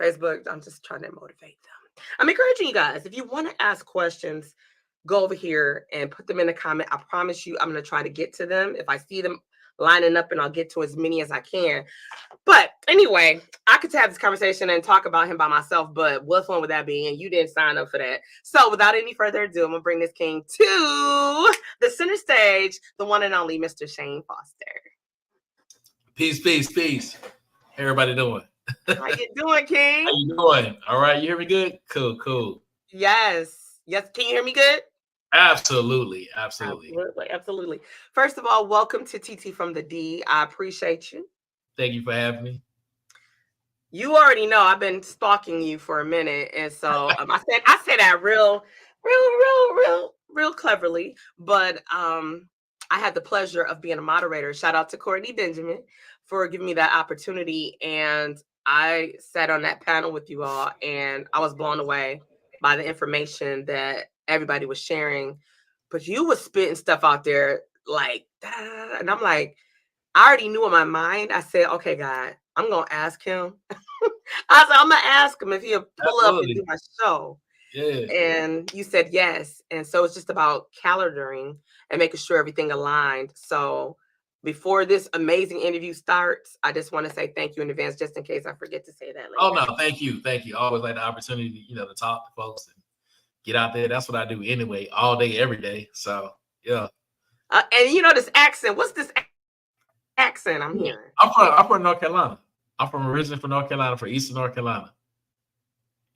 Facebook. I'm just trying to motivate them. I'm encouraging you guys. If you want to ask questions, go over here and put them in a comment. I promise you, I'm going to try to get to them. If I see them lining up, and I'll get to as many as I can. But anyway, I could have this conversation and talk about him by myself, but what fun would that be? And you didn't sign up for that. So without any further ado, I'm going to bring this king to the center stage, the one and only Mr. Shane Foster. Peace, peace, peace. How everybody doing? How you doing, King? How you doing? All right, you hear me good? Cool, cool. Yes. Yes. Can you hear me good? Absolutely. Absolutely. First of all, welcome to TT from the D. I appreciate you. Thank you for having me. You already know I've been stalking you for a minute, and so I said that real cleverly. But I had the pleasure of being a moderator. Shout out to Courtney Benjamin for giving me that opportunity, and I sat on that panel with you all, and I was blown away by the information that everybody was sharing. But you was spitting stuff out there like, and I'm like, I already knew in my mind. I said, okay, God, I'm going to ask him. I said, I'm going to ask him if he'll pull up and do my show. Yeah. And you said yes. And so it's just about calendaring and making sure everything aligned. So before this amazing interview starts, I just want to say thank you in advance, just in case I forget to say that later. Oh, no, thank you. Thank you. I always like the opportunity, to talk to folks and get out there. That's what I do anyway, all day, every day. So, yeah. And this accent, what's this accent I'm hearing? I'm from North Carolina. I'm originally from North Carolina, from Eastern North Carolina.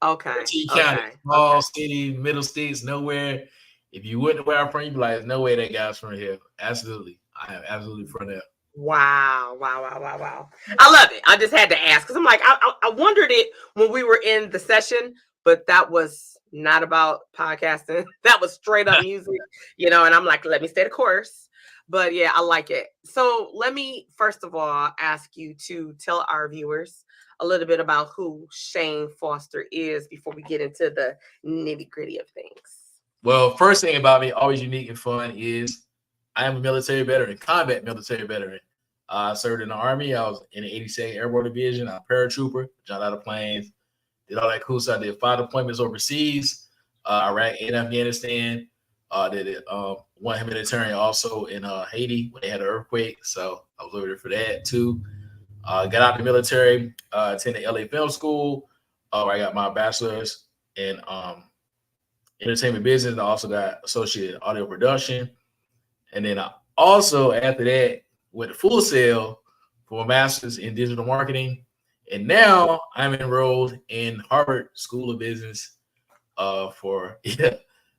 Okay. County, small city, middle states, nowhere. If you wouldn't know where I'm from, you'd be like, no way that guy's from here. Absolutely. I am absolutely from there. Wow. I love it. I just had to ask because I'm like, I wondered it when we were in the session, but that was not about podcasting. That was straight up music, and I'm like, let me stay the course. But yeah, I like it. So let me, first of all, ask you to tell our viewers a little bit about who Shane Foster is before we get into the nitty gritty of things. Well, first thing about me, always unique and fun, is I am a military veteran, combat military veteran. I served in the Army. I was in the 82nd Airborne Division. I'm a paratrooper, jumped out of planes, did all that cool stuff. I did 5 deployments overseas, Iraq and Afghanistan. Did it one humanitarian also in Haiti when they had an earthquake. So I was over there for that too. Got out of the military, attended LA Film School, where I got my bachelor's in entertainment business. I also got associated audio production. And then I also, after that, went to Full Sail for a master's in digital marketing. And now I'm enrolled in Harvard School of Business I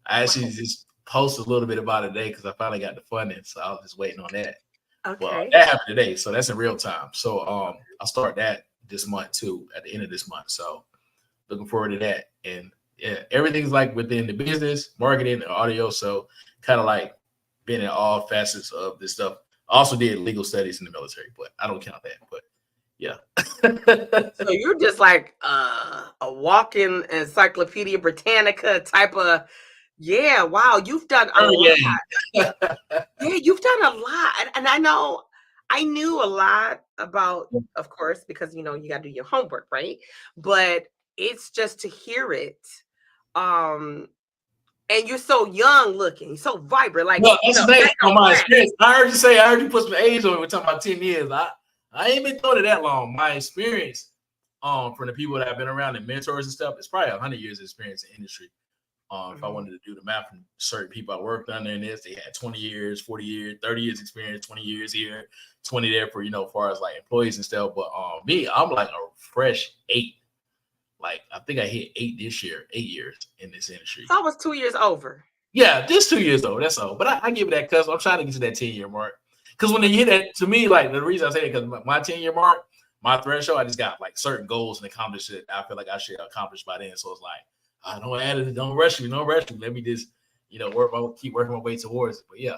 actually just posted a little bit about it today because I finally got the funding. So I was just waiting on that. Okay. Well, that happened today. So that's in real time. So I'll start that this month too, at the end of this month. So looking forward to that. And yeah, everything's like within the business, marketing, and audio. So kind of like being in all facets of this stuff. I also did legal studies in the military, but I don't count that. But yeah. So you're just like a walking Encyclopedia Britannica type of, yeah. Wow, you've done a lot. Yeah, you've done a lot, and I know I knew a lot about, of course, because you got to do your homework, right? But it's just to hear it, and you're so young looking, so vibrant. Like, well, that's the thing on my experience. I heard you put some age on it. We're talking about 10 years. I ain't been doing it that long. My experience, from the people that I've been around and mentors and stuff, it's probably 100 years of experience in industry. If I wanted to do the math from certain people I worked under in this, they had 20 years, 40 years, 30 years experience, 20 years here, 20 there for, as far as like employees and stuff. But me, I'm like a fresh 8. Like, I think I hit 8 this year, 8 years in this industry. So I was 2 years over. Yeah, just 2 years though. That's all. But I give it that because I'm trying to get to that 10-year mark. Because when you hit that, to me, like the reason I say it, because my 10-year mark, my threshold, I just got like certain goals and accomplish it. I feel like I should accomplish by then. So it's like, I don't add it, don't rush me. Let me just, keep working my way towards it. But yeah,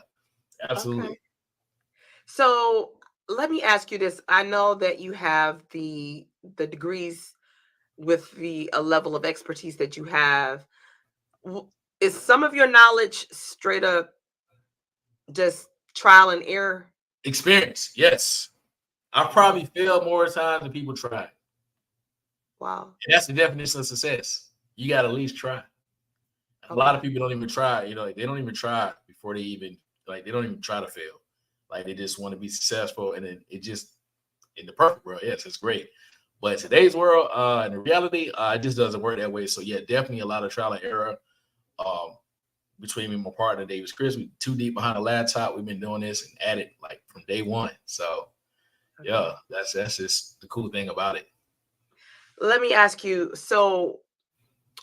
absolutely. Okay. So let me ask you this. I know that you have the degrees with the level of expertise that you have. Is some of your knowledge straight up just trial and error? Experience, yes. I probably failed more times than people tried. Wow. And that's the definition of success. You got to at least try. A lot of people don't even try. Like, they don't even try before they even they don't even try to fail. Like, they just want to be successful, and then it just in the perfect world, yes, it's great. But today's world, in the reality, it just doesn't work that way. So yeah, definitely a lot of trial and error. Between me and my partner, Davis Chris, we too deep behind the laptop. We've been doing this and at it like from day one. So yeah, that's just the cool thing about it. Let me ask you, so,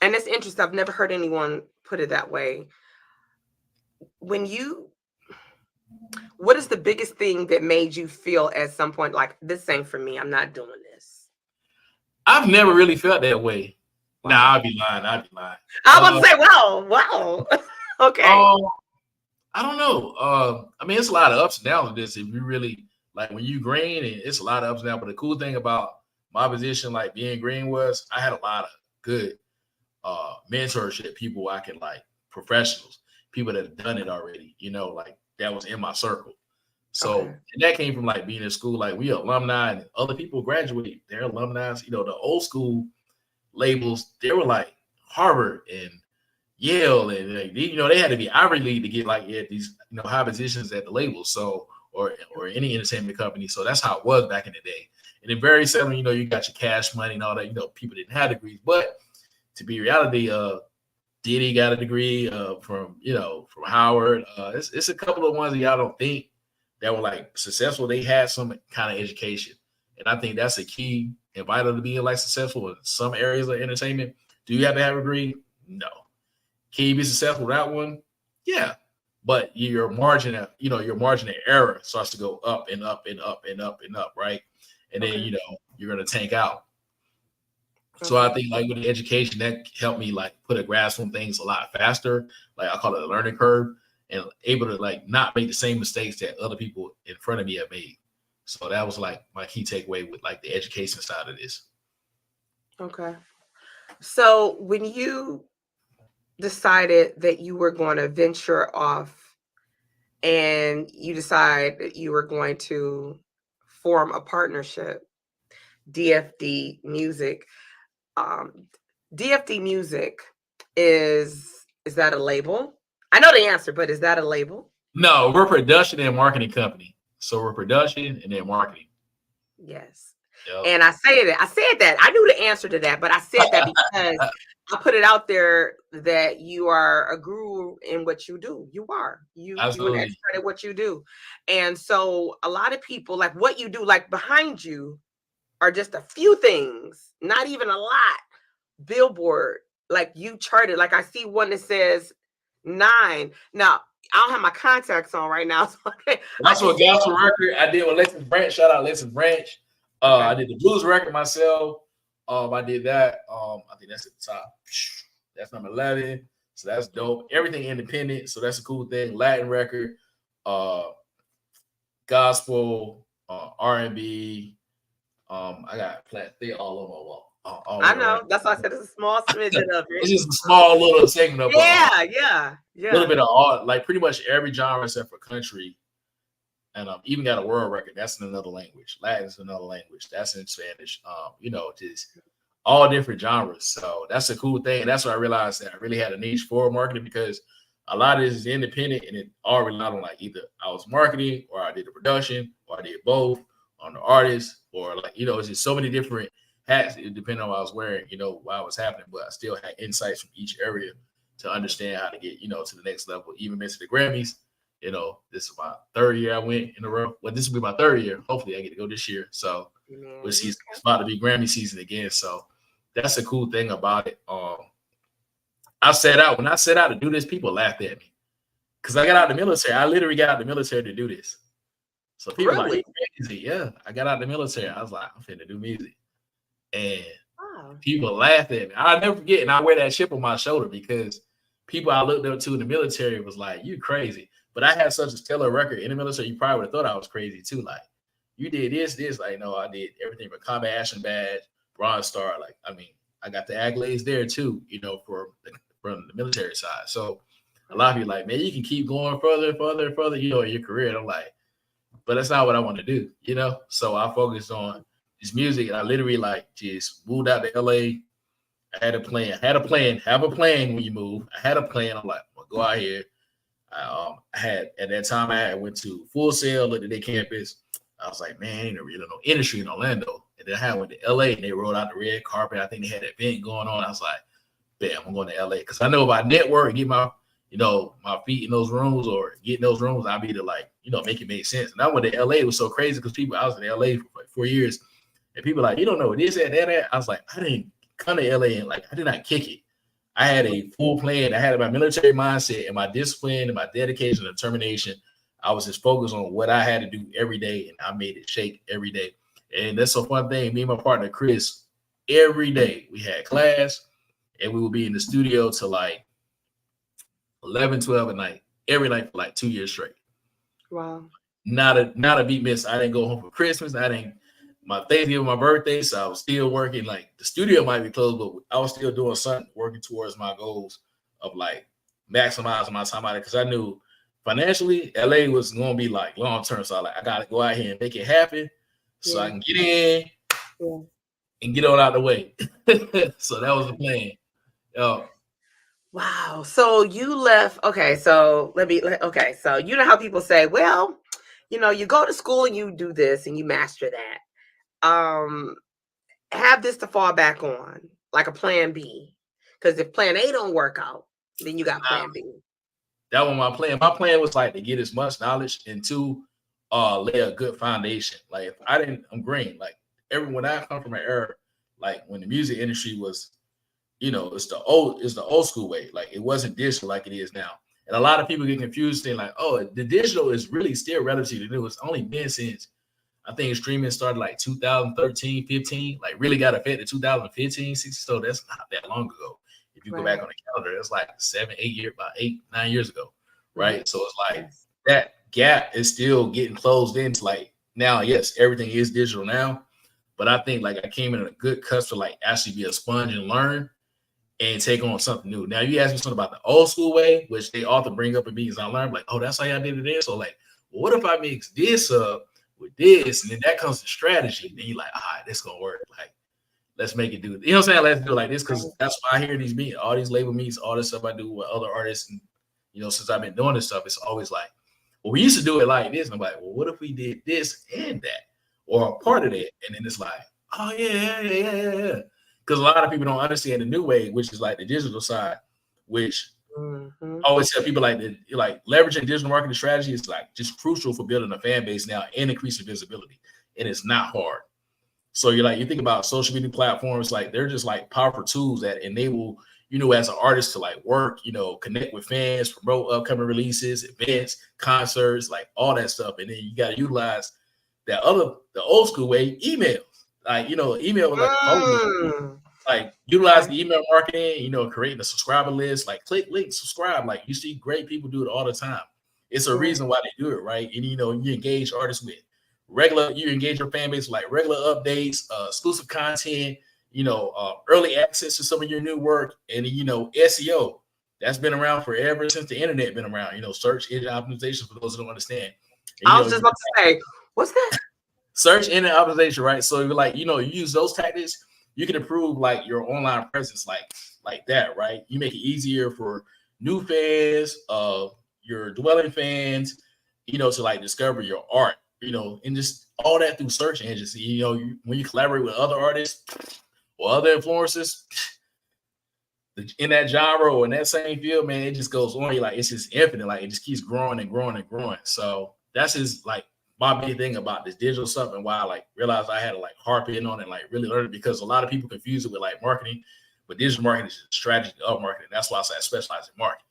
and it's interesting, I've never heard anyone put it that way. What is the biggest thing that made you feel at some point like, this ain't for me, I'm not doing this? I've never really felt that way. Wow. Nah, I'd be lying. I was to say, wow. Okay. I don't know. I mean, it's a lot of ups and downs with this. If you really like when you green, and it's a lot of ups and downs. But the cool thing about my position, like being green, was I had a lot of good mentorship people I can like, professionals, people that have done it already, like that was in my circle. So and that came from like being in school, like we alumni and other people graduate, they're alumni. The old school labels, they were like Harvard and Yale, and they had to be Ivy League to get like these high positions at the labels, so or any entertainment company. So that's how it was back in the day. And then very seldom, you got your cash money and all that. People didn't have degrees, but to be reality, Diddy got a degree from Howard. It's a couple of ones that y'all don't think that were like successful. They had some kind of education, and I think that's a key and vital to being like successful in some areas of entertainment. Do you have to have a degree? No. Can you be successful with that one? Yeah. But your margin of error starts to go up and up and up and up and up, right? And then you're gonna tank out. So I think like with the education, that helped me like put a grasp on things a lot faster. Like I call it a learning curve, and able to like not make the same mistakes that other people in front of me have made. So that was like my key takeaway with like the education side of this. Okay. So when you decided that you were going to venture off and you decide that you were going to form a partnership, DFD Music, DFD Music is that a label? I know the answer, but is that a label? No, we're a production and marketing company. So we're production and then marketing. Yes. Yep. And I said that. I knew the answer to that, but I said that because I put it out there that you are a guru in what you do. You are. You're an expert at what you do. And so a lot of people, like what you do, like behind you are just a few things, not even a lot. Billboard, like you charted, like I see one that says 9. Now, I don't have my contacts on right now. So that's what gospel record I did with Lexus Branch. Shout out Lexus Branch. I did the blues record myself. I did that. I think that's at the top. That's number 11. So that's dope. Everything independent. So that's a cool thing. Latin record, gospel, R&B. I got they all over my wall. I know. That's why I said it's a small smidgen of it. It's just a small little segment of yeah. A little bit of all, like pretty much every genre except for country. And even got a world record. That's in another language. Latin is another language. That's in Spanish. Just all different genres. So that's a cool thing. And that's what I realized that I really had a niche for marketing, because a lot of this is independent and it all relied on like either I was marketing or I did the production or I did both on the artist, or like, it's just so many different hats. It depended on what I was wearing, what was happening, but I still had insights from each area to understand how to get, to the next level. Even mentioned the Grammys. This is my 3rd year I went in a row. Well, this will be my 3rd year. Hopefully I get to go this year. So it's about to be Grammy season again. So that's a cool thing about it. When I set out to do this, people laughed at me because I got out of the military. I literally got out of the military to do this. So people were like, crazy. Yeah, I got out of the military. I was like, I'm finna do music. And people laughed at me. I'll never forget, and I wear that chip on my shoulder because people I looked up to in the military was like, you crazy. But I had such a stellar record in the military, you probably would have thought I was crazy too. Like, you did this. Like, no, I did everything from Combat Action Badge, Bronze Star. Like, I mean, I got the accolades there too, from the military side. So a lot of you like, man, you can keep going further and further and further, in your career. And I'm like, but that's not what I want to do, So I focused on this music. And I literally like just moved out to LA. I had a plan. Have a plan when you move. I had a plan. I'm like, well, go out here. I had at that time I went to Full Sail, looked at their campus. I was like, man, ain't really no industry in Orlando. And then I went to LA and they rolled out the red carpet. I think they had an event going on. I was like, bam, I'm going to LA. Because I know if I network, get my, my feet in those rooms or get in those rooms, I'll be to like, make it make sense. And I went to LA. It was so crazy because I was in LA for like 4 years. And people like, you don't know this, that. I was like, I didn't come to LA and like, I did not kick it. I had a full plan. I had my military mindset and my discipline and my dedication and determination. I was just focused on what I had to do every day, and I made it shake every day. And that's a fun thing. Me and my partner, Chris, every day we had class, and we would be in the studio till like 11, 12 at night, every night for like 2 years straight. Wow. Not a beat miss. I didn't go home for Christmas. My Thanksgiving, my birthday, so I was still working. Like the studio might be closed, but I was still doing something, working towards my goals of like maximizing my time out of it. Because I knew financially, LA was going to be like long term. So I got to go out here and make it happen, so I can get in and get on out the way. So that was the plan. Wow. So you left. Okay. So so you know how people say, well, you go to school and you do this and you master that. Have this to fall back on, like a plan B. Because if plan A don't work out, then you got plan B. That was my plan. My plan was like to get as much knowledge and to lay a good foundation. Like if I'm green. Like when I come from an era, like when the music industry was, it's the old school way. Like it wasn't digital like it is now. And a lot of people get confused saying like, oh, the digital is really still relatively new. It's only been since I think streaming started like 2013, 15, like really got affected 2015, 16. So that's not that long ago. If you go back on the calendar, it's like 8, 9 years ago. Right. So it's like that gap is still getting closed into like now, yes, everything is digital now. But I think like I came in a good cusp to like actually be a sponge and learn and take on something new. Now you ask me something about the old school way, which they often bring up in meetings. I learned like, oh, that's how y'all did it there. So like, well, what if I mix this up with this, and then that comes to strategy, and then you're like, all right, this gonna work. Like, let's make it do. You know what I'm saying? Let's do it like this, because that's why I hear these meetings, all these label meets, all this stuff I do with other artists, and since I've been doing this stuff, it's always like, well, we used to do it like this. And I'm like, well, what if we did this and that, or a part of that? And then it's like, oh yeah. Because a lot of people don't understand the new way, which is like the digital side, which I always tell people like leveraging digital marketing strategy is like just crucial for building a fan base now and increasing visibility. And it's not hard. So you think about social media platforms, like they're just like powerful tools that enable, as an artist to like work, connect with fans, promote upcoming releases, events, concerts, like all that stuff. And then you got to utilize the old school way, email. Like, email was like phone. Like utilize the email marketing, creating a subscriber list, like click link, subscribe. Like you see great people do it all the time. It's a reason why they do it, right? And you engage artists with you engage your fan base with like regular updates, exclusive content, early access to some of your new work, and SEO. That's been around forever since the internet been around, search engine optimization for those who don't understand. And, I was just about to say, what's that? Search engine optimization, right? So you're like, you use those tactics, you can improve like your online presence like that, right? You make it easier for new fans, your dwelling fans, to like discover your art, and just all that through search engines. When you collaborate with other artists or other influencers in that genre or in that same field, man, it just goes on. Like it's just infinite. Like it just keeps growing and growing and growing. So that's just like my big thing about this digital stuff, and why I like realized I had to like harp in on it and like really learn it, because a lot of people confuse it with like marketing, but digital marketing is a strategy of marketing. That's why I say I specialize in marketing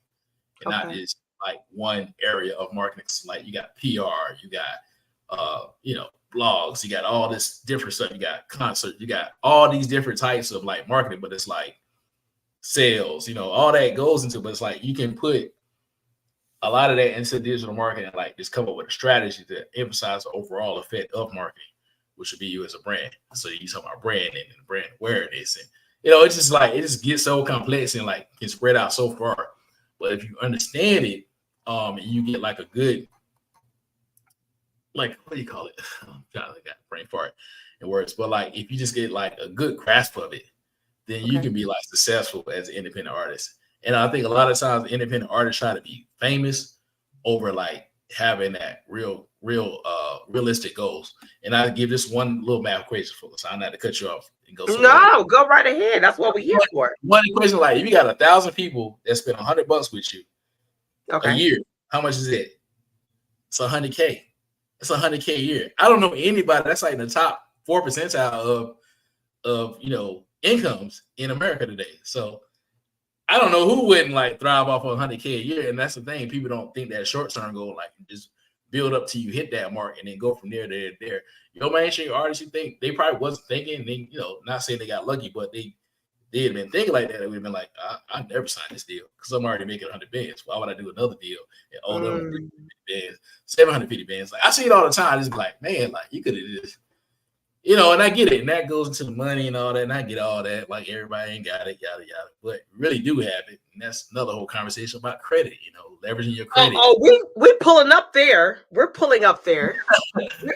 and not just like one area of marketing. So like you got PR, you got blogs, you got all this different stuff, you got concerts, you got all these different types of like marketing, but it's like sales, all that goes into, but it's like you can put a lot of that into digital marketing, like just come up with a strategy to emphasize the overall effect of marketing, which would be you as a brand. So you talk about branding and brand awareness, and it's just like it just gets so complex and like can spread out so far. But if you understand it, you get like a good, like what do you call it? I got brain fart. it works. But like if you just get like a good grasp of it, then you Okay. can be like successful as an independent artist. And I think a lot of times independent artists try to be famous over like having that realistic goals. And I give this one little math equation for us. I'm not to cut you off and go somewhere. No, go right ahead. That's what we're here for. One equation, like if you got 1,000 people that spend $100 with you a Okay. year, how much is it? It's $100K. It's $100K a year. I don't know anybody that's like in the top 4 percentile of incomes in America today. So I don't know who wouldn't like thrive off of 100K a year. And that's the thing. People don't think that short-term goal, like just build up till you hit that mark and then go from there to there. Your mainstream artists, you think they probably wasn't thinking, they, not saying they got lucky, but they had been thinking like that. It would have been like, I never signed this deal because I'm already making 100 bands. Why would I do another deal and owe them bands, 750 bands? Like I see it all the time. It's like, man, like you could have just, and I get it. And that goes into the money and all that. And I get all that. Like everybody ain't got it, yada, yada. But really do have it. And that's another whole conversation about credit, leveraging your credit. We're pulling up there. We're pulling up there.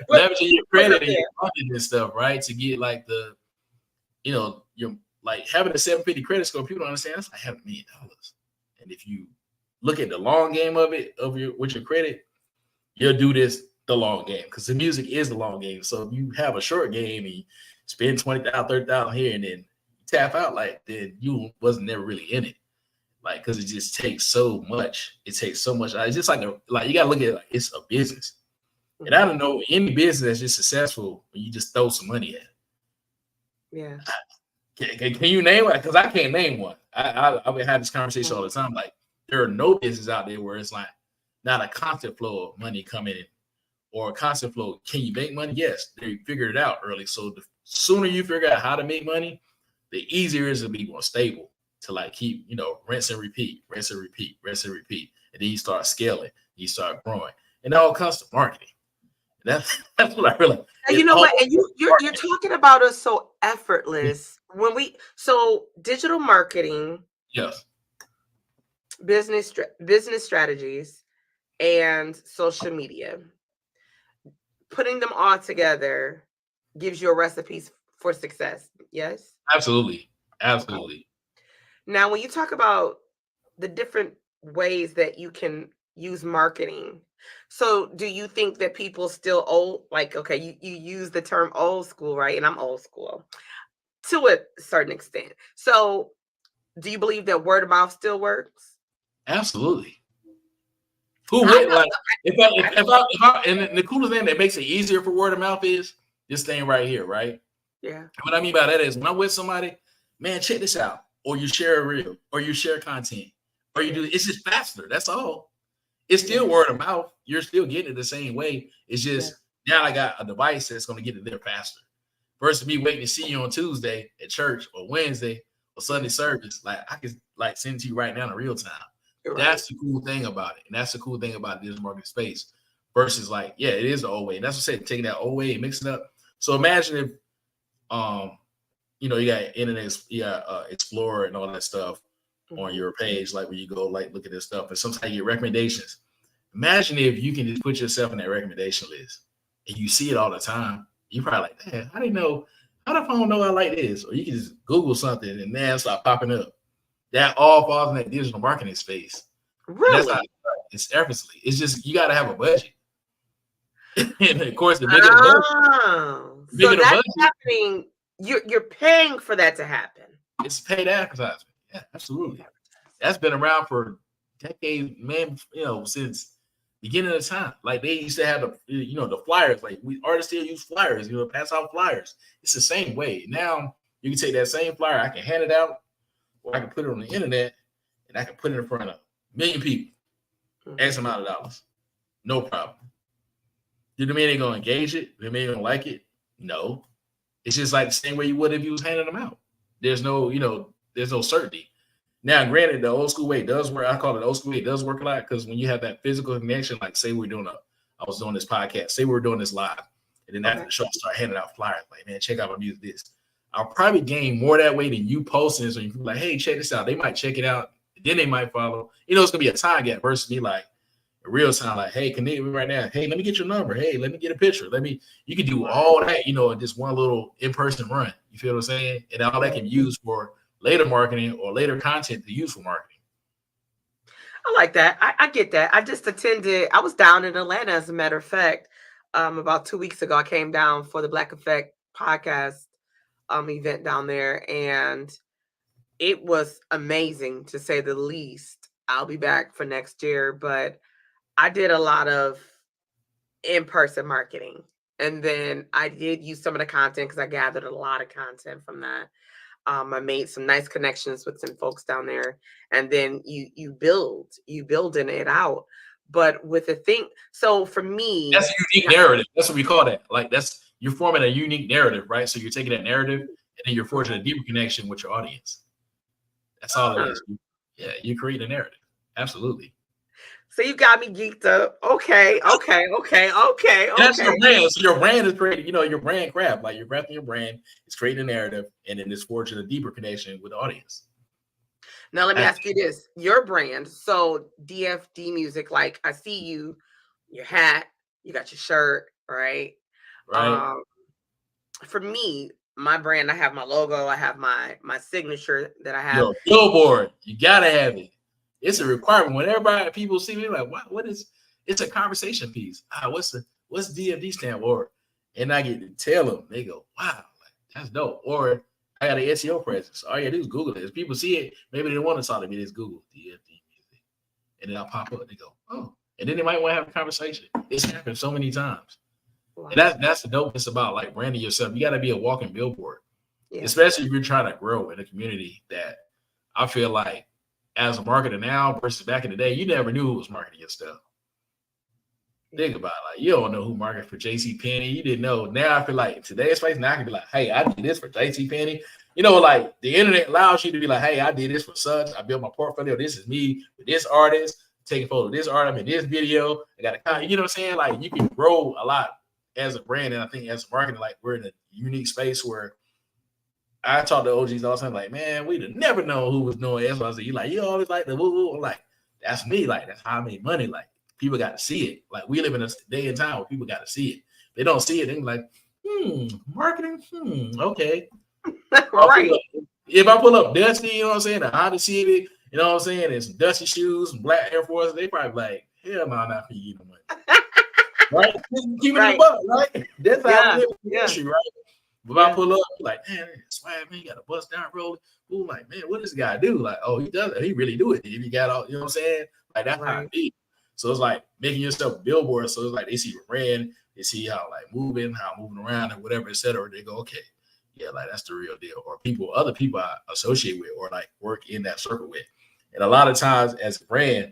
Leveraging your credit and your funding and stuff, right? To get like the, your like having a 750 credit score, people don't understand. That's like having $1 million. And if you look at the long game of it, with your credit, you'll do this the long game because the music is the long game. So if you have a short game and you spend 20,000, 30,000 here and then tap out, like then you wasn't never really in it, like because it just takes so much. It takes so much. It's just like you gotta look at it like it's a business. And I don't know any business that's just successful when you just throw some money at it. Yeah. Can you name one? Because I can't name one. I've been having this conversation all the time. Like there are no businesses out there where it's like not a constant flow of money coming in. Or a constant flow. Can you make money? Yes, they figured it out early. So the sooner you figure out how to make money, the easier it is to be more stable to like keep, rinse and repeat. And then you start scaling, you start growing. And it all comes to marketing. And that's what I really. And you know what? And you're talking about us so effortless. So digital marketing, yes, business strategies, and social media. Putting them all together gives you a recipe for success. Yes? Absolutely. Now, when you talk about the different ways that you can use marketing, so do you think that people still old, like, okay, you use the term old school, right? And I'm old school to a certain extent. So do you believe that word of mouth still works? Absolutely. Who would like if I and the coolest thing that makes it easier for word of mouth is this thing right here, right? Yeah. What I mean by that is when I'm with somebody, man, check this out, or you share a reel, or you share content, or you do it's just faster. That's all. It's still word of mouth. You're still getting it the same way. It's just now I got a device that's going to get it there faster. Versus me waiting to see you on Tuesday at church or Wednesday or Sunday service. Like I can like send it to you right now in real time. Right. That's the cool thing about it. And that's the cool thing about this market space versus like, yeah, it is the old way. And that's what I said, taking that old way and mixing it up. So imagine if, you got internet, you got Explorer and all that stuff on your page, like when you go like look at this stuff and sometimes you get recommendations. Imagine if you can just put yourself in that recommendation list and you see it all the time. You probably like, man, I didn't know. How the phone know I like this? Or you can just Google something and then start popping up. That all falls in that digital marketing space. Really? That's how it's effortlessly. It's just you got to have a budget. And of course, the bigger the budget, so that's happening. You're paying for that to happen. It's paid advertisement. Yeah, absolutely. That's been around for decades, man. Since beginning of time. Like they used to have the flyers. Like artists still use flyers. Pass out flyers. It's the same way. Now you can take that same flyer. I can hand it out. Or I can put it on the internet and I can put it in front of 1 million people. X amount of dollars. No problem. Do the mean they're going to engage it? Do the mean they're going to like it? No. It's just like the same way you would if you was handing them out. There's no, there's no certainty. Now, granted, the old school way does work. I call it old school way. It does work a lot because when you have that physical connection, like say I was doing this podcast, say we're doing this live. And then after the show, I start handing out flyers. Like, man, check out my music, this. I'll probably gain more that way than you posting. So you can be like, hey, check this out. They might check it out. Then they might follow. It's going to be a time gap versus me like, real time, like, hey, connect with me right now. Hey, let me get your number. Hey, let me get a picture. You can do all that, you know, in just one little in-person run. You feel what I'm saying? And all that can be used for later marketing or later content to use for marketing. I like that. I get that. I was down in Atlanta, as a matter of fact, about 2 weeks ago. I came down for the Black Effect podcast event down there, and it was amazing, to say the least. I'll be back for next year, but I did a lot of in-person marketing. And then I did use some of the content because I gathered a lot of content from that. I made some nice connections with some folks down there, and then you building it out. But with the thing, so for me, that's a unique narrative. That's what we call that. Like you're forming a unique narrative, right? So you're taking that narrative and then you're forging a deeper connection with your audience. That's all it is. Yeah, you create a narrative. Absolutely. So you got me geeked up. Okay. That's your brand. So your brand is creating, you know, your brand craft. Like you're crafting your brand, it's creating a narrative, and then it's forging a deeper connection with the audience. Now let me ask you this: your brand, so DFD music. Like I see your hat, you got your shirt, right? Right. For me, my brand, I have my logo, I have my signature that I have. Yo, billboard, you gotta have it. It's a requirement. Whenever people see me, like, what is? It's a conversation piece. What's DFD stand for? And I get to tell them. They go, wow, like, that's dope. Or I got an SEO presence. All you gotta do is Google it. If people see it, maybe they don't want to talk to me. Just Google DFD music, and then I'll pop up. They go, oh, and then they might want to have a conversation. It's happened so many times. Wow. And that's the dopeness about like branding yourself. You got to be a walking billboard, especially if you're trying to grow in a community that I feel like, as a marketer now versus back in the day, you never knew who was marketing your stuff. Think about it. Like, you don't know who marketed for JCPenney. You didn't know. Now I feel like in today's space, now I can be like, hey, I did this for JCPenney. You know, like the internet allows you to be like, hey, I did this for such. I built my portfolio. This is me with this artist. Taking photo of this artist. I'm in this video. I got a, you know what I'm saying? Like you can grow a lot as a brand. And I think as a marketer, like we're in a unique space where I talk to OGs all the time, like, man, we'd have never known who was doing this. I was like, you always like the woo-woo. I'm like, that's me. Like, that's how I make money. Like, people got to see it. Like, we live in a day and time where people got to see it. They don't see it. They're like, marketing, okay. Right. If I pull up Dusty, you know what I'm saying, the Honda Civic, you know what I'm saying, and some Dusty shoes, some black Air Force, they probably like, hell no, not for you no money. Right? Keep it in the butt, right? That's how we live in the industry, right? But if I pull up, like, man, swag, man, you got a bust down rolling. Ooh, like, man, what does this guy do? Like, oh, he does it. He really do it. If he got all, you know what I'm saying? Like, that's how it be. So it's like making yourself a billboard. So it's like they see your brand, they see how like moving, how moving around and whatever, etc. They go, okay, yeah, like that's the real deal. Or other people I associate with or like work in that circle with. And a lot of times as a brand,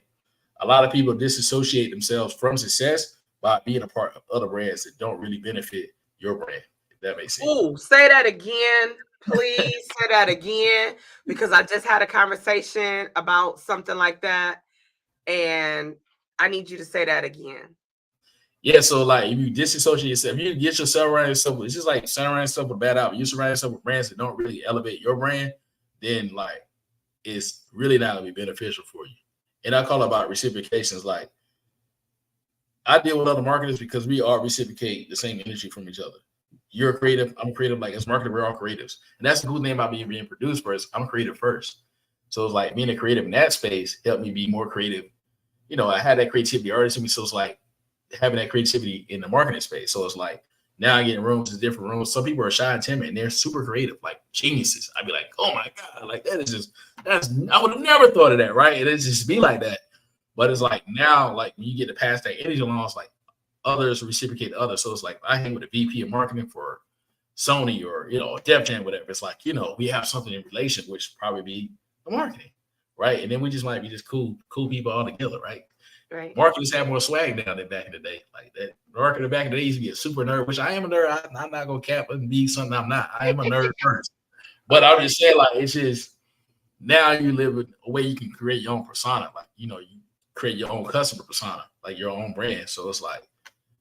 a lot of people disassociate themselves from success by being a part of other brands that don't really benefit your brand. That makes sense. Oh, say that again, please. Say that again, because I just had a conversation about something like that, and I need you to say that again. Yeah, so like if you disassociate yourself, you get yourself around yourself. It's just like surrounding yourself with bad outfit. You surround yourself with brands that don't really elevate your brand, then like it's really not gonna be beneficial for you. And I call it about reciprocations. Like I deal with other marketers because we all reciprocate the same energy from each other. You're a creative, I'm creative. Like as marketer, we're all creatives. And that's the cool thing about me being produced first. I'm creative first. So it's like being a creative in that space helped me be more creative. You know, I had that creativity already to me. So it's like having that creativity in the marketing space. So it's like now I get in rooms, in different rooms. Some people are shy and timid and they're super creative, like geniuses. I'd be like, oh my God, like I would have never thought of that, right? It just be like that. But it's like now, like when you get to pass that energy along, it's like others reciprocate to others. So it's like I hang with a VP of marketing for Sony or, you know, Def Jam, whatever. It's like, you know, we have something in relation, which probably be the marketing, right? And then we just might be just cool people all together, right? Right. Marketers have more swag now than back in the day. Like that marketer back in the day used to be a super nerd, which I am a nerd. I'm not gonna cap and be something I'm not. I am a nerd first. But I'll just say, like, it's just now you live with a way you can create your own persona. Like, you know, you create your own customer persona, like your own brand. So it's like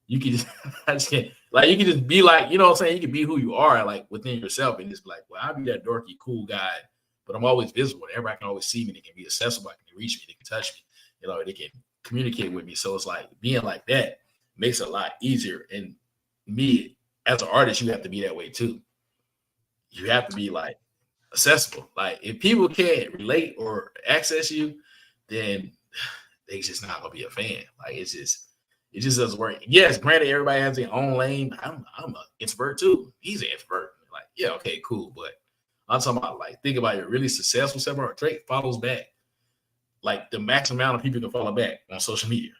you can just I just can't like you can just be like, you know what I'm saying? You can be who you are, like within yourself, and just be like, well, I'll be that dorky, cool guy, but I'm always visible. Everybody can always see me, they can be accessible, they can reach me, they can touch me, you know, they can communicate with me. So it's like being like that makes it a lot easier. And me as an artist, you have to be that way too. You have to be like accessible. Like if people can't relate or access you, then they just not gonna be a fan. Like it just doesn't work. Yes, granted, everybody has their own lane. I'm an introvert too. He's an introvert. Like, yeah, okay, cool. But I'm talking about like think about it, really successful several. Drake follows back like the max amount of people can follow back on social media.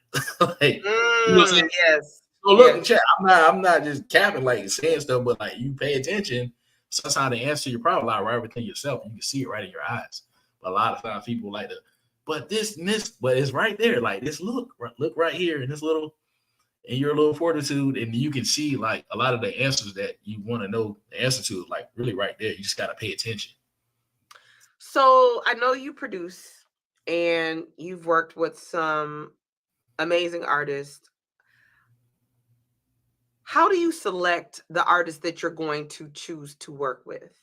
Like, you know what I'm saying? Yes. So look, chat, I'm not just capping like saying stuff, but like you pay attention. Sometimes the answer to your problem lie right within yourself. You can see it right in your eyes. But a lot of times people like to, but this and this, but it's right there. Like this, look right here in this little, in your little fortitude, and you can see like a lot of the answers that you want to know the answer to is like really right there. You just got to pay attention. So I know you produce and you've worked with some amazing artists. How do you select the artists that you're going to choose to work with?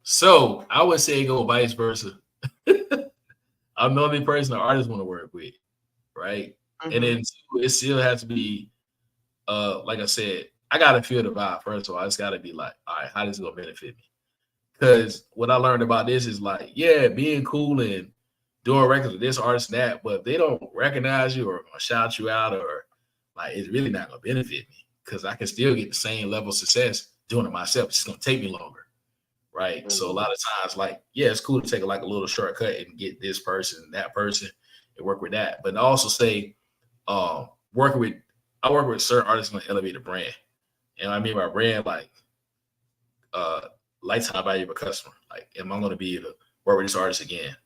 So I would say go vice versa. I'm the only person the artist want to work with, right? Mm-hmm. And then two, it still has to be, like I said, I gotta feel the vibe first of all. It's gotta be like, all right, how this is gonna benefit me? Because what I learned about this is like, yeah, being cool and doing records with this artist and that, but if they don't recognize you or shout you out or like, it's really not gonna benefit me because I can still get the same level of success doing it myself. It's just gonna take me longer, right? Mm-hmm. So a lot of times, like, yeah, it's cool to take like a little shortcut and get this person, that person, and work with that. But I also say, I work with certain artists going to elevate the brand. And I mean by brand, like lifetime value of a customer. Like, am I going to be able to work with this artist again?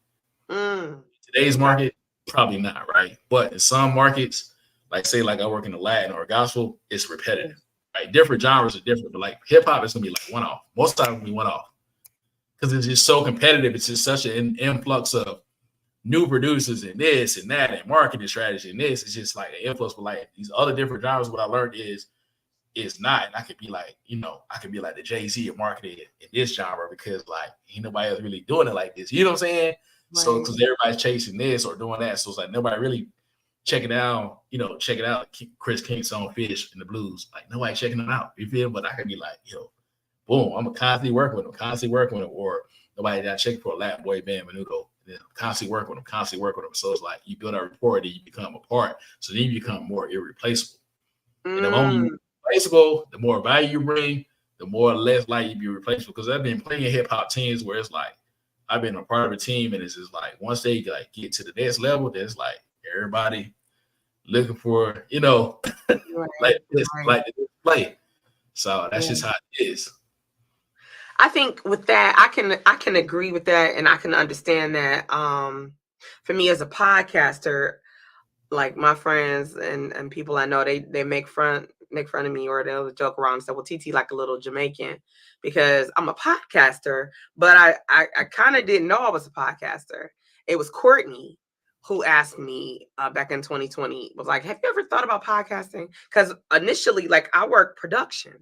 Today's market, probably not, right? But in some markets, like say like I work in the Latin or gospel, it's repetitive. Right? Different genres are different, but like hip hop is gonna be like one off. Most of the time, it's gonna be one off because it's just so competitive. It's just such an influx of new producers and this and that and marketing strategy and this. It's just like an influx. But like these other different genres, what I learned is not. And I could be like, I could be like the Jay-Z of marketing in this genre because like ain't nobody else really doing it like this. You know what I'm saying? Right. So because everybody's chasing this or doing that, so it's like nobody really checking out Chris King's song Fish in the Blues. Like nobody checking it out. You feel? But I could be like, boom, I'm constantly working with him, or nobody that checking for a Latin boy band Manuco. Constantly working with him. So it's like you build a rapport, then you become a part. So then you become more irreplaceable. And the more you're replaceable, the more value you bring, the more or less likely you be replaceable. Because I've been playing hip hop teams where it's like I've been a part of a team, and it's just like once they like get to the next level, then it's like everybody looking for, like this, like this play. So that's just how it is. I think with that, I can agree with that, and I can understand that. For me as a podcaster, like my friends and people I know, they make fun of me, or they'll joke around and say, "Well, TT like a little Jamaican," because I'm a podcaster. But I kind of didn't know I was a podcaster. It was Courtney who asked me back in 2020, was like, "Have you ever thought about podcasting?" Because initially, like I work production,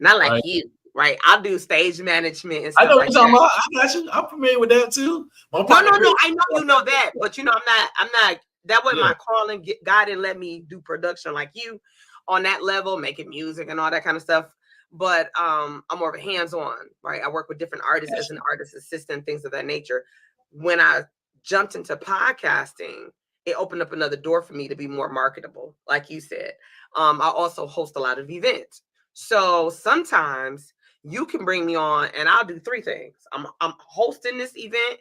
not like you. Right, I'll do stage management and stuff. I know what you're talking about. I got you. I'm familiar with that too. No. I know you know that, but I'm not. That was my calling. God didn't let me do production like you on that level, making music and all that kind of stuff. But I'm more of a hands-on. Right, I work with different artists as an artist assistant, things of that nature. When I jumped into podcasting, it opened up another door for me to be more marketable, like you said. I also host a lot of events, so sometimes you can bring me on and I'll do three things. I'm hosting this event.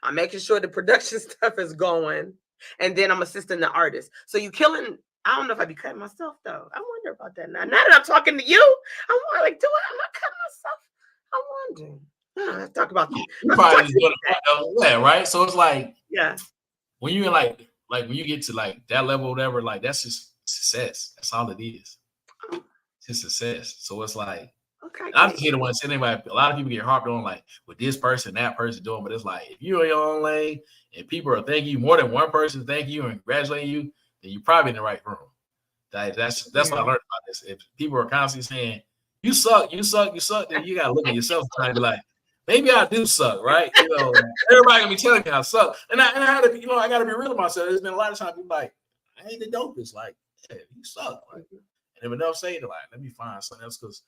I'm making sure the production stuff is going. And then I'm assisting the artist. So you killing, I don't know if I'd be cutting myself though. I wonder about that now. Now that I'm talking to you, I'm more like, am I cutting myself? I wonder. Let's talk about you probably just doing it right? So it's like, yeah. When you're like when you get to like that level, whatever, like that's just success. That's all it is. It's just success. So it's like, okay, I'm just here to want to say anybody. A lot of people get harped on like with this person, that person doing, but it's like if you're in your own lane and people are thanking you, more than one person thanking you and congratulating you, then you're probably in the right room. That's what I learned about this. If people are constantly saying you suck, then you gotta look at yourself and try to be like, maybe I do suck, right? You know, everybody gonna be telling me I suck, and I had to, I got to be real with myself. There's been a lot of times people like, I ain't the dopest, like, yeah, you suck, like, and if enough say it, like, let me find something else because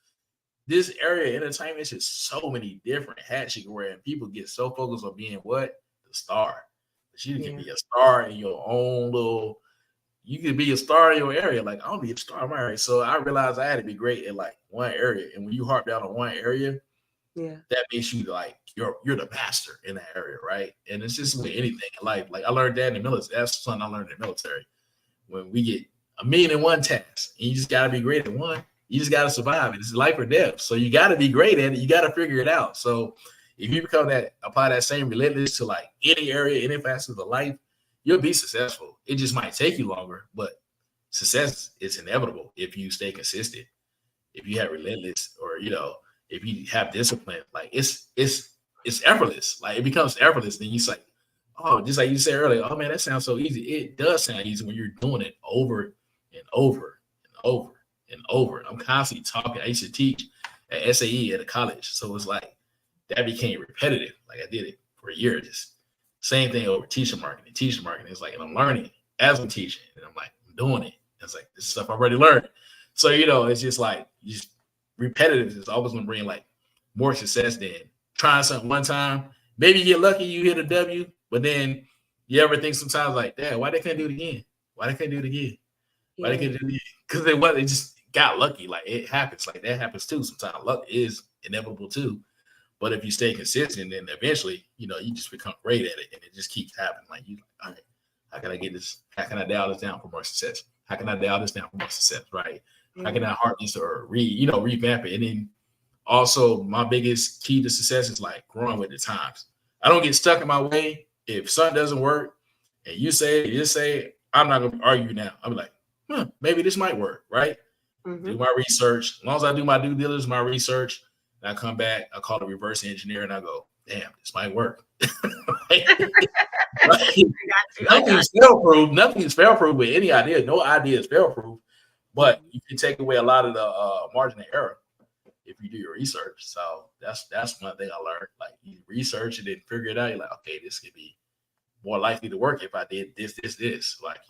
this area of entertainment is just so many different hats you can wear, and people get so focused on being the star. But you can be a star in your own little. You can be a star in your area. Like, I'll be a star in my area. So I realized I had to be great in like one area. And when you harp down on one area, that makes you like you're the master in that area, right? And it's just with anything in life. Like I learned that in the military. That's something I learned in the military. When we get 1,000,001 tasks, and you just gotta be great at one. You just gotta survive it. It's life or death. So you gotta be great at it. You gotta figure it out. So if you apply that same relentless to like any area, any facet of life, you'll be successful. It just might take you longer, but success is inevitable if you stay consistent. If you have relentless, or if you have discipline, like it's effortless. Like it becomes effortless. Then you say, oh, just like you said earlier, oh man, that sounds so easy. It does sound easy when you're doing it over and over and over and over. I'm constantly talking. I used to teach at SAE at a college, so it's like that became repetitive. Like I did it for a year, just same thing over teacher marketing. Teacher marketing is like, and I'm learning as I'm teaching, and I'm like, I'm doing it. It's like this stuff I already learned. So it's just like repetitive is always gonna bring like more success than trying something one time. Maybe you get lucky, you hit a W, but then you ever think sometimes like, damn, why they can't do it again? Why they can't do it again? Why they can't do it again? Because they just got lucky. Like it happens. Like that happens too. Sometimes luck is inevitable too. But if you stay consistent, then eventually, you just become great at it, and it just keeps happening. Like all right, how can I get this? How can I dial this down for more success? How can I dial this down for more success? Right? How can I harp this or revamp it? And then also my biggest key to success is like growing with the times. I don't get stuck in my way. If something doesn't work and you say, I'm not gonna argue now. I'm like, maybe this might work, right? Do my research. As long as I do my due diligence, my research, and I come back, I call the reverse engineer and I go, damn, this might work. Nothing is fail-proof. Nothing is fail-proof with any idea. No idea is fail-proof. But you can take away a lot of the margin of error if you do your research. So that's one thing I learned. Like you research it and figure it out. You're like, okay, this could be more likely to work if I did this. Like,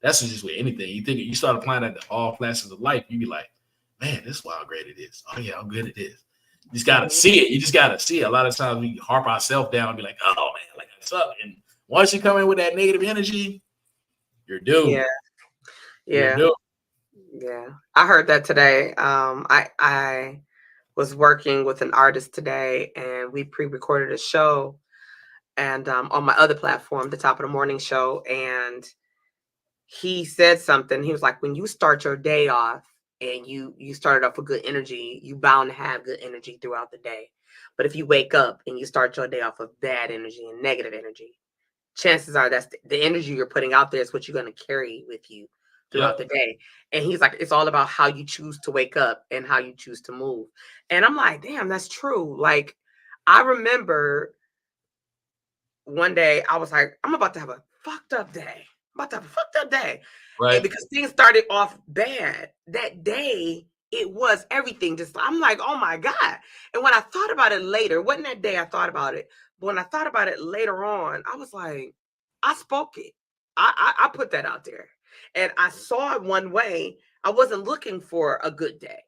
that's just with anything. You think you start applying that to all facets of life, you be like, man, this is how great it is. Oh yeah, how good it is. You just gotta see it. You just gotta see it. A lot of times we harp ourselves down and be like, oh man, like I suck. And once you come in with that negative energy, you're doomed. Yeah. You're doomed. Yeah, I heard that today. I was working with an artist today, and we pre-recorded a show, and on my other platform, the Top of the Morning Show, and he said something. He was like, when you start your day off and you started off with good energy, you bound to have good energy throughout the day. But if you wake up and you start your day off with bad energy and negative energy, chances are that's the energy you're putting out there is what you're going to carry with you throughout the day. And he's like, it's all about how you choose to wake up and how you choose to move. And I'm like, damn, that's true. Like, I remember one day I was like, I'm about to have a fucked up day. Right. And because things started off bad that day, it was everything. Just, I'm like, oh my God. And when I thought about it later, wasn't that day I thought about it, but when I thought about it later on, I was like, I spoke it. I put that out there. And I saw it one way. I wasn't looking for a good day.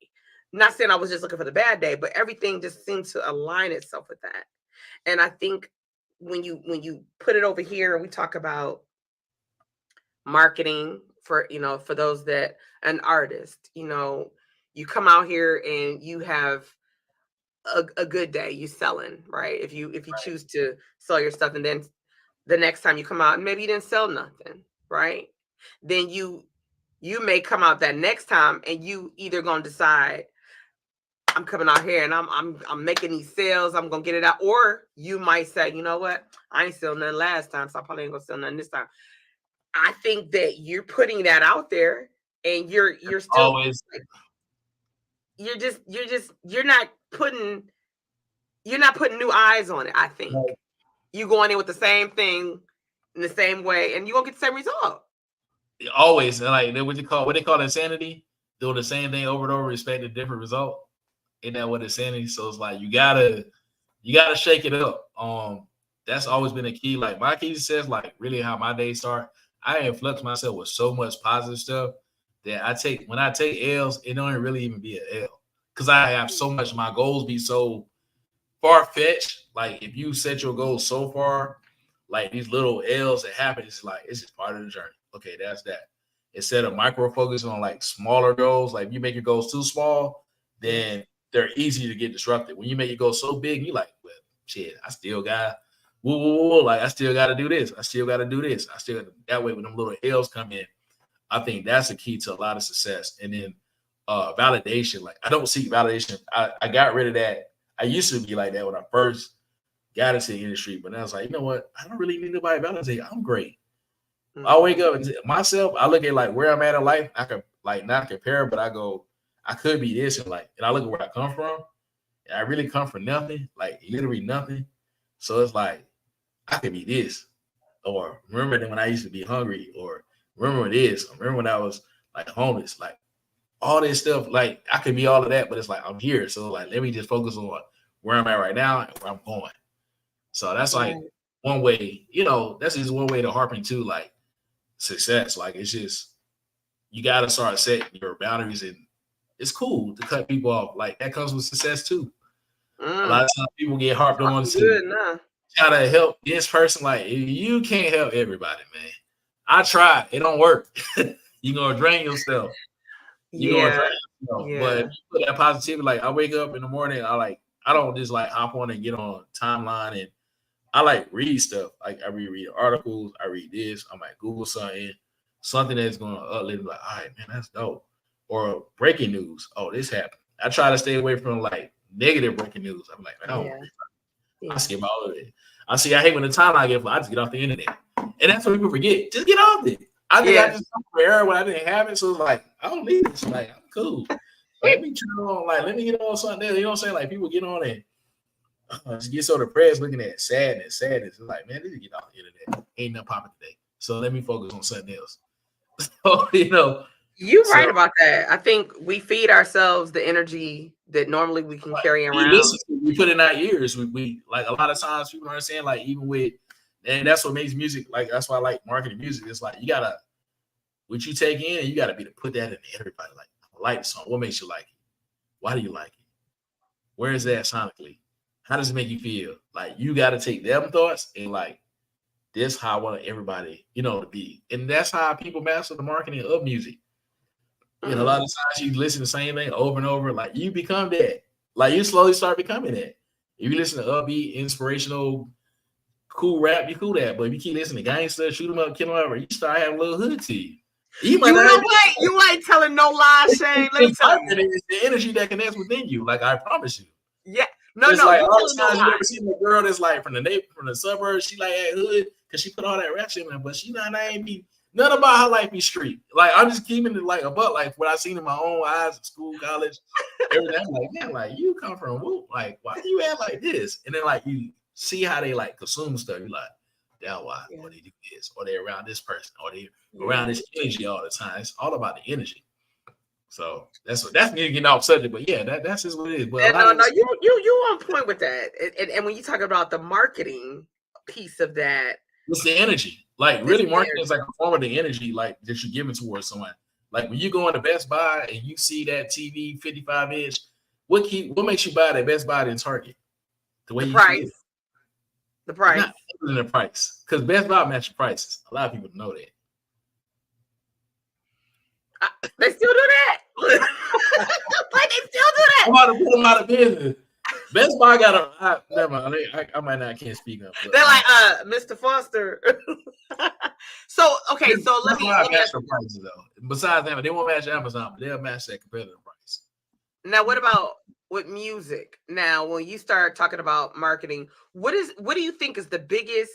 Not saying I was just looking for the bad day, but everything just seemed to align itself with that. And I think when you put it over here and we talk about marketing for those that an artist, you come out here and you have a good day, you selling, right? If you choose to sell your stuff, and then the next time you come out and maybe you didn't sell nothing, right? Then you may come out that next time and you either gonna decide, I'm coming out here and I'm making these sales, I'm gonna get it out, or you might say, you know what, I ain't selling nothing last time, so I probably ain't gonna sell nothing this time. I think that you're putting that out there, and you're still always like, you're not putting new eyes on it. I think you going in with the same thing in the same way, and you gonna get the same result. Always. Like what they call insanity, doing the same thing over and over, expect a different result. Isn't that what insanity? So it's like you gotta you gotta shake it up. That's always been a key. Like my key says, like really how my days start. I influx myself with so much positive stuff that when I take L's, it don't really even be an L. Because I have so much, my goals be so far-fetched. Like if you set your goals so far, like these little L's that happen, it's like it's just part of the journey. Okay, that's that. Instead of micro focusing on like smaller goals, like if you make your goals too small, then they're easy to get disrupted. When you make your goals so big, you like, well, shit, I still got like I still got to do this. I still got to do this. I still that way when them little L's come in, I think that's the key to a lot of success. And then validation, like I don't seek validation. I got rid of that. I used to be like that when I first got into the industry, but I was like, you know what? I don't really need nobody to validate. I'm great. I wake up and myself, I look at like where I'm at in life. I could like not compare, but I go, I could be this and I look at where I come from. And I really come from nothing, like literally nothing. So it's like I could be this, or remember that when I used to be hungry, or remember this, or remember when I was like homeless, like all this stuff. Like I could be all of that, but it's like I'm here. So like let me just focus on where I'm at right now and where I'm going. So that's like one way, that's just one way to harp into like success. Like it's just you gotta start setting your boundaries, and it's cool to cut people off. Like that comes with success too. A lot of times people get harped on to try to help this person. Like you can't help everybody, man. I tried, it don't work. You're gonna drain yourself. But if you put that positivity, like I wake up in the morning, I don't just like hop on and get on timeline, and I like read stuff. Like I read articles, I read this, I might Google something that's gonna uplift, like, all right, man, that's dope. Or breaking news. Oh, this happened. I try to stay away from like negative breaking news. I'm like, man, I skip all of it. I hate when the time I get, I just get off the internet. And that's what people forget. Just get off it. I think I just come for error when I didn't have it. So it's like, I don't need this. Like, I'm cool. Let me turn on, like, let me get on something else. You know what I'm saying? Like, people get on and just get so depressed looking at sadness. It's like, man, just get off the internet. Ain't nothing popping today. So let me focus on something else. So, You're right about that. I think we feed ourselves the energy that normally we can carry around. We put in our ears. We like a lot of times people understand, like, even with, and that's what makes music, like, that's why I like marketing music. It's like, you gotta, what you take in, and you gotta be to put that in everybody. Like, I like the song. What makes you like it? Why do you like it? Where is that sonically? How does it make you feel? Like, you gotta take them thoughts and like, this how I want everybody, to be. And that's how people master the marketing of music. And a lot of times you listen to the same thing over and over, like you become that. Like you slowly start becoming that. If you listen to upbeat, inspirational, cool rap, you cool that. But if you keep listening to gangster, shoot them up, kill them up, you start having a little hood to you. You ain't telling no lies, Shane. Let me tell you. It's the energy that connects within you. Like I promise you. Yeah. It's like all the times you ever seen a girl that's like from the suburbs, she like that hood because she put all that rap shit in, but she not be. None about her life be street. Like I'm just keeping it like a butt. Like what I seen in my own eyes, at school, college, everything. I'm like, man, like you come from whoop. Like why do you act like this? And then like you see how they like consume stuff. You like, that's why, or they do this, or they around this person, or they around this energy all the time. It's all about the energy. So that's me getting off subject, but yeah, that's just what it is. But you on point with that. And when you talk about the marketing piece of that, it's the energy. Like really, marketing is like a form of the energy, like that you're giving towards someone. Like when you go into Best Buy and you see that TV 55-inch, what makes you buy that Best Buy than Target? The price. The price. Not other than the price, because Best Buy matches prices. A lot of people know that. They still do that. Like they still do that. I'm about to put them out of business. Best Buy got never mind. I can't speak up. They're like, Mr. Foster. So let me match the prices though. Besides that, they won't match Amazon, but they'll match that competitive price. Now, what about with music? Now, when you start talking about marketing, what do you think is the biggest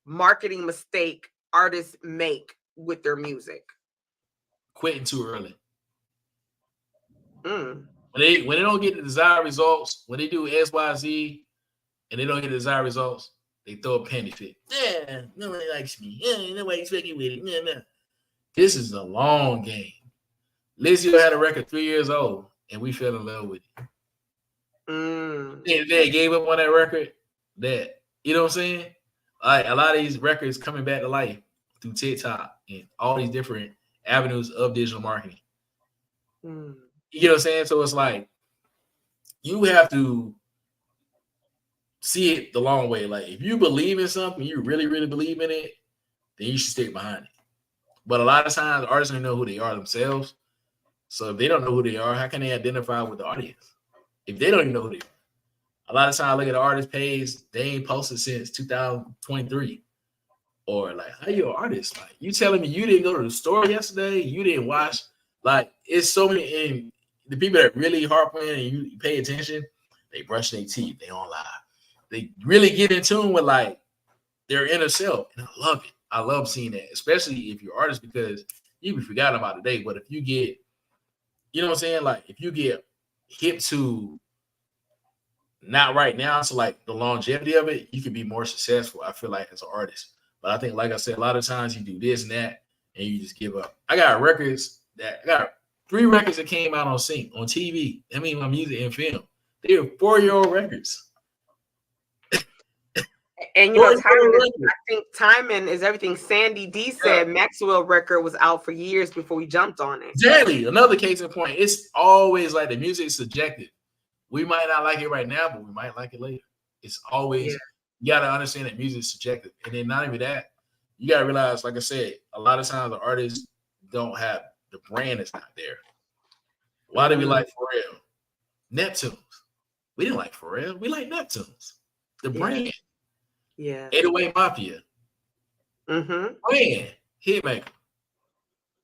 marketing mistake artists make with their music? Quitting too early. When they don't get the desired results, when they do XYZ and they don't get the desired results, they throw a penny fit. Yeah, nobody likes me. Yeah, nobody's fucking with it. Yeah. This is a long game. Lizzie had a record 3 years old, and we fell in love with it. They gave up on that record. That, you know what I'm saying? Like a lot of these records coming back to life through TikTok and all these different avenues of digital marketing. Mm. You know what I'm saying? So it's like you have to see it the long way. Like if you believe in something, you really, really believe in it, then you should stick behind it. But a lot of times artists don't know who they are themselves. So if they don't know who they are, how can they identify with the audience? If they don't even know who they are. A lot of times I look at the artist page, they ain't posted since 2023. Or like, how you an artist? Like, you telling me you didn't go to the store yesterday? You didn't watch? Like, it's so many. And the people that really harp on and you pay attention, they brush their teeth. They on live. They really get in tune with like their inner self, and I love it. I love seeing that, especially if you're artists, because you be forgotten about today. But if you get, you know what I'm saying? Like, if you get hip to not right now, so like the longevity of it, you can be more successful, I feel like, as an artist. But I think, like I said, a lot of times you do this and that, and you just give up. I got 3 records that came out on sync on TV. I mean, my music and film. They were 4-year-old records. And you know, I think timing is everything. Sandy D said Maxwell record was out for years before we jumped on it. Exactly. Another case in point. It's always like the music is subjective. We might not like it right now, but we might like it later. It's always, you got to understand that music is subjective. And then not even that, you got to realize, like I said, a lot of times the artists don't have, the brand is not there. Why do we like Pharrell? Neptunes. We didn't like Pharrell. We like Neptunes. The brand. Yeah. 808 Mafia. Brand. Hitmaker.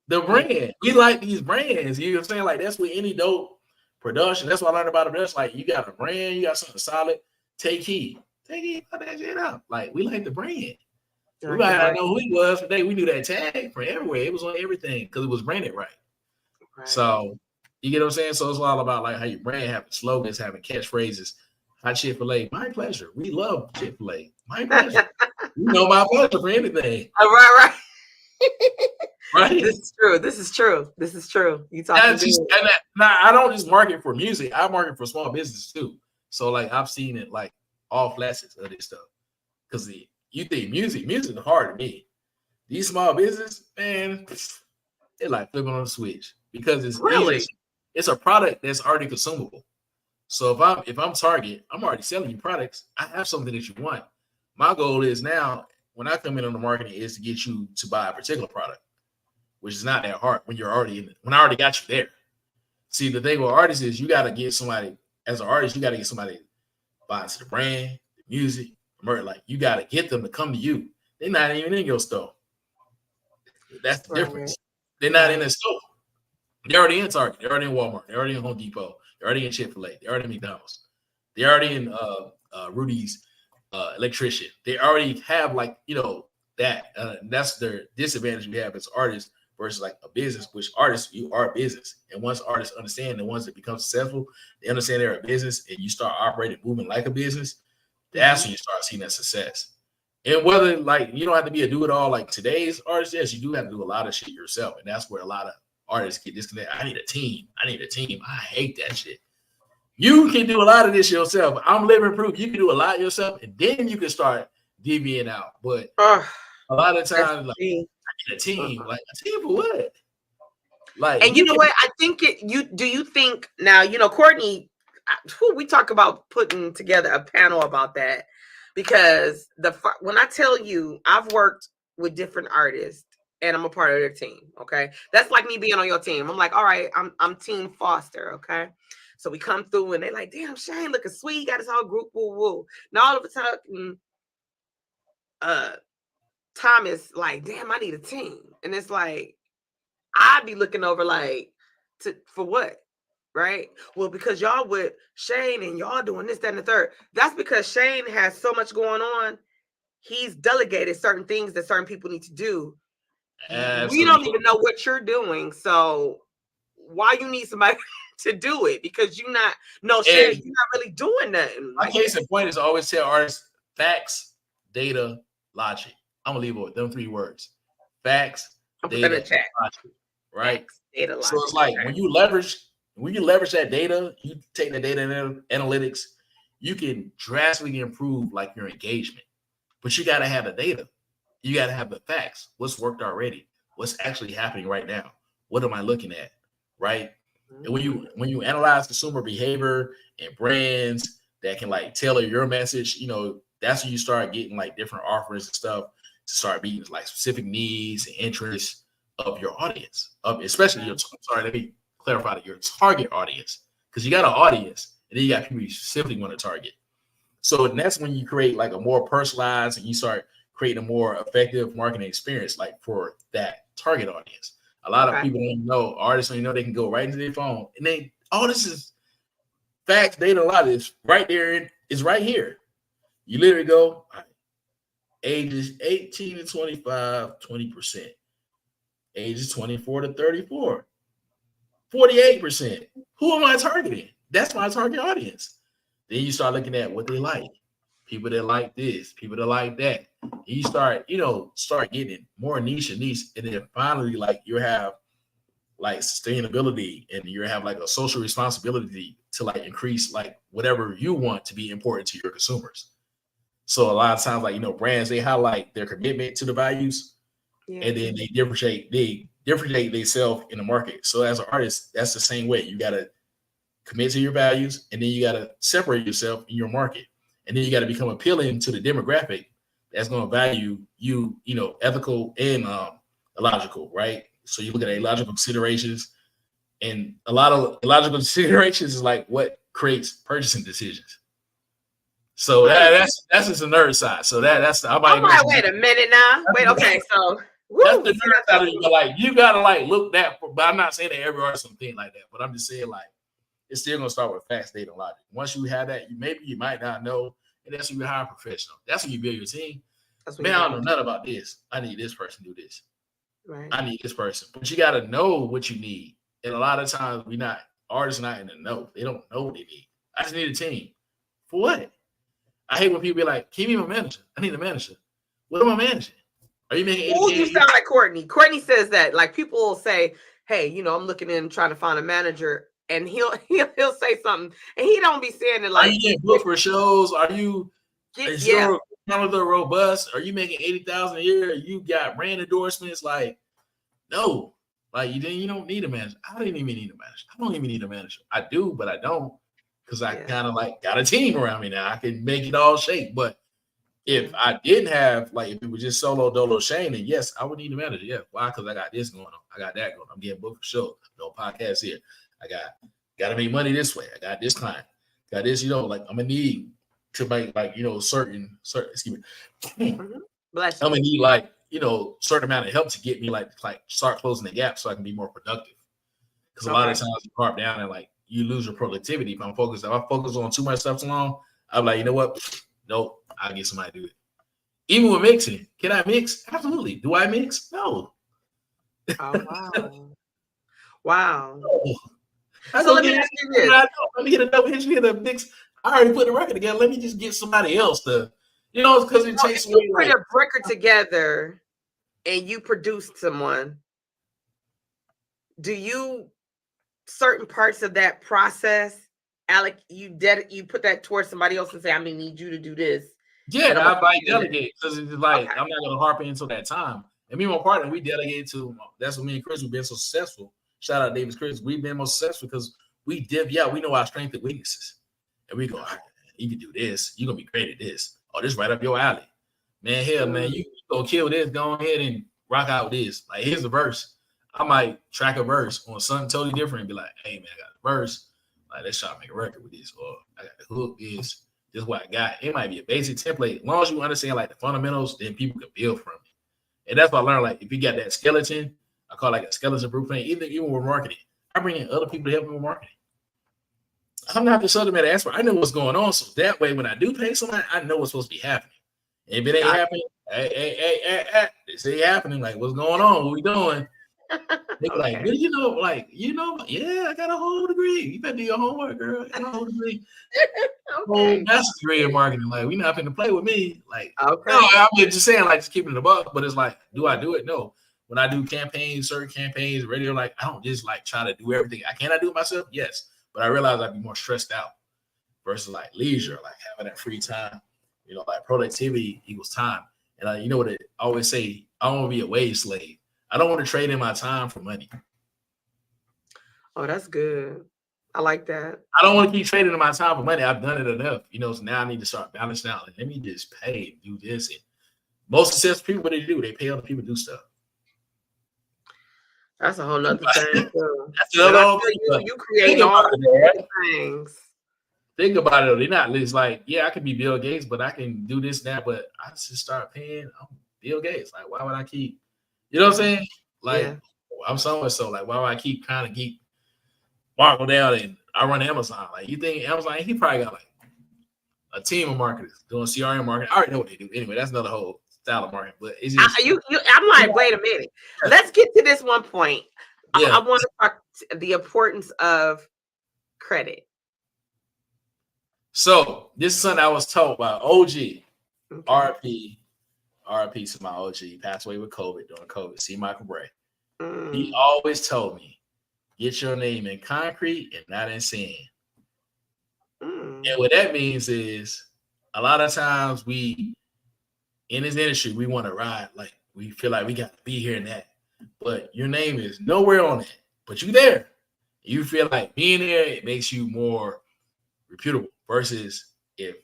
The brand. We like these brands. You know what I'm saying? Like, that's what any dope production. That's what I learned about it. That's like, you got a brand, you got something solid. Take heed. Put that shit out. Like, we like the brand. We might not know who he was today. We knew that tag from everywhere. It was on everything because it was branded right. So, you get what I'm saying? So it's all about like how your brand having slogans, having catchphrases. Hot Chick-fil-A, my pleasure. We love Chick-fil-A. My pleasure. You know my pleasure for anything. Right. Right. This is true. This is true. You talking I don't just market for music. I market for small business too. So like I've seen it like all facets of this stuff. Because you think music is hard to me. These small business, man, they're like flipping on the switch because it's a product that's already consumable. So if I'm Target, I'm already selling you products. I have something that you want. My goal is now, when I come in on the marketing, is to get you to buy a particular product, which is not that hard when you're already in it. When I already got you there. See, the thing with artists is you got to get somebody, as an artist, you got to get somebody to buy into the brand, the music, the merch. Like, you got to get them to come to you. They're not even in your store. That's the difference. They're not in the store. They're already in Target. They're already in Walmart. They're already in Home Depot. They're already in Chick-fil-A. They're already in McDonald's. They're already in Rudy's electrician. They already have like, you know, that. That's their disadvantage we have as artists versus like a business, which artists, you are a business. And once artists understand, the ones that become successful, they understand they're a business and you start operating, moving like a business, that's when you start seeing that success. And whether like, you don't have to be a do-it-all like today's artists, yes, you do have to do a lot of shit yourself. And that's where a lot of artists get disconnected. I need a team. I hate that shit. You can do a lot of this yourself. I'm living proof. You can do a lot yourself, and then you can start deviating out. But a lot of times, like, I need a team. Like, a team for what? Like, and you know what? I think do you think now, you know, Courtney, we talk about putting together a panel about that, because when I tell you I've worked with different artists and I'm a part of their team, okay? That's like me being on your team. I'm like, all right, I'm Team Foster, okay? So we come through and they're like, damn, Shane looking sweet. Got his whole group, woo, woo. Now all of a sudden, Thomas like, damn, I need a team. And it's like, I'd be looking over like, for what? Right? Well, because y'all with Shane and y'all doing this, that, and the third. That's because Shane has so much going on. He's delegated certain things that certain people need to do. Absolutely. We don't even know what you're doing. So why you need somebody to do it? Because you're not really doing nothing. My case in point is I always tell artists: facts, data, logic. I'm gonna leave it with them 3 words: facts, data, logic. Right? Facts, data, logic. So it's like when When you leverage that data, you take the data and analytics, you can drastically improve like your engagement. But you got to have the data. You got to have the facts. What's worked already? What's actually happening right now? What am I looking at? Right? And when you analyze consumer behavior and brands that can like tailor your message, you know, that's when you start getting like different offerings and stuff to start meeting like specific needs and interests of your audience, of especially your. Sorry, let me clarify that your target audience, because you got an audience and then you got people you specifically want to target. So that's when you create like a more personalized and you start creating a more effective marketing experience like for that target audience. A lot of people don't know, artists don't even know they can go right into their phone and they, oh, this is facts, data, a lot of this right there is right here. You literally go, all right, ages 18 to 25, 20%. Ages 24 to 34, 48%. Who am I targeting? That's my target audience. Then you start looking at what they like. People that like this, people that like that. And you start, you know, start getting more niche. And then finally, like you have like sustainability and you have like a social responsibility to like increase like whatever you want to be important to your consumers. So a lot of times, like, you know, brands, they highlight their commitment to the values and then they differentiate themselves in the market. So as an artist, that's the same way. You got to commit to your values and then you got to separate yourself in your market. And then you got to become appealing to the demographic that's going to value you, you know, ethical and illogical, right? So you look at illogical considerations, and a lot of illogical considerations is like what creates purchasing decisions. So that's just the nerd side. So that's I might wait a minute now. Wait, okay, so that's the nerd side of you. Like you gotta like look that, but I'm not saying that every artist will think like that. But I'm just saying like it's still gonna start with facts, data, and logic. Once you have that, you might not know, and that's when you hire a professional. That's when you build your team. Man, I don't know nothing about this. I need this person to do this. Right. I need this person. But you gotta know what you need. And a lot of times artists not in the know. They don't know what they need. I just need a team. For what? I hate when people be like, "Can you be my manager? I need a manager." What am I managing? Are you making? Oh, you sound like Courtney. Courtney says that like people will say, "Hey, you know, I'm looking in trying to find a manager," and he'll say something, and he don't be saying it like. Are you getting booked for shows? Are you? Is your calendar robust? Are you making $80,000 a year? You got brand endorsements? Like, no, like you don't need a manager. I don't even need a manager. I don't even need a manager. I do, but I don't. Because I kind of like got a team around me now. I can make it all shake. But if I didn't have, like, if it was just solo dolo Shane, then yes, I would need a manager. Yeah. Why? Because I got this going on. I got that going on. I'm getting booked for shows. No podcast here. I got to make money this way. I got this client. Got this, you know, like I'm going to need to make like, you know, certain, excuse me. I'm going to need like, you know, certain amount of help to get me like start closing the gap so I can be more productive. Because a lot of times you carve down and like, you lose your productivity. If I focus on too much stuff too long, I'm like, you know what? Nope, I'll get somebody to do it. Even with mixing, can I mix? Absolutely. Do I mix? No. Oh, wow. Wow. No. So let me ask you this. Let me get a double history of the mix. I already put the record together. Let me just get somebody else to, you know, because it takes away. You put a record together and you produce someone. Do you certain parts of that process, Alec, you put that towards somebody else and say, I'm gonna need you to do this. Yeah, I might delegate because it's like I'm not gonna harp into that time. And me and my partner, we delegate to. That's what me and Chris, we've been so successful. Shout out Davis Chris. We've been most successful because we know our strengths and weaknesses. And we go, all right, you can do this, you're gonna be great at this. Oh, this right up your alley. Man, hell, man, you gonna kill this, go ahead and rock out with this. Like, here's the verse. I might track a verse on something totally different and be like, hey man, I got a verse. Like, let's try to make a record with this. Or I got the hook, this is what I got. It might be a basic template. As long as you understand like the fundamentals, then people can build from it. And that's what I learned. Like, if you got that skeleton, I call it like a skeleton blueprint, even with marketing. I bring in other people to help me with marketing. I'm not the subject matter expert. I know what's going on. So that way, when I do pay somebody, I know what's supposed to be happening. And if it ain't happening, hey, this ain't happening. Like, what's going on? What we doing? They be like, well, yeah, I got a whole degree. You better do your homework, girl. I got a whole degree. Whole master's degree in marketing. Like, we not finna play with me. Like, no, I'm just saying, like, just keeping it above. But it's like, do I do it? No. when I do campaigns, certain campaigns, radio, like I don't just like try to do everything. Can I do it myself? Yes. But I realize I'd be more stressed out versus like leisure, like having that free time. You know, like productivity equals time. And you know what I always say, I don't want to be a wage slave. I don't want to trade in my time for money. Oh, that's good. I like that. I don't want to keep trading in my time for money. I've done it enough, you know. So now I need to start balancing out. Like, let me just pay, do this. And most successful people, what they do, they pay other people to do stuff. That's a whole nother thing too. That's another you create all the things. Think about it. They're not. It's like, yeah, I could be Bill Gates, but I can do this, that. But I just start paying. I'm Bill Gates. Like, why would I keep? You know what I'm saying? Like, yeah. I'm so and so. Like, why would I keep kind of keep walking down and I run Amazon? Like, you think Amazon? He probably got like a team of marketers doing CRM marketing. I already know what they do. Anyway, that's another whole style of marketing. But it's just I'm like, wait a minute. Let's get to this one point. Yeah. I want to talk the importance of credit. So this is something I was told by OG, RP to my OG, passed away with COVID during COVID. C. Michael Bray. He always told me, get your name in concrete and not in sand. And what that means is a lot of times we, in this industry, we want to ride, like we feel like we got to be here and that. But your name is nowhere on it. But you there. You feel like being there, it makes you more reputable versus if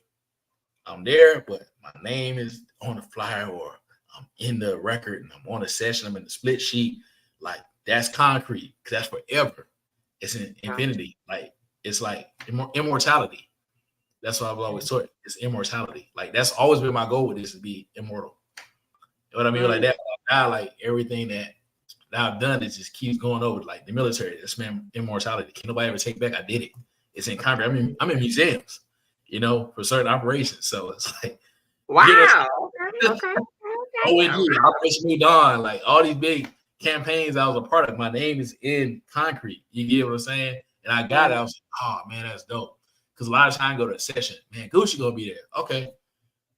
I'm there, but my name is on the flyer or I'm in the record and I'm on a session, I'm in the split sheet. Like that's concrete because that's forever. It's an infinity. Like it's like immortality. That's what I've always taught. It's immortality. Like that's always been my goal with this, to be immortal. You know what I mean? Like that. Now, like everything that I've done, it just keeps going over. Like the military, that's immortality. Can nobody ever take back? I did it. It's in concrete. I mean, I'm in museums, you know, for certain operations. So it's like, wow. You know, okay. Operation New Dawn, like all these big campaigns I was a part of, my name is in concrete. You get what I'm saying? And I got it. I was like, oh man, that's dope. Because a lot of times I go to a session, man, Gucci gonna be there. Okay.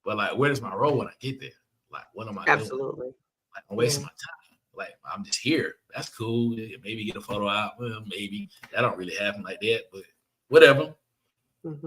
But like, where's my role when I get there? Like, what am I doing? Absolutely. Like, I'm wasting my time. Like, I'm just here. That's cool. Maybe get a photo out. Well, maybe. That don't really happen like that, but whatever.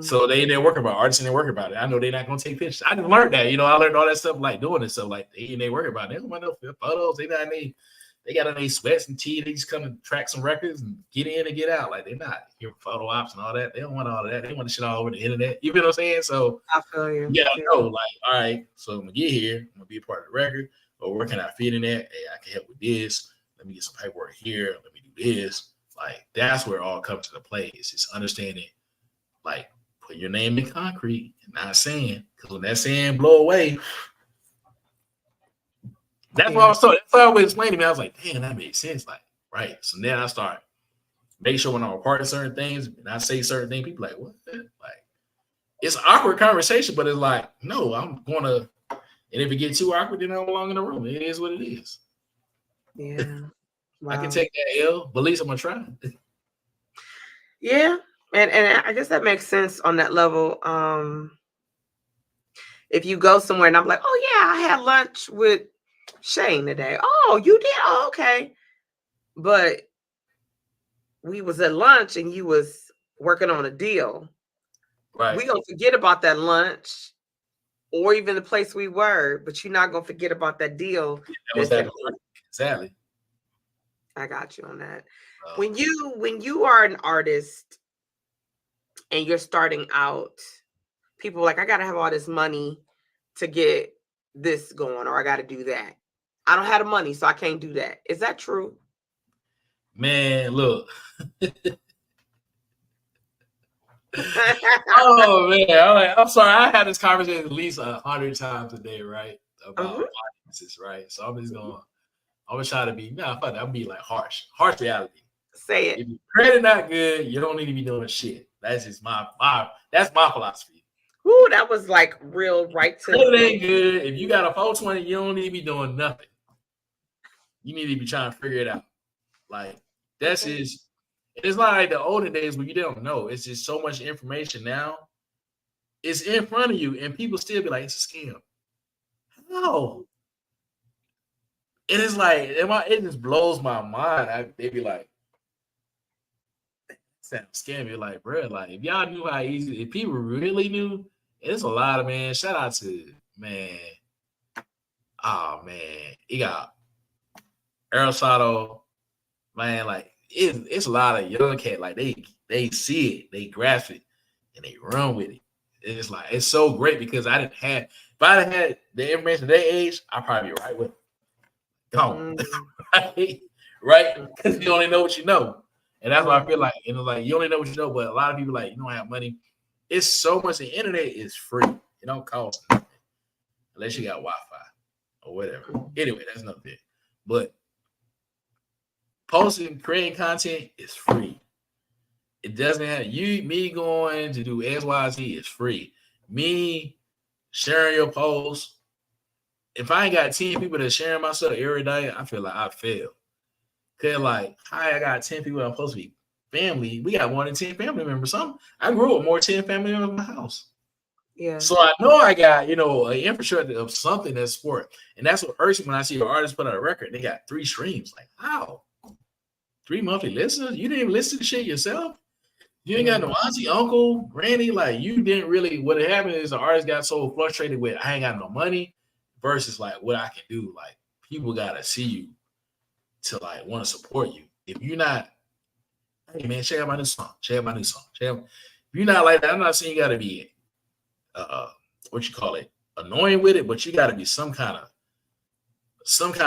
So they're working about artists and they're working about it. I know they're not gonna take pictures. I just learned that, you know, I learned all that stuff like doing it. So like they work about it. They don't want no photos. They got on their sweats and tee. They just come and track some records and get in and get out. Like they're not here for photo ops and all that. They don't want all of that. They want to shit all over the internet. You know what I'm saying? So I feel you. Yeah, I know. Like, all right, so I'm gonna get here. I'm gonna be a part of the record. Or where can I fit in that? Hey, I can help with this. Let me get some paperwork here. Let me do this. Like that's where it all comes to the play. It's just understanding, like, put your name in concrete and not sand. Because when that sand blow away, that's what I was told. That's what I was explaining to me. I was like, damn, that makes sense. Like, right. So then I start make sure when I'm a part of certain things and I say certain things, people like, what? Like, it's an awkward conversation, but it's like, no, I'm gonna. And if it gets too awkward, then I don't belong in the room. It is what it is. Yeah. Wow. I can take that L, but at least I'm gonna try. Yeah. And I guess that makes sense on that level. If you go somewhere and I'm like, oh yeah, I had lunch with Shane today. Oh, you did? Oh, okay. But we was at lunch and you was working on a deal. Right. We gonna forget about that lunch or even the place we were, but you're not gonna forget about that deal. Exactly. I got you on that. When you are an artist and you're starting out, people are like, I gotta have all this money to get this going, or I gotta do that. I don't have the money, so I can't do that. Is that true? Man, look. Oh man, I'm sorry. I had this conversation at least 100 times a day, right? About finances, right? So I'm just gonna try to be I'll be like harsh reality. Say it. If your credit not good, you don't need to be doing shit. That's just my philosophy. Ooh, that was like real right to credit ain't good. If you got a 420, you don't need to be doing nothing. You need to be trying to figure it out. Like that's just. It's not like the older days where you don't know. It's just so much information now. It's in front of you, and people still be like, it's a scam. No. it is like it just blows my mind. They be like, sound scammy. Like, bro, like if y'all knew how easy, if people really knew, it's a lot of man. Shout out to man. Oh man, he got Aristotle, man. Like it's a lot of young cat. Like they see it, they grasp it, and they run with it. And it's like it's so great because I didn't have. If I didn't had the information at their age, I'd probably be right with them. Gone. Right? Because you only know what you know. And that's why I feel like, you know, like you only know what you know, but a lot of people like you don't have money. It's so much. The internet is free. It don't cost nothing unless you got Wi-Fi or whatever. Anyway, that's another thing. But posting, creating content is free. It doesn't have me going to do XYZ is free. Me sharing your post. If I ain't got 10 people that sharing my stuff every day, I feel like I failed. Cause like, hi, I got 10 people that I'm supposed to be family. We got more than 10 family members. I grew up with more than 10 family members in my house. Yeah. So I know I got, you know, an infrastructure of something that's sport. And that's what hurts me when I see an artist put out a record. They got 3 streams. Like, how? 3 monthly listeners? You didn't even listen to shit yourself? You ain't got no auntie, uncle, granny. Like, you didn't really, what happened is the artist got so frustrated with, I ain't got no money versus like what I can do. Like, people got to see you to like want to support you. If you're not, hey man, check out my new song. Check out my new song. If you're not like that, I'm not saying you gotta be what you call it, annoying with it, but you gotta be some kind of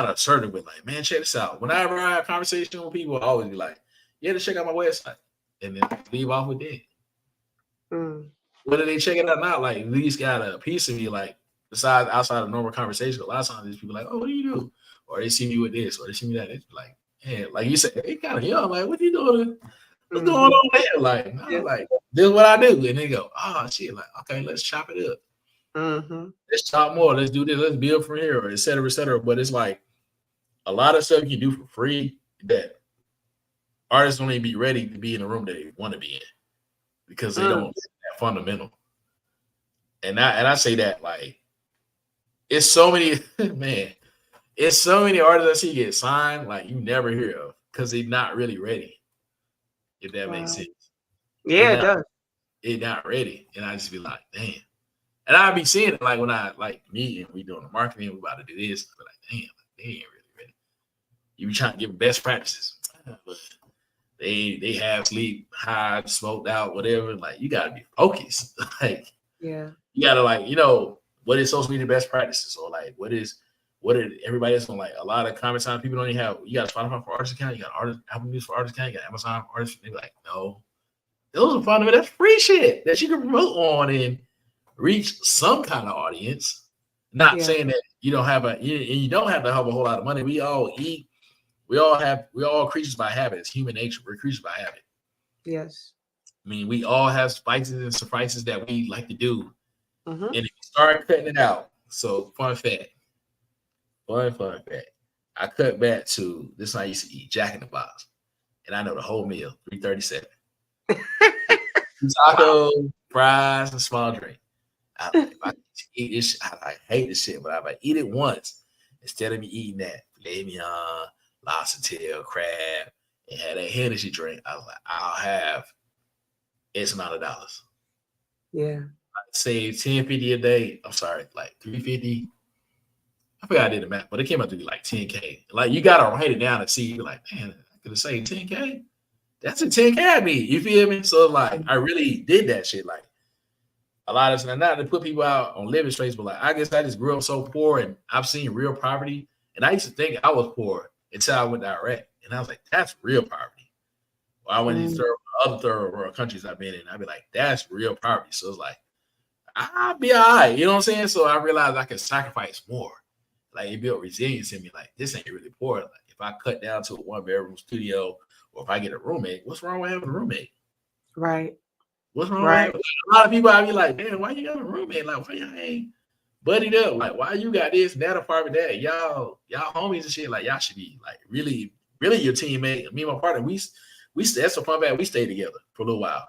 assertive with like, man, check this out. Whenever I have conversation with people, I always be like, yeah, to check out my website. And then leave off with that. Whether they check it out or not, like at least got a piece of me, like besides outside of normal conversation. A lot of times these people like, oh, what do you do? Or they see me with this, or they see me that. It's like, yeah, like you said, they kind of young. Like, what you doing? What's going on there? Like, like this is what I do. And they go, oh shit, like, okay, let's chop it up. Let's chop more. Let's do this. Let's build from here, or et cetera, et cetera. But it's like a lot of stuff you do for free that artists don't even be ready to be in the room that they want to be in because they don't get that fundamental. And I say that like it's so many man. It's so many artists I see get signed, like you never hear of, because they're not really ready. If that makes sense. Yeah, it does. They're not ready. And I just be like, damn. And I'll be seeing it like when I like me and we doing the marketing, we about to do this. But like, damn, they ain't really ready. You be trying to give best practices. But they have sleep, high, smoked out, whatever. Like you gotta be focused. Like, yeah, you gotta like, you know, what is social media best practices, or like what is everybody else on, like a lot of comments on people don't even have. You got Spotify for artist account, you got Apple Music for artist account, you got Amazon for artist. They be like, no, those are fundamental. That's free shit that you can promote on and reach some kind of audience. Not saying that you don't have you don't have to have a whole lot of money. We all eat. We all creatures by habit. It's human nature. We're creatures by habit. Yes. I mean, we all have spices and suffices that we like to do. And if you start cutting it out, so fun fact. I cut back to this. I used to eat Jack in the Box, and I know the whole meal, $3.37. Taco, fries, and small drink. If I eat this, I hate this shit, but if I eat it once, instead of me eating that filet mignon, lobster tail, crab, and had that Hennessy drink, I was like, I'll have X amount of dollars. Yeah. I saved $10.50 a day. I'm sorry, like $3.50. I forgot I did the math, but it came out to be like $10K. Like you gotta write it down and see. You're like, man, I could have saved $10K. That's a $10K I need. You feel me? So like, I really did that shit. Like a lot of not to put people out on living space, but like I guess I just grew up so poor, and I've seen real poverty. And I used to think I was poor until I went to Iraq, and I was like, that's real poverty. Well, I went to other third world countries I've been in. I'd be like, that's real poverty. So it's like, I'll be all right. You know what I'm saying? So I realized I could sacrifice more. Like it built resilience in me. Like this ain't really poor. Like if I cut down to a 1-bedroom studio, or if I get a roommate, what's wrong with having a roommate? Right. What's wrong with having a lot of people? I'd be like, man, why you got a roommate? Like why y'all ain't buddied up? Like why you got this, that apartment, that? Y'all homies and shit. Like y'all should be like really your teammate. Me and my partner, we that's a fun fact. We stayed together for a little while.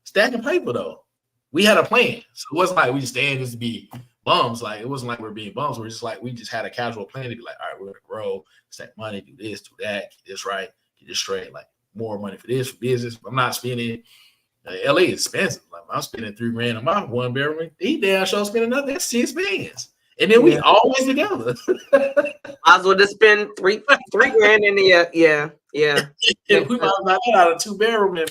Stacking paper though. We had a plan. So it wasn't like we just staying just to be bums. Like it wasn't like we're being bums. We're just like we just had a casual plan to be like, all right, we're gonna grow, stack money, do this, do that, get this right, get this straight. Like more money for this, for business. I'm not spending. LA is expensive. Like I'm spending $3,000 on my one bedroom. He damn sure spending another. That's $6,000. And then we always together. Might as well just spend three grand in the yeah. We might as well get out of 2 bedroom and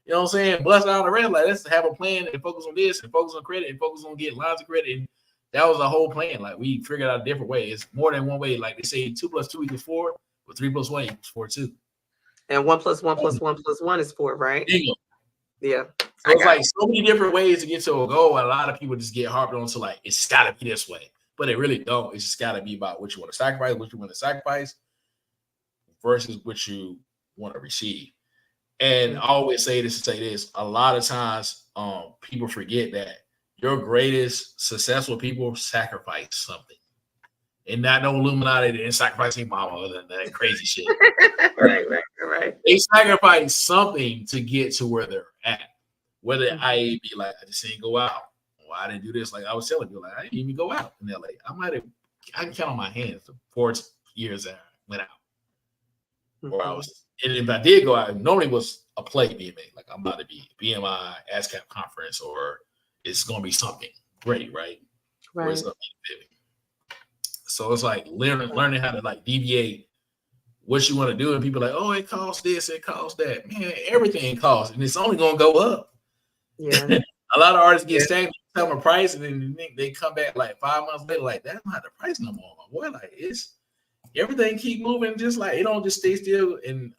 you know what I'm saying, bust out the rest. Like let's have a plan and focus on this and focus on credit and focus on getting lines of credit. And that was the whole plan. Like we figured out a different way. It's more than one way. Like they say 2 + 2 = 4, but 3 + 1 = 4 too. And 1 + 1 + 1 + 1 is 4, right? Yeah. So it's like so many different ways to get to a goal. A lot of people just get harped on to like it's gotta be this way. But it really don't. It's just got to be about what you want to sacrifice, what you want to sacrifice versus what you want to receive. And I always say this to say this. A lot of times people forget that your greatest successful people sacrifice something. And not no Illuminati didn't sacrifice their mama or that crazy shit. Right. They sacrifice something to get to where they're at. Whether I be like, I just didn't go out. I didn't do this. Like I was telling people, like I didn't even go out in LA. I can count on my hands the 4 years that I went out. Or I was, and if I did go out, it normally was a play being made. Like I'm about to be BMI ASCAP conference, or it's gonna be something great, right? Or it's gonna be big. So it's like learning how to like deviate what you want to do, and people are like, oh, it costs this, it costs that. Man, everything costs, and it's only gonna go up. Yeah. A lot of artists get stagnant, tell them a price, and then they come back like 5 months later, like that's not the price no more, my boy. Like it's everything keep moving, just like it don't just stay still, and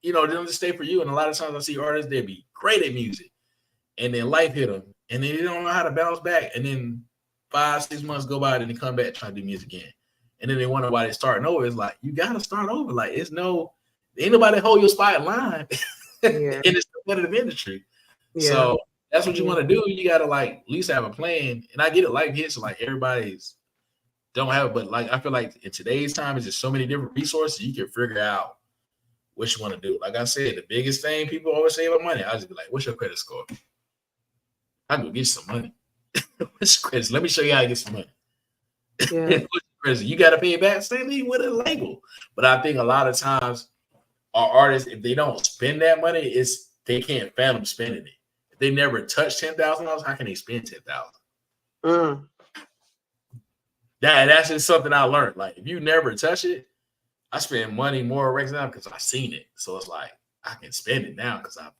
you know, it don't just stay for you. And a lot of times I see artists, they be great at music, and then life hit them, and then they don't know how to bounce back, and then 5-6 months go by, and they come back trying to do music again, and then they wonder why they're starting over. It's like you gotta start over. Like ain't nobody hold your spot in line in this competitive industry. Yeah. So that's what you want to do. You gotta like at least have a plan. And I get it, life hits, like everybody's don't have it, but like I feel like in today's time, it's just so many different resources you can figure out what you want to do. Like I said, the biggest thing people always say about money, I just be like, "What's your credit score?" I can go get you some money. What's your credit? Let me show you how to get some money. Yeah. You got to pay it back. Same thing with a label. But I think a lot of times our artists, if they don't spend that money, they can't fathom spending it. They never touch $10,000. How can they spend $10,000? That's just something I learned. Like if you never touch it, I spend money more right now because I've seen it. So it's like I can spend it now because I've,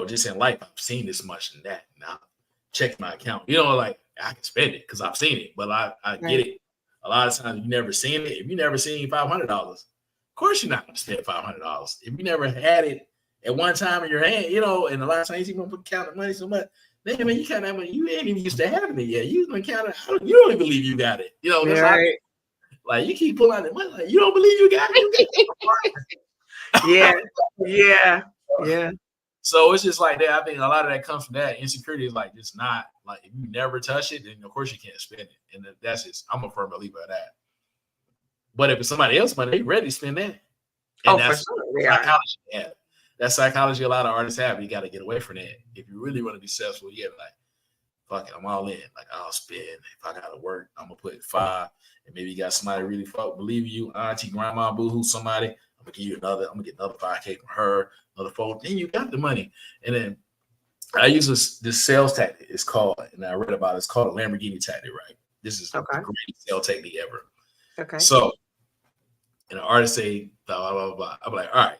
just in life I've seen this much and that. Now check my account. Like I can spend it because I've seen it. But I get it. A lot of times you never seen it. If you never seen $500, of course you're not going to spend $500. If you never had it at one time in your hand, and a lot of times you're going to count the money so much. Man, you count that money. You ain't even used to having it yet. You going to count it. You don't even believe you got it. That's right. Like you keep pulling out the money. Like you don't believe you got it. Yeah. So it's just like that. I think a lot of that comes from that. Insecurity is like just not like if you never touch it, then of course you can't spend it. And that's just I'm a firm believer of that. But if it's somebody else's money, they ready to spend that. And that's for sure. Psychology. Yeah. That psychology a lot of artists have. You got to get away from that. If you really want to be successful, you have like, fuck it, I'm all in. Like I'll spend. If I gotta work, I'm gonna put 5. And maybe you got somebody really believe you, auntie, grandma, boo-hoo, somebody. I'm gonna give you I'm gonna get another 5K from her, another 4. Then you got the money. And then I use this sales tactic. It's called, and I read about it, it's called a Lamborghini tactic, right? This is the greatest sales technique ever. Okay. So, and the artist say, blah, blah, blah, blah. I'm like, all right,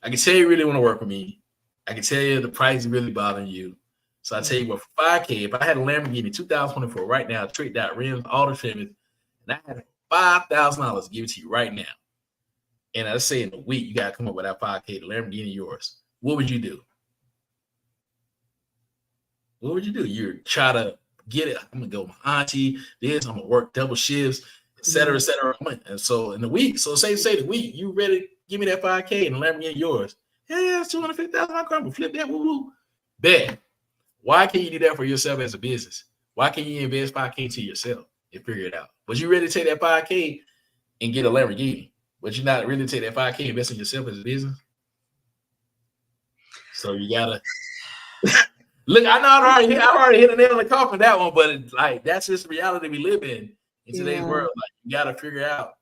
I can tell you really want to work with me. I can tell you the price is really bothering you. So I tell you what, for 5K, if I had a Lamborghini 2024 right now, tricked out rims, all the trimmings, and I had $5,000 to give it to you right now. And I say in a week, you got to come up with that 5K, the Lamborghini yours. What would you do? What would you do? You try to get it. I'm going to go with my auntie, this, I'm going to work double shifts, et cetera, et cetera. And so in the week, so say the week, you ready to give me that 5K and the Lamborghini yours. Yeah, it's $250,000. I'm going to flip that, woo-woo. Bet. Why can't you do that for yourself as a business? Why can't you invest 5K to yourself and figure it out? But you ready to take that 5K and get a Lamborghini, but you're not really take that 5K and invest in yourself as a business? So you gotta Look, I know I already hit a nail in the coffin that one, but it's like that's just the reality we live in today's world. Like you got to figure out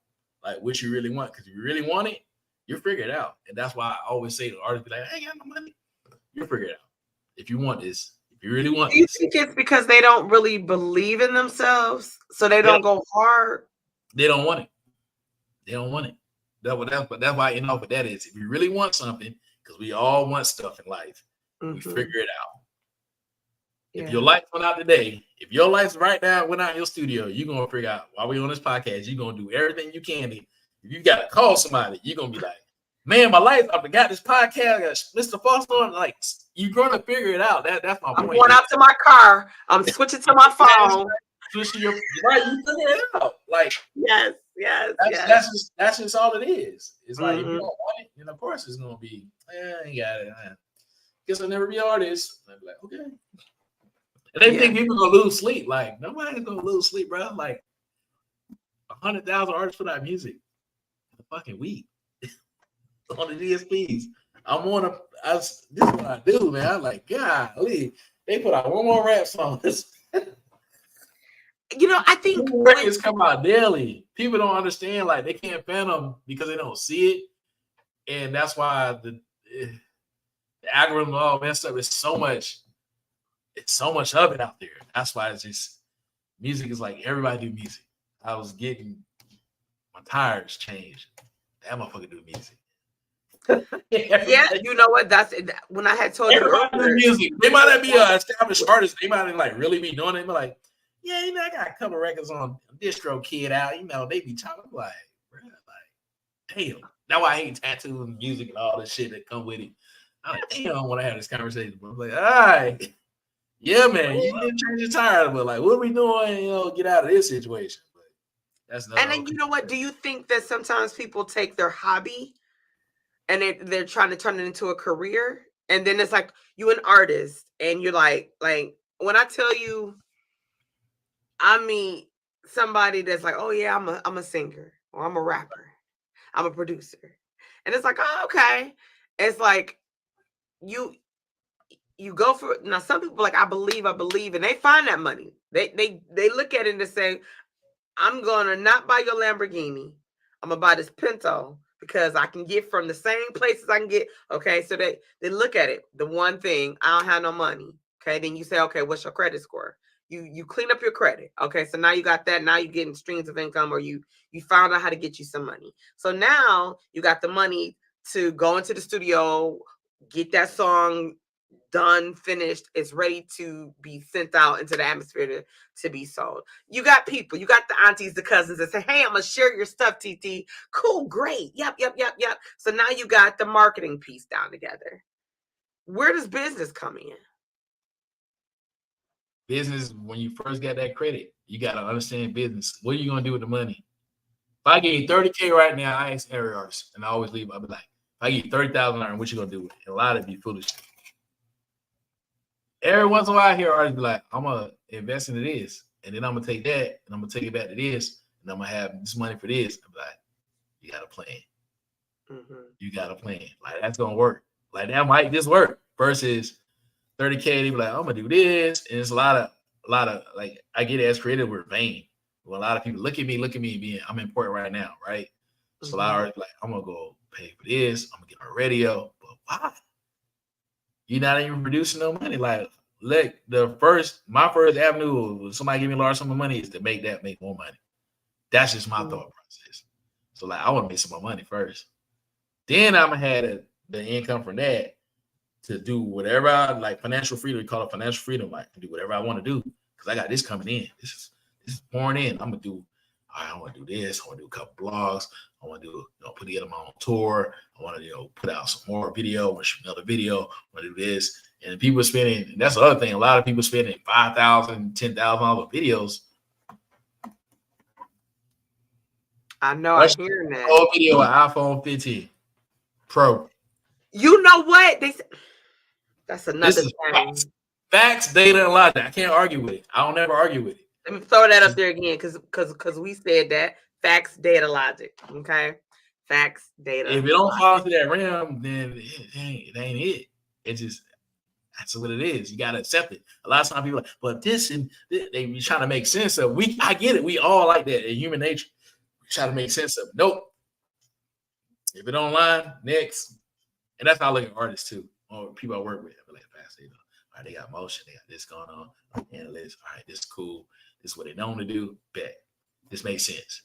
like what you really want, because if you really want it, you'll figure it out. And that's why I always say to artists, be like, "I ain't got no money." You'll figure it out if you want this. If you really want Do you this. think it's because they don't really believe in themselves, so they don't go hard? They don't want it. They don't want it. That's why but that is. If you really want something, because we all want stuff in life, we figure it out. If your lights went out today, if your lights right now went out in your studio, you're gonna figure out while we on this podcast, you're gonna do everything you can. If you gotta call somebody, you're gonna be like, man, my lights, I got this podcast, I got Mr. Foster on. Like, you're gonna figure it out. That's my point. I'm going out to my car, I'm switching to my phone. Switching your right, you figure it out. Like, yes. That's just all it is. It's like if you don't want it, then of course it's gonna be, I ain't got it. Guess I'll never be an artist. And I'll be like, okay. And they think people gonna lose sleep. Like, nobody's gonna lose sleep, bro. Like 100,000 artists put out music in a fucking week on the DSPs. This is what I do, man. I'm like, golly, they put out one more rap song. I think records come out daily. People don't understand, like they can't fan them because they don't see it, and that's why the algorithm all messed up. It's so much of it out there. That's why it's just music is like everybody do music. I was getting my tires changed. That motherfucker do music. Yeah, you know what? That's when I had told everybody you do music. They might not be established artists. They might not like really be doing it. But like, yeah, I got a couple records on Distro Kid out. They be talking like, bro, like, damn. That's why I hate tattoos and music and all the shit that come with it. I'm like, damn, I want to have this conversation. But I'm like, all right, yeah, man, you didn't change your tire, but like, what are we doing? Get out of this situation. But that's not. And then you know what? Do you think that sometimes people take their hobby and they're trying to turn it into a career, and then it's like you an artist, and you're like when I tell you. I mean, somebody that's like, oh yeah, I'm a singer, or I'm a rapper, I'm a producer, and it's like, oh okay. It's like you go for it. Now some people like I believe, and they find that money. They look at it and say, I'm gonna not buy your Lamborghini. I'm gonna buy this Pinto because I can get from the same places I can get. Okay, so they look at it. The one thing, I don't have no money. Okay, then you say, okay, what's your credit score? You clean up your credit. Okay, so now you got that. Now you're getting streams of income, or you found out how to get you some money. So now you got the money to go into the studio, get that song done, finished. It's ready to be sent out into the atmosphere to be sold. You got people, you got the aunties, the cousins that say, hey, I'm gonna share your stuff, TT. Cool, great. Yep. So now you got the marketing piece down together. Where does business come in? Business, when you first get that credit, you got to understand business. What are you going to do with the money? If I give you $30K right now, I ask every artist, and I always leave. I'll be like, if I give you $30,000, what you going to do with it? And a lot of it be foolish. Every once in a while, I hear artists be like, I'm going to invest into this, and then I'm going to take that, and I'm going to take it back to this, and I'm going to have this money for this. I'm like, you got a plan. You got a plan. Like, that's going to work. Like, that might just work versus 30K, they be like, I'm gonna do this. And it's a lot of like, I get it as creative, we're vain. Well, a lot of people look at me being, I'm important right now, right? So a lot of artists like, I'm gonna go pay for this, I'm gonna get on radio. But why? You're not even producing no money. Like, look, my first avenue was somebody give me a large sum of money is to make more money. That's just my thought process. So like, I want to make some more money first. Then I'm gonna have the income from that to do whatever I like. Financial freedom, we call it financial freedom. Like, to do whatever I want to do because I got this coming in. This is pouring in. I'm gonna do. All right, I want to do this. I want to do a couple blogs. I want to do, put together my own tour. I want to, put out some more video. I want to shoot another video. I want to do this. And people are spending. And that's the other thing. A lot of people spending $5,000, $10,000 on videos. I know. I'm hearing that. Whole video with iPhone 15 Pro. You know what? That's another thing. Facts, data, and logic. I can't argue with it. I don't ever argue with it. Let me throw that up there again because we said that. Facts, data, logic. Okay? Facts, data. If it don't fall into that realm, then it ain't it. It just, That's what it is. You gotta accept it. A lot of times people are like, but this and they be trying to make sense of. I get it. We all like that in human nature. We try to make sense of. Nope. If it online, next. And that's how I look at artists too, or people I work with. I be like, fast, all right, they got motion, they got this going on. Handle this. All right, this is cool. This is what they normally do. Bet. This makes sense.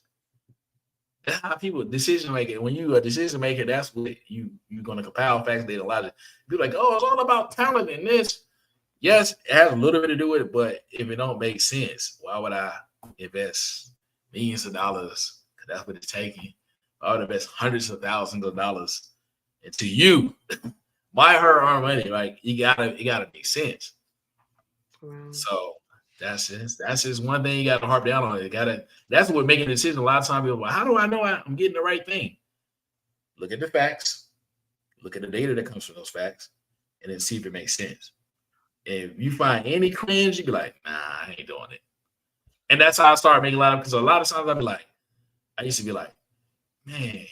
That's how people decision making. When you a decision maker, that's what you're gonna compile facts. They a lot of people like, oh, it's all about talent and this. Yes, it has a little bit to do with it, but if it don't make sense, why would I invest millions of dollars? Because that's what it's taking. I would invest hundreds of thousands of dollars into you. My hard-earned money, like it gotta make sense. Wow. So that's just one thing you gotta harp down on. That's what making a decision. A lot of times people are like, how do I know I'm getting the right thing? Look at the facts, look at the data that comes from those facts, and then see if it makes sense. If you find any cringe, you be like, nah, I ain't doing it. And that's how I started making a lot of, because a lot of times I used to be like, man,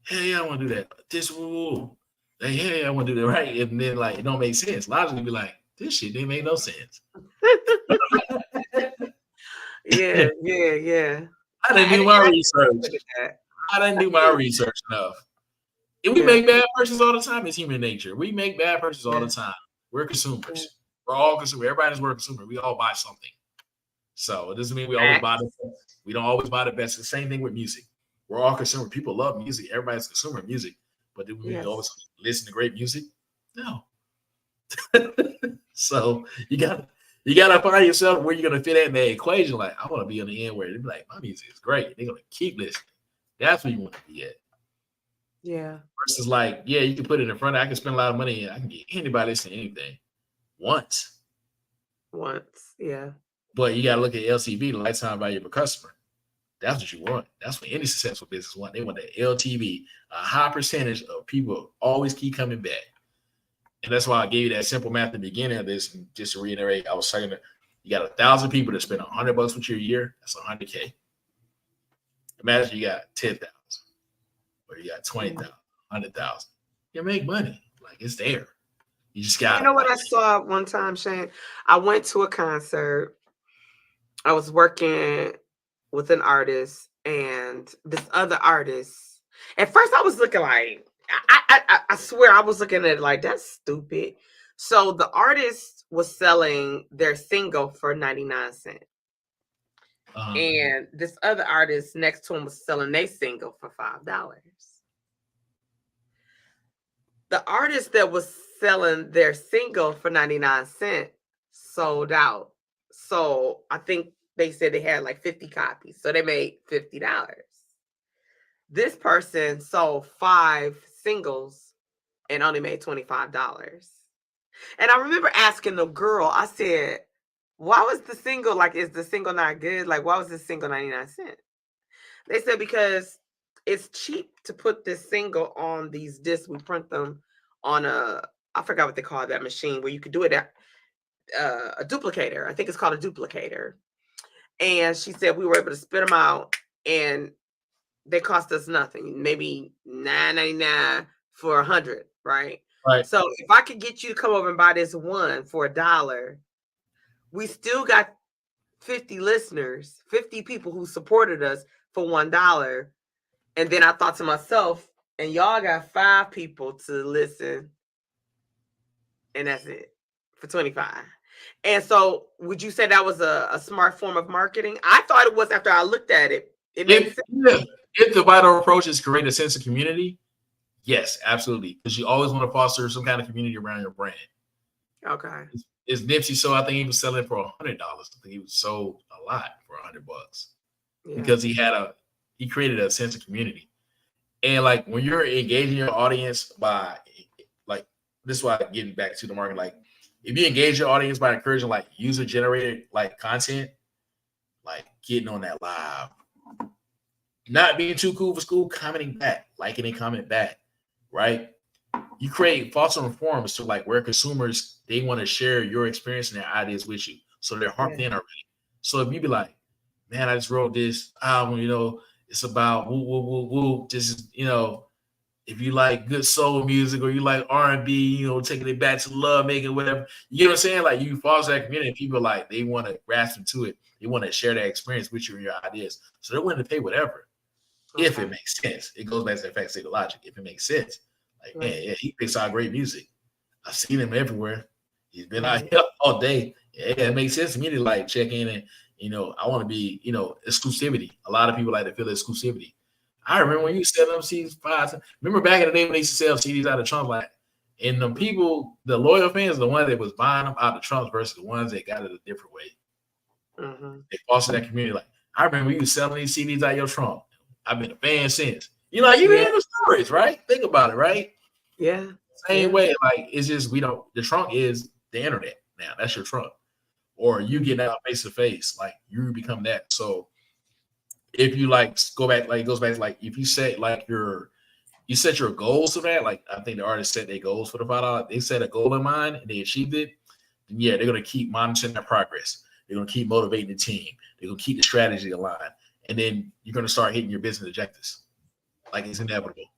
hey, yeah, I want to do that. This rule. Hey, yeah, I want to do that, right? And then like it don't make sense. Logically be like, this shit didn't make no sense. Yeah. I didn't do my research. I didn't do my research enough. And we make bad purchases all the time. It's human nature. We make bad purchases all the time. We're consumers. We're all consumers. Everybody's we're a consumer. We all buy something. So it doesn't mean we always buy the best. We don't always buy the best. The same thing with music. We're all consumers. People love music. Everybody's a consumer of music. But do we always listen to great music? No. So you gotta find yourself where you're gonna fit in the equation. Like, I want to be on the end where they be like, my music is great. They're gonna keep listening. That's where you want to be at. Yeah. Versus like, yeah, you can put it in front. I can spend a lot of money and I can get anybody listening to anything once. Yeah. But you gotta look at LTV, the lifetime value of a customer. That's what you want. That's what any successful business want. They want that LTV. A high percentage of people always keep coming back. And that's why I gave you that simple math at the beginning of this. And just to reiterate, I was saying that you got 1,000 people that spend $100 with you a year. That's $100K. Imagine you got 10,000, or you got 20,000, 100,000. You make money. Like, it's there. You just got. You know what I saw one time, Shane? I went to a concert. I was working with an artist, and this other artist. At first, I was looking like, I swear, I was looking at it like, that's stupid. So the artist was selling their single for 99 cents. And this other artist next to him was selling their single for $5. The artist that was selling their single for 99 cents sold out. So I think they said they had like 50 copies. So they made $50. This person sold 5 singles and only made $25. And I remember asking the girl, I said, why was the single, like, is the single not good? Like, why was the single 99 cents? They said, because it's cheap to put this single on these discs. We print them on I forgot what they call that machine where you could do it at a duplicator. I think it's called a duplicator. And she said we were able to spit them out and they cost us nothing, maybe $9.99 for 100, right? Right. So if I could get you to come over and buy this one for $1, we still got 50 listeners, 50 people who supported us for $1. And then I thought to myself, and y'all got 5 people to listen, and that's it for 25. And so would you say that was a smart form of marketing? I thought it was after I looked at it. If the vital approach is create a sense of community, yes, absolutely. Because you always want to foster some kind of community around your brand. Okay. It's Nipsey, so I think he was selling for $100. I think he was sold a lot for $100 because he created a sense of community. And like when you're engaging your audience by like, this is why getting back to the market, like if you engage your audience by encouraging like user generated like content, like getting on that live, not being too cool for school, commenting back, liking and comment back, right? You create fostering forums to like where consumers, they want to share your experience and their ideas with you. So they're harped in already. So if you be like, man, I just wrote this album, it's about woo, woo, woo, woo. This is, if you like good soul music or you like R&B, taking it back to love making, whatever, you know what I'm saying? Like you foster that community, and people like they want to grasp into it. They want to share that experience with you and your ideas. So they're willing to pay whatever if it makes sense. It goes back to that fact, sake of logic. If it makes sense, like man, yeah, he picks out great music. I've seen him everywhere. He's been out here all day. Yeah, it makes sense to me to like check in and I want to be exclusivity. A lot of people like to feel exclusivity. I remember when you sell them CDs 5 times. Remember back in the day when they used to sell CDs out of trunk, like, and the people, the loyal fans, the ones that was buying them out of trunks versus the ones that got it a different way. They foster that community. Like, I remember you selling these CDs out of your trunk. I've been a fan since. You hear the stories, right? Think about it, right? Yeah. Same way. Like, it's just the trunk is the internet now. That's your trunk. Or you get out face to face, like you become that. So if you go back, like it goes back, like if you set you set your goals for that, like I think the artists set their goals for the $5. They set a goal in mind and they achieved it, then yeah, they're gonna keep monitoring that progress. They're gonna keep motivating the team. They're gonna keep the strategy aligned, and then you're gonna start hitting your business objectives. Like it's inevitable.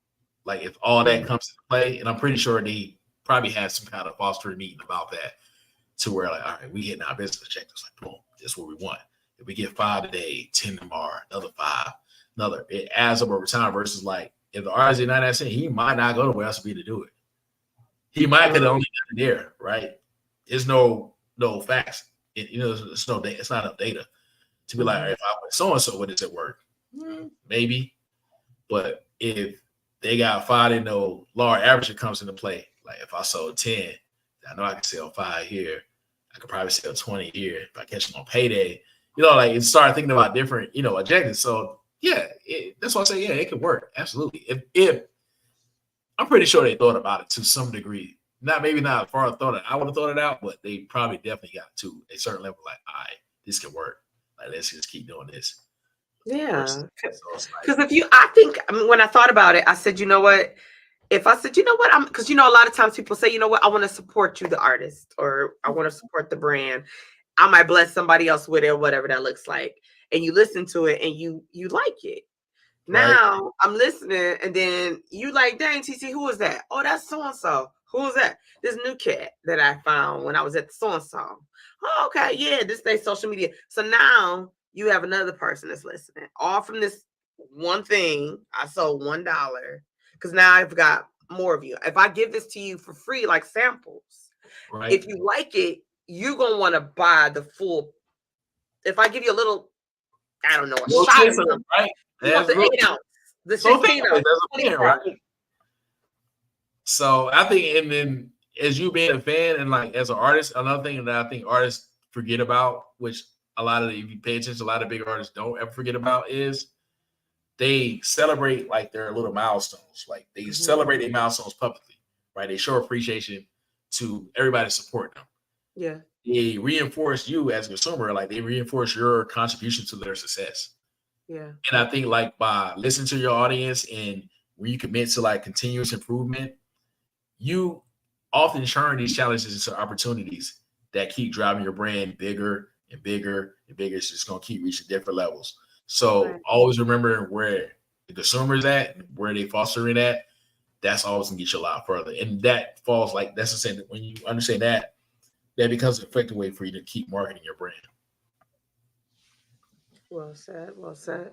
Like if all that comes into play, and I'm pretty sure they probably had some kind of fostering meeting about that, to where like, all right, we hitting our business objectives. Like boom, that's what we want. If we get 5 today, 10 tomorrow, another 5, another, it adds up over time versus like if the artist is not that saying, he might not go to where else to be to do it. He might could have only done it there, right? There's no facts. It's no data. It's not enough data to be like, all right, if I went so and so, what does it work? Maybe, but if they got 5, they know lower average comes into play. Like if I sold 10, I know I can sell 5 here. I could probably sell 20 here if I catch them on payday. Like and start thinking about different, objectives. So yeah, that's why I say, yeah, it could work. Absolutely. If I'm pretty sure they thought about it to some degree. Maybe not far thought it. I would have thought it out, but they probably definitely got to a certain level. Like, all right, this can work. Like, let's just keep doing this. Yeah. Because when I thought about it, I said, you know what? If I said, because a lot of times people say, I want to support you, the artist, or I want to support the brand. I might bless somebody else with it, or whatever that looks like. And you listen to it and you like it. Now I'm listening, and then you like, dang, TC, who is that? Oh, that's so-and-so. Who is that? This new cat that I found when I was at the so-and-so. Oh, okay. Yeah, this day social media. So now you have another person that's listening. All from this one thing. I sold $1. Because now I've got more of you. If I give this to you for free, like samples, if you like it, you're going to want to buy the full. If I give you a little, I don't know, a shot of something, right? You want the 8 ounce, the 16 ounce, right? So I think, and then as you being a fan and like as an artist, another thing that I think artists forget about, which if you pay attention, a lot of big artists don't ever forget about, is they celebrate like their little milestones. Like they celebrate their milestones publicly, right? They show appreciation to everybody supporting them. Yeah. They reinforce you as a consumer, like they reinforce your contribution to their success. Yeah. And I think like by listening to your audience and when you commit to like continuous improvement, you often turn these challenges into opportunities that keep driving your brand bigger and bigger and bigger. It's just going to keep reaching different levels. So always remember where the consumer is at, where they fostering at. That's always going to get you a lot further. And that falls like, that's the same. When you understand that becomes an effective way for you to keep marketing your brand. Well said. Well said.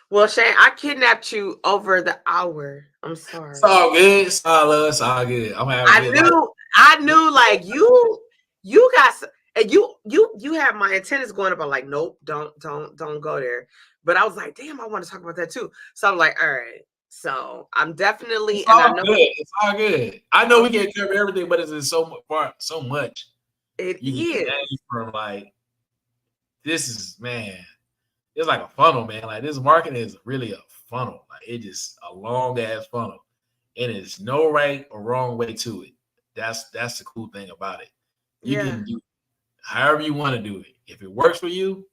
Well, Shane, I kidnapped you over the hour. I'm sorry. It's all good. It's all good. I'm having I knew like you got, and you have my antennas going up. I'm like, nope, don't go there. But I was like, damn, I want to talk about that too. So I'm like, all right. So I'm definitely, it's all good. It's all good. I know we can't cover everything, but it's so much. It is from like, this is, man, it's like a funnel, man. Like this marketing is really a funnel. Like it just a long ass funnel, and there's no right or wrong way to it. That's the cool thing about it. You can do it however you want to do it. If it works for you,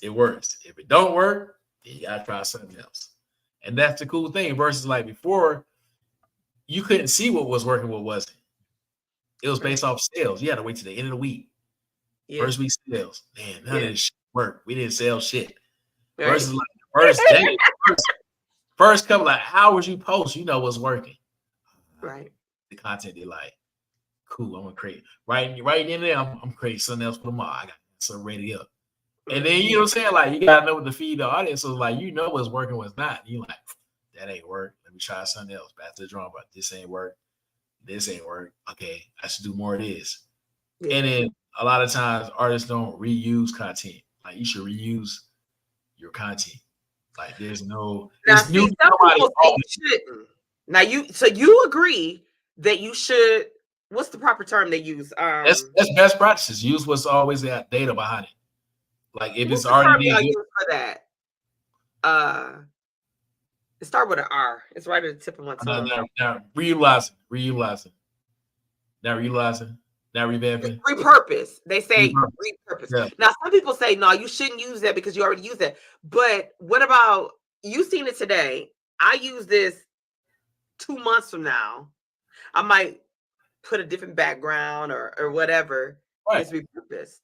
it works. If it don't work, then you gotta try something else. And that's the cool thing. Versus like before, you couldn't see what was working, what wasn't. It was based off sales. You had to wait till the end of the week. Yeah. First week sales. Man, none of this shit worked. We didn't sell shit. Versus like the first couple of hours you post, you know what's working. Right. The content they like. Cool, I'm gonna create right in there. I'm creating something else for tomorrow. I got something ready up. And then you know what I'm saying? Like you gotta know what to feed the audience. So like you know what's working, what's not. You like, that ain't work. Let me try something else. Back to the drawing board. This ain't work. This ain't work. Okay, I should do more of this. Yeah. And then a lot of times artists don't reuse content. Like you should reuse your content. Like there's Now, new see, some nobody. people say you shouldn't. Now, you agree that you should. What's the proper term they use? That's best practices. Use what's always that data behind it. Like if What's it's the term already y'all good, use for that? It start with an R. It's right at the tip of my tongue. now reutilizing, now realizing, now revamping. Repurpose. They say repurpose. Yeah. Now, some people say, no, you shouldn't use that because you already use that. But what about you seen it today? I use this 2 months from now. I might put a different background or whatever. Right. It's repurposed.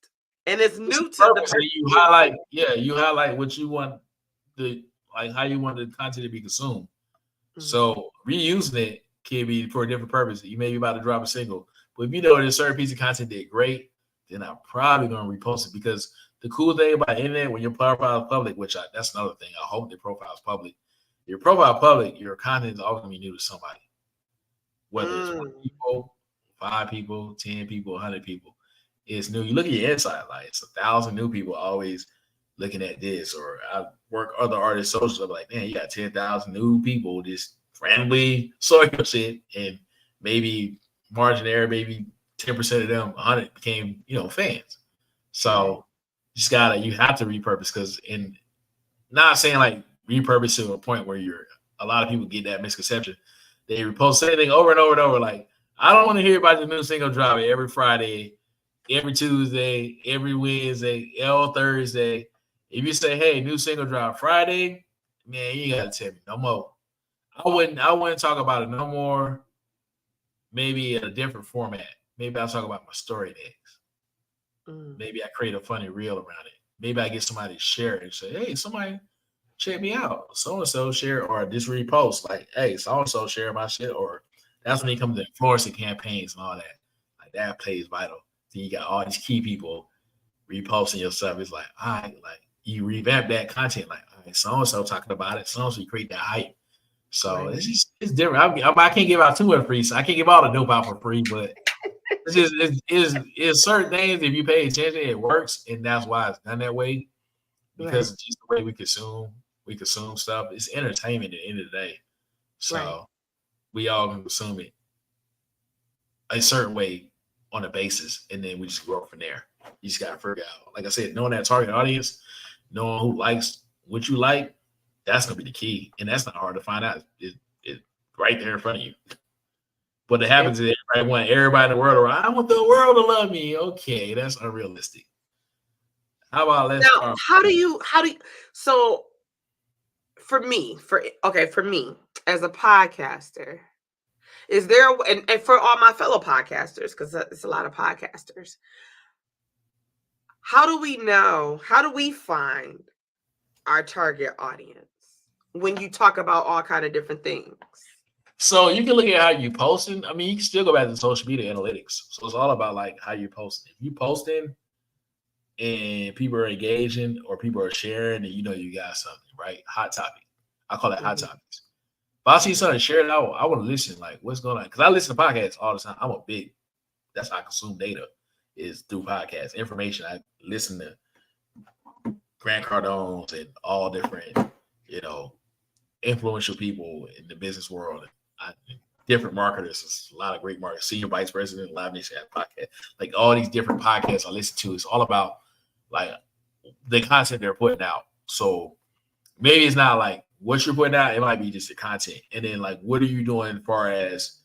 And it's new to the person. You highlight, you highlight what you want like how you want the content to be consumed. Mm-hmm. So reusing it can be for a different purpose. You may be about to drop a single, but if you know there's a certain piece of content did great, then I'm probably gonna repost it because the cool thing about internet when your profile is public, that's another thing. I hope your profile is public. Your profile public, your content is always gonna be new to somebody. Whether it's 1 people, 5 people, 10 people, 100 people. It's new. You look at your insight, like it's 1,000 new people always looking at this. Or I work other artists' socials. I'm like, man, you got 10,000 new people just randomly saw your shit, and maybe margin error, maybe 10% of them, 100 became fans. So you have to repurpose because not saying like repurpose to a point where a lot of people get that misconception. They repost anything over and over and over. Like, I don't want to hear about the new single drop every Friday, every Tuesday, every Wednesday, all Thursday. If you say, hey, new single drop Friday, man, you gotta tell me no more. I wouldn't talk about it no more. Maybe in a different format. Maybe I'll talk about my story next. Maybe I create a funny reel around it. Maybe I get somebody to share it and say, hey, somebody check me out. So-and-so share or just repost. Like, hey, so-and-so share my shit. Or that's when it comes to influencing campaigns and all that. Like that plays vital. Then you got all these key people reposting your stuff. It's like, all right, like you revamp that content. Like, all right, so-and-so talking about it. So-and-so you create that hype. So it's different. I can't give out too much free. So I can't give all the dope out for free, but it's certain things. If you pay attention, it works, and that's why it's done that way. Because it's just the way we consume stuff. It's entertainment at the end of the day. So we all can consume it a certain way on a basis, and then we just grow from there. You just gotta figure out, like I said, knowing that target audience, knowing who likes what you like, that's gonna be the key. And that's not hard to find out. It's right there in front of you. What happens is everybody in the world around, I want the world to love me. Okay, that's unrealistic. How about how do you so for me as a podcaster, is there and for all my fellow podcasters, because it's a lot of podcasters, how do we find our target audience when you talk about all kind of different things? So you can look at how you posting. I mean, you can still go back to social media analytics. So it's all about like how you posting. If you posting and people are engaging or people are sharing, and you got something, right? Hot topic. I call it hot topics. If I see something shared, I want to listen. Like, what's going on? Because I listen to podcasts all the time. That's how I consume data, is through podcasts. Information. I listen to Grant Cardone's and all different, influential people in the business world. Different marketers. There's a lot of great marketers. Senior Vice President, Live Nation podcast. Like all these different podcasts I listen to. It's all about like the content they're putting out. So maybe it's not like what you're putting out. It might be just the content. And then like, what are you doing as far as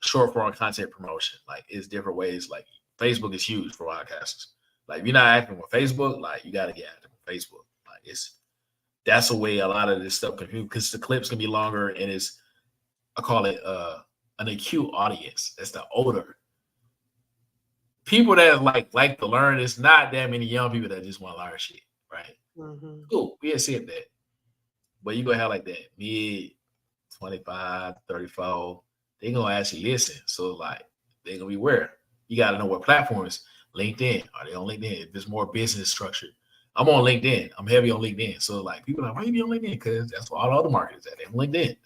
short form content promotion? Like it's different ways. Like Facebook is huge for podcasters. Like if you're not active on Facebook, like you got to get active on Facebook. Like that's the way a lot of this stuff can be, because the clips can be longer, and I call it an acute audience. That's the older people that like to learn. It's not that many young people that just want to learn shit, right? Cool, we accept that. But you gonna have like that mid 25, 34. They gonna actually listen. So like they gonna be where you gotta know what platforms. LinkedIn. Are they on LinkedIn? If it's more business structured. I'm on LinkedIn. I'm heavy on LinkedIn. So like people are like, why you be on LinkedIn? Because that's where all the other marketers at. They're on LinkedIn.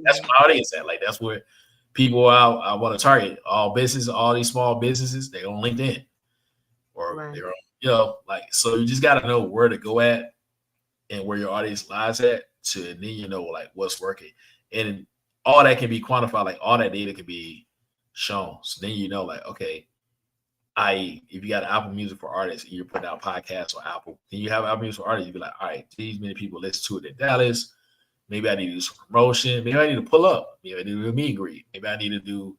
That's my audience at. Like that's where people I want to target. All business, all these small businesses, they on LinkedIn. Or Right. they're on, like so you just gotta know where to go at and where your audience lies at to then like what's working. And all that can be quantified, like all that data can be shown. So then like, okay, if you got Apple Music for artists and you're putting out podcasts on Apple, then you have Apple Music for artists, you be like, all right, these many people listen to it in Dallas. Maybe I need to do some promotion. Maybe I need to pull up. Maybe I need to do a meet and greet. Maybe I need to do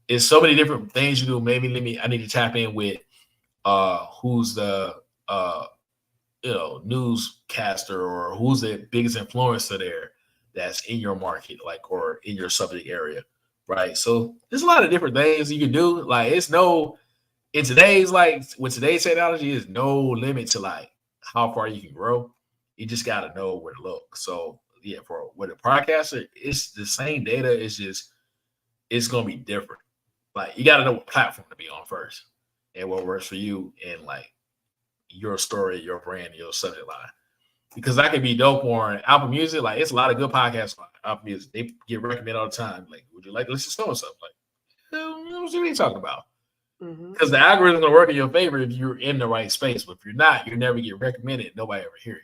it's so many different things you do. Maybe I need to tap in with who's the newscaster or who's the biggest influencer there that's in your market, like or in your subject area, right? So there's a lot of different things you can do. Like in today's with today's technology, is no limit to like how far you can grow. You just got to know where to look. So yeah, with a podcaster, it's the same data. It's gonna be different. Like you got to know what platform to be on first and what works for you and like your story, your brand, your subject line. Because I can be dope on Apple Music. Like it's a lot of good podcasts on Apple Music. They get recommended all the time. Like, would you like to listen to so and so? Like, what are you talking about? Because the algorithm gonna work in your favor if you're in the right space. But if you're not, you never get recommended. Nobody ever hear you.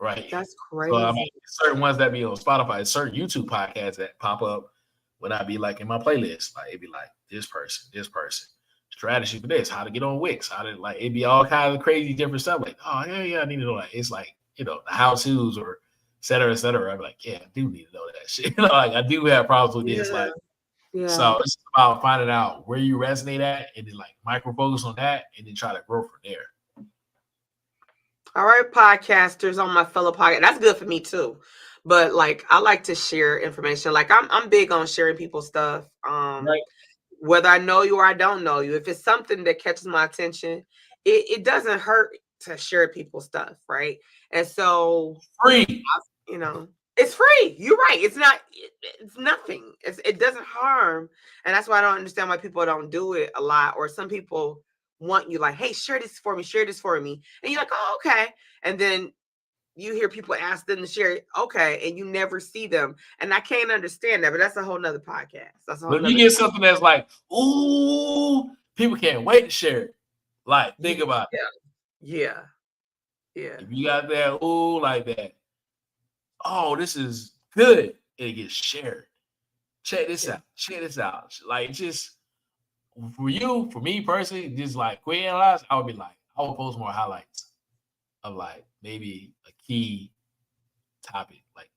Right. That's crazy. So I mean, certain ones that be on Spotify, certain YouTube podcasts that pop up when I be like in my playlist. Like it'd be like this person, strategy for this, how to get on Wix, how to like it'd be all kinds of crazy different stuff. Like, oh yeah, I need to know that. It's like, the how-tos or et cetera, et cetera. I'm like, yeah, I do need to know that shit. Like I do have problems with this. Like, so it's about finding out where you resonate at and then like micro focus on that and then try to grow from there. All right, podcasters on my fellow podcast. That's good for me too. But like I like to share information. Like I'm big on sharing people's stuff. Right. Whether I know you or I don't know you, if it's something that catches my attention, it doesn't hurt to share people's stuff, right? And so Free. It's free. You're right. It's nothing. It doesn't harm. And that's why I don't understand why people don't do it a lot. Or some people want you like, hey, share this for me. And you're like, oh, okay. And then you hear people ask them to share it, okay, and you never see them. And I can't understand that, but that's a whole nother podcast. But if you get something that's like, ooh, people can't wait to share it. Like, think about it. Yeah. If you got that, ooh, like that, oh, this is good, it gets shared. Check this out. Like, just for me personally, just like quick analyze, I would post more highlights of like maybe a key topic, like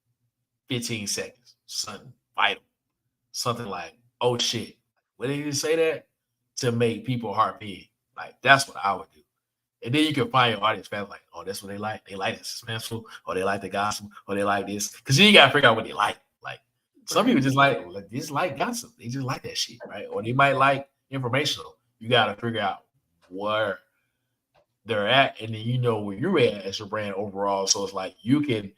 15 seconds, something vital, something like, oh shit, what did you say that? To make people harp in. Like, that's what I would do. And then you can find your audience fans like, oh, that's what they like. They like it suspenseful, or they like the gossip, or they like this. Because then you got to figure out what they like. Like, some people just like gossip. They just like that shit, right? Or they might like informational. You got to figure out where they're at, and then where you're at as your brand overall. So it's like you can,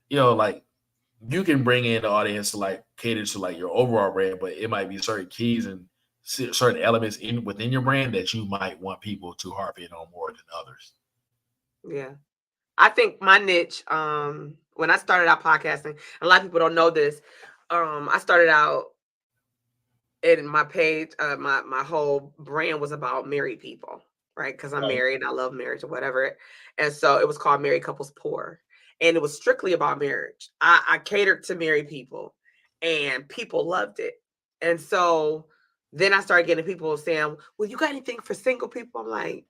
you can bring in the audience to like cater to like your overall brand, but it might be certain keys and certain elements within your brand that you might want people to harp in on more than others. Yeah. I think my niche, when I started out podcasting, a lot of people don't know this. I started out in my page, my whole brand was about married people, right? Because I'm married and I love marriage or whatever. And so it was called Married Couples Poor. And it was strictly about marriage. I catered to married people and people loved it. And so then I started getting people saying, well, you got anything for single people? I'm like,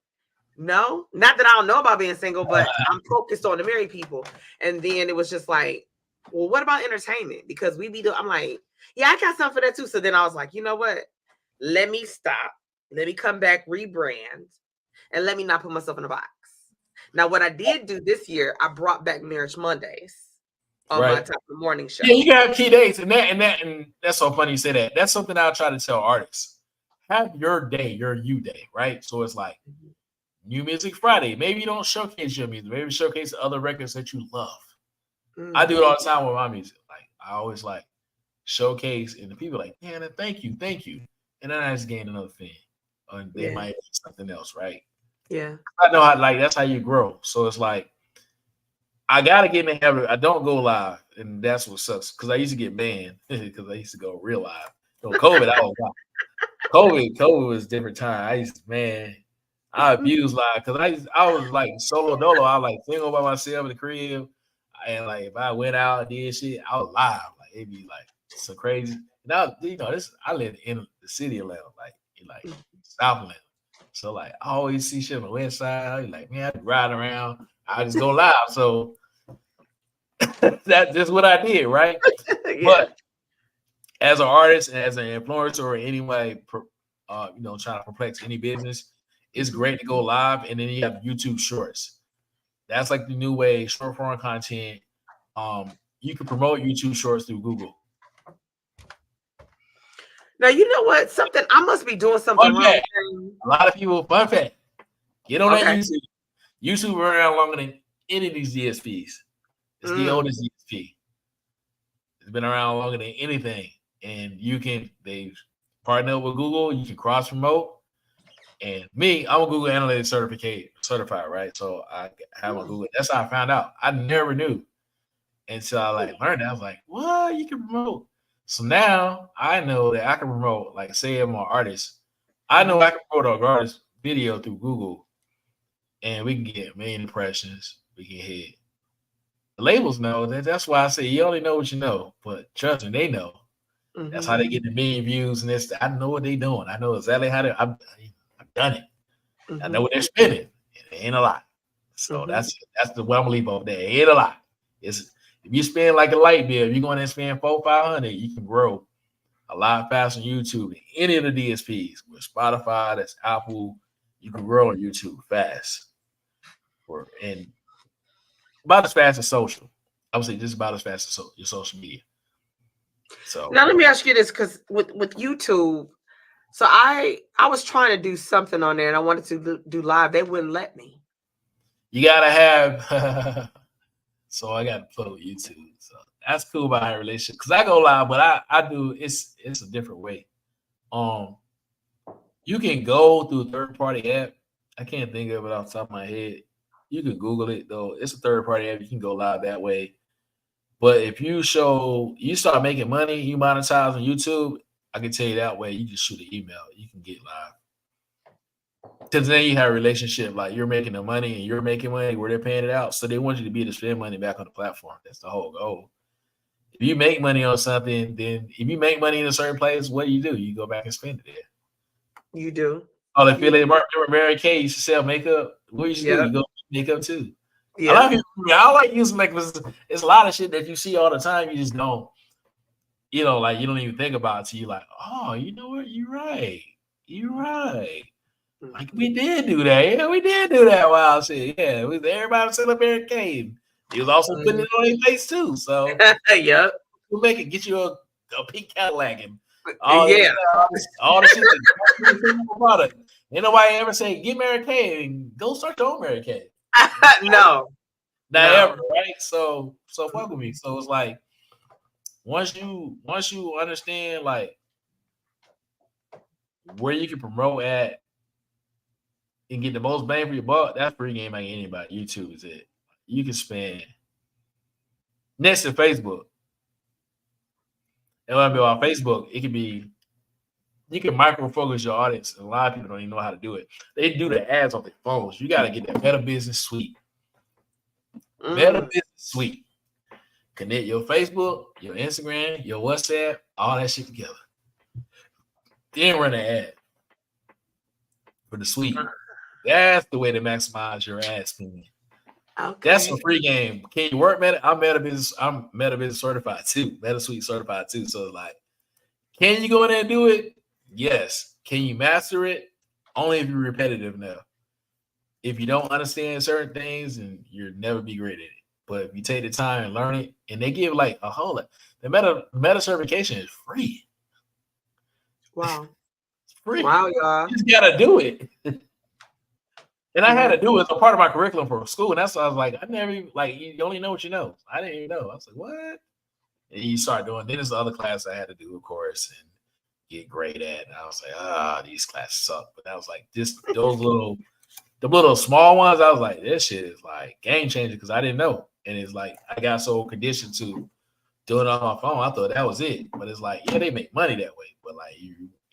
no, not that I don't know about being single, but I'm focused on the married people. And then it was just like, well, what about entertainment? Because I'm like, yeah, I got something for that too. So then I was like, you know what? Let me stop. Let me come back, rebrand, and let me not put myself in a box. Now, what I did do this year, I brought back Marriage Mondays on my top of the morning show. Yeah, you got key dates, and that's so funny you say that. That's something I'll try to tell artists. Have your day, your you day, right? So it's like New Music Friday. Maybe you don't showcase your music. Maybe showcase other records that you love. I do it all the time with my music. Like I always like showcase, and the people like, man, thank you, and then I just gain another fan, or they might do something else, right? Yeah. I know how like that's how you grow. So it's like I gotta get in the habit. I don't go live, and that's what sucks because I used to get banned because I used to go real live. So COVID, I was live. COVID was a different time. I used to, man, I abused live because I was like solo dolo. I was like single by myself in the crib, and like if I went out and did shit, I was live. Like it'd be like so crazy. Now this I live in the city of Atlanta, like in South Atlanta. So like I always see shit on the west side. I be like, man, I ride around. I just go live. So that's just what I did, right? But as an artist, as an influencer, or anybody, trying to perplex any business, it's great to go live. And then you have YouTube Shorts. That's like the new way, short form content. You can promote YouTube Shorts through Google. Now you know what? Something I must be doing something wrong. A lot of people, fun fact, get on that YouTube. YouTube been around longer than any of these DSPs. It's the oldest DSP. It's been around longer than anything. And they partner up with Google. You can cross promote. And me, I'm a Google Analytics certified, right? So I have a Google. That's how I found out. I never knew until I learned that. I was like, what? You can promote. So now I know that I can promote, like say I'm an artist. I know I can promote an artist video through Google, and we can get million impressions. We can hit. The labels know that. That's why I say you only know what you know. But trust me, they know. That's how they get the million views and this. I know what they're doing. I know exactly how I've done it. I know what they're spending. It ain't a lot. So that's the one I'm gonna leave over there. It ain't a lot. It's if you spend like a light bill, if you're going to spend $400-500, you can grow a lot faster on YouTube than any of the DSPs. With Spotify, that's Apple, you can grow on YouTube fast. And about as fast as social. I would say just about as fast as your social media. So now let me ask you this, because with YouTube, so I was trying to do something on there and I wanted to do live. They wouldn't let me. You gotta have so I gotta play with YouTube. So that's cool about our relationship. Because I go live, but I do it's a different way. You can go through a third-party app. I can't think of it off the top of my head. You can Google it though. It's a third-party app. You can go live that way. But if you start making money, you monetize on YouTube, I can tell you that way. You just shoot an email. You can get live. Because then you have a relationship, like you're making the money and you're making money where they're paying it out. So they want you to be to spend money back on the platform. That's the whole goal. If you make money on something, then if you make money in a certain place, what do? You go back and spend it there. You do. Oh, they feel remember Mary Kay used to sell makeup. What you do? You go makeup too. Yeah. A lot of people, I like using makeup. It's a lot of shit that you see all the time. You just don't, you don't even think about it till you're like, oh, you know what? You're right. Like we did do that. Yeah, we did do that wild shit. Yeah, everybody was selling Mary Kay. He was also putting it on his face too. So yep. We'll get you a pink Cadillac and all the shit that product. Ain't nobody ever say get Mary Kay and go start your own Mary Kay. No. Not ever, right? So fuck with me. So it's like once you understand like where you can promote at and get the most bang for your buck, that's free game like anybody. YouTube is it. You can spend next to Facebook. And when I be on Facebook, it could be you can micro focus your audience. A lot of people don't even know how to do it. They do the ads on their phones. You got to get that Meta Business Suite. Meta Business Suite. Connect your Facebook, your Instagram, your WhatsApp, all that shit together. Then run an ad for the suite. That's the way to maximize your ad spending. Okay. That's a free game. Can you work Meta? I'm Meta Business certified too. Meta Suite certified too. So like, can you go in there and do it? Yes. Can you master it? Only if you're repetitive enough. If you don't understand certain things, and you'll never be great at it. But if you take the time and learn it, and they give like a whole lot, the meta certification is free. Wow. It's free. Wow, y'all. You just gotta do it. And I had to do it as a part of my curriculum for school. And that's why I was like, I never even, like, you only know what you know. I didn't even know. I was like, what? And you start doing, then there's the other class I had to do, of course, and get great at. And I was like, these classes suck. But I was like, the little small ones, I was like, this shit is like game changer because I didn't know. And it's like, I got so conditioned to doing it on my phone. I thought that was it. But it's like, yeah, they make money that way. But like,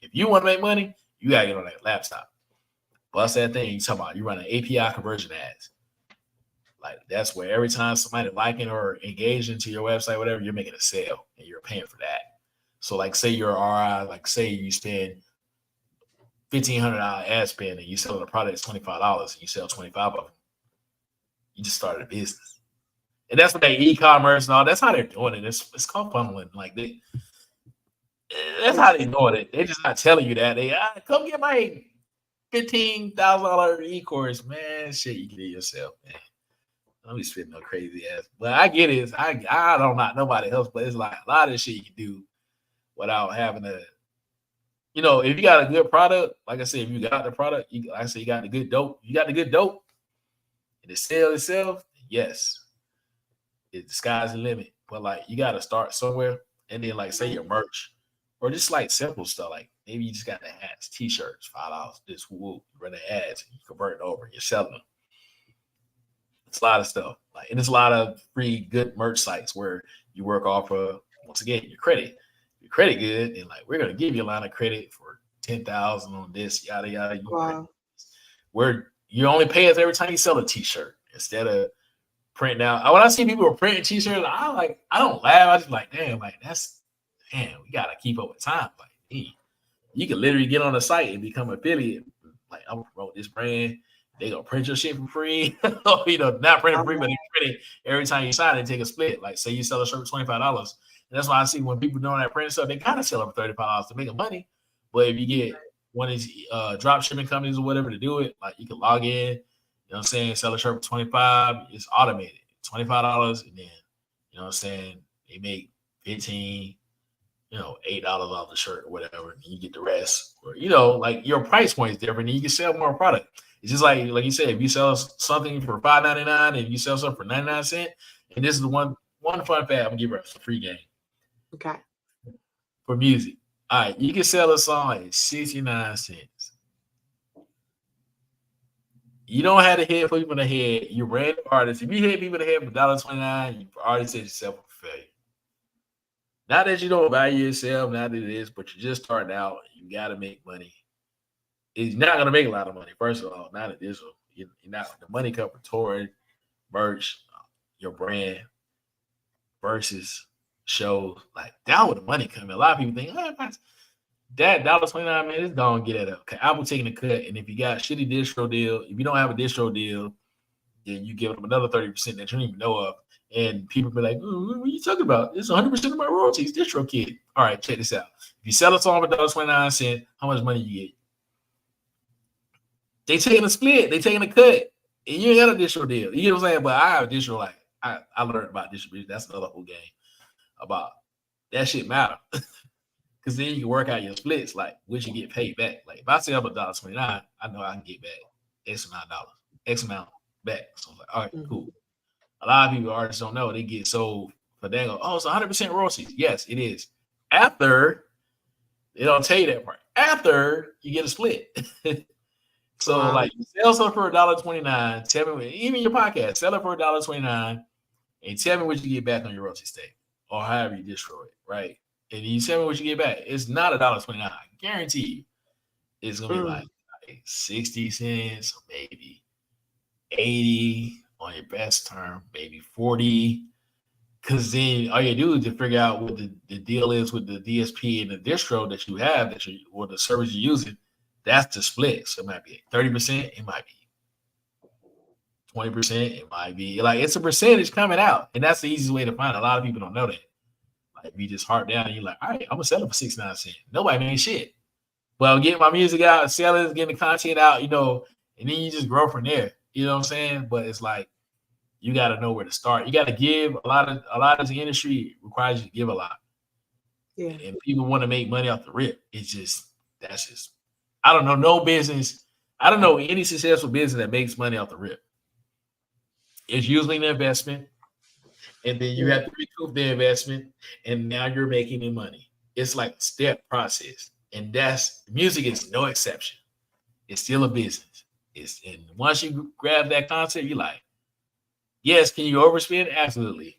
if you want to make money, you got to get on that laptop. Bust that thing. You talking about you run an API conversion ads. Like that's where every time somebody liking or engaging to your website, whatever, you're making a sale and you're paying for that. So like say your RI, like say you spend $1,500 ad spend and you sell the product $25 and you sell 25 of them. You just started a business. And that's what they e-commerce and all. That's how they're doing it. It's called funneling. Like that's how they doing it. They're just not telling you that. They come get my $15,000 e-course, man. Shit, you can do it yourself, man. Don't be spitting no crazy ass. But I get it. I don't not nobody else, but it's like a lot of this shit you can do without having to, if you got a good product, like I said, if you got the product, you got the good dope. You got the good dope, and it sells itself. Yes, the sky's the limit. But like you got to start somewhere, and then like say your merch, or just like simple stuff. Like maybe you just got the hats, t-shirts, $5. This woo, you run the ads, you convert it over, you're selling them. It's a lot of stuff. Like, and it's a lot of free good merch sites where you work off of once again your credit. Your credit good, and like we're gonna give you a line of credit for 10,000 on this, yada yada. Wow. Where you only pay us every time you sell a t-shirt instead of printing out. When I see people printing t-shirts, I don't laugh. I just like, damn, like we gotta keep up with time. Like, hey, you can literally get on the site and become an affiliate. Like, I'm gonna promote this brand. They gonna print your shit for free. Not print it for free, but they print it every time you sign it, take a split. Like, say you sell a shirt for $25. And that's why I see when people doing that print stuff, they kind of sell it for $35 to make money. But if you get one of these drop shipping companies or whatever to do it, like you can log in, you know what I'm saying, sell a shirt for $25, it's automated. $25, and then, you know what I'm saying, they make $15, $8 off the shirt or whatever, and you get the rest. Or, like your price point is different, and you can sell more product. It's just like you said, if you sell something for $5.99 and you sell something for 99 cents, and this is the one fun fact I'm gonna give you a free game. Okay. For music. All right, you can sell a song at 69 cents. You don't have to hit people in the head. You're a random artist. If you hit people in the head for $1.29, you already set yourself up for failure. Not that you don't value yourself, not that it is, but you're just starting out. You got to make money. It's not going to make a lot of money, first of all. Not at this one. You're not, the money comes from touring, merch, your brand, versus shows. Like, that where the money come in. A lot of people think, that $1.29, man, it's going to get it up. Okay, Apple taking a cut, and if you got a shitty distro deal, if you don't have a distro deal, then you give them another 30% that you don't even know of. And people be like, what are you talking about? It's 100% of my royalties, distro kid. All right, check this out. If you sell a song for $1.29, how much money you get? They taking a split. They taking a cut. And you ain't got a distro deal. You know what I'm saying? But I have a distro, like, I learned about distribution. That's another whole game about that shit matter. Because then you can work out your splits, like, what you get paid back. Like, if I sell for $1.29, I know I can get back X amount of dollars, X amount back. So I'm like, all right, cool. A lot of people, artists don't know, they get sold for dang, it's 100% royalties. Yes, it is. After, they don't tell you that part. After you get a split. So, like, you sell something for $1.29, tell me, even your podcast, sell it for $1.29, and tell me what you get back on your royalty stake, or however you destroy it, right? And you tell me what you get back. It's not $1.29. I guarantee you, it's gonna be like 60 cents, or maybe 80 on your best term, maybe 40. Because then all you do is to figure out what the deal is with the DSP and the distro that you have, or the service you're using. That's the split. So it might be 30%, it might be 20%, it might be like it's a percentage coming out. And that's the easiest way to find it. A lot of people don't know that. Like, if you just harp down and you're like, all right, I'm gonna sell it for 69 cents. Nobody made shit. But I'm getting my music out, selling, getting the content out, and then you just grow from there. You know what I'm saying? But it's like you gotta know where to start. You gotta give a lot of the industry requires you to give a lot. Yeah. And people want to make money off the rip. That's just I don't know no business I don't know any successful business that makes money off the rip. It's usually an investment, and then you have to recoup the investment, and now you're making the money. It's like a step process, and that's music is no exception. It's still a business. And once you grab that concept, you're like, yes, can you overspend? Absolutely.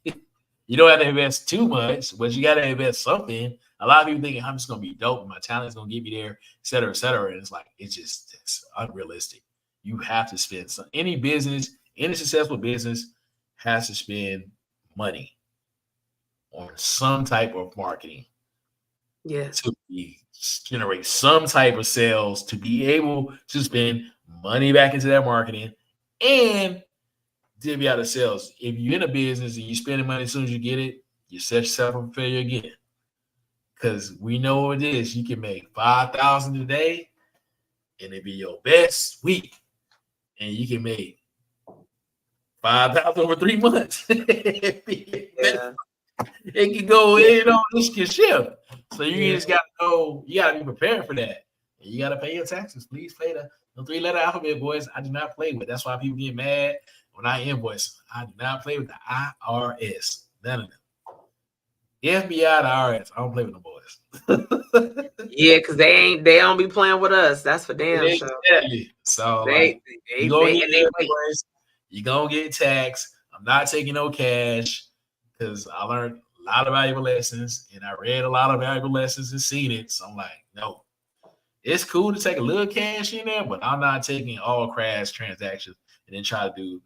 You don't have to invest too much, but you got to invest something. A lot of people think I'm just gonna be dope, and my talent's gonna get me there, et cetera, et cetera. And it's like it's unrealistic. You have to spend some. Any business, any successful business has to spend money on some type of marketing to generate some type of sales to be able to spend money back into that marketing and to be out of sales. If you're in a business and you spending money as soon as you get it, you set yourself up for failure again. Because we know what it is. You can make $5,000 a day and it be your best week. And you can make $5,000 over 3 months. It can go, this can shift. So you just got to know, you got to be prepared for that. And you got to pay your taxes. Please pay the 3-letter alphabet, boys. I do not play with. That's why people get mad when I invoice. I do not play with the IRS. None of them. FBI, the IRS. I don't play with them boys. Yeah, because they don't be playing with us. That's for damn sure. Exactly. So you're gonna get taxed. I'm not taking no cash because I learned a lot of valuable lessons and I read a lot of valuable lessons and seen it. So I'm like, no. It's cool to take a little cash in there, but I'm not taking all crash transactions and then try to do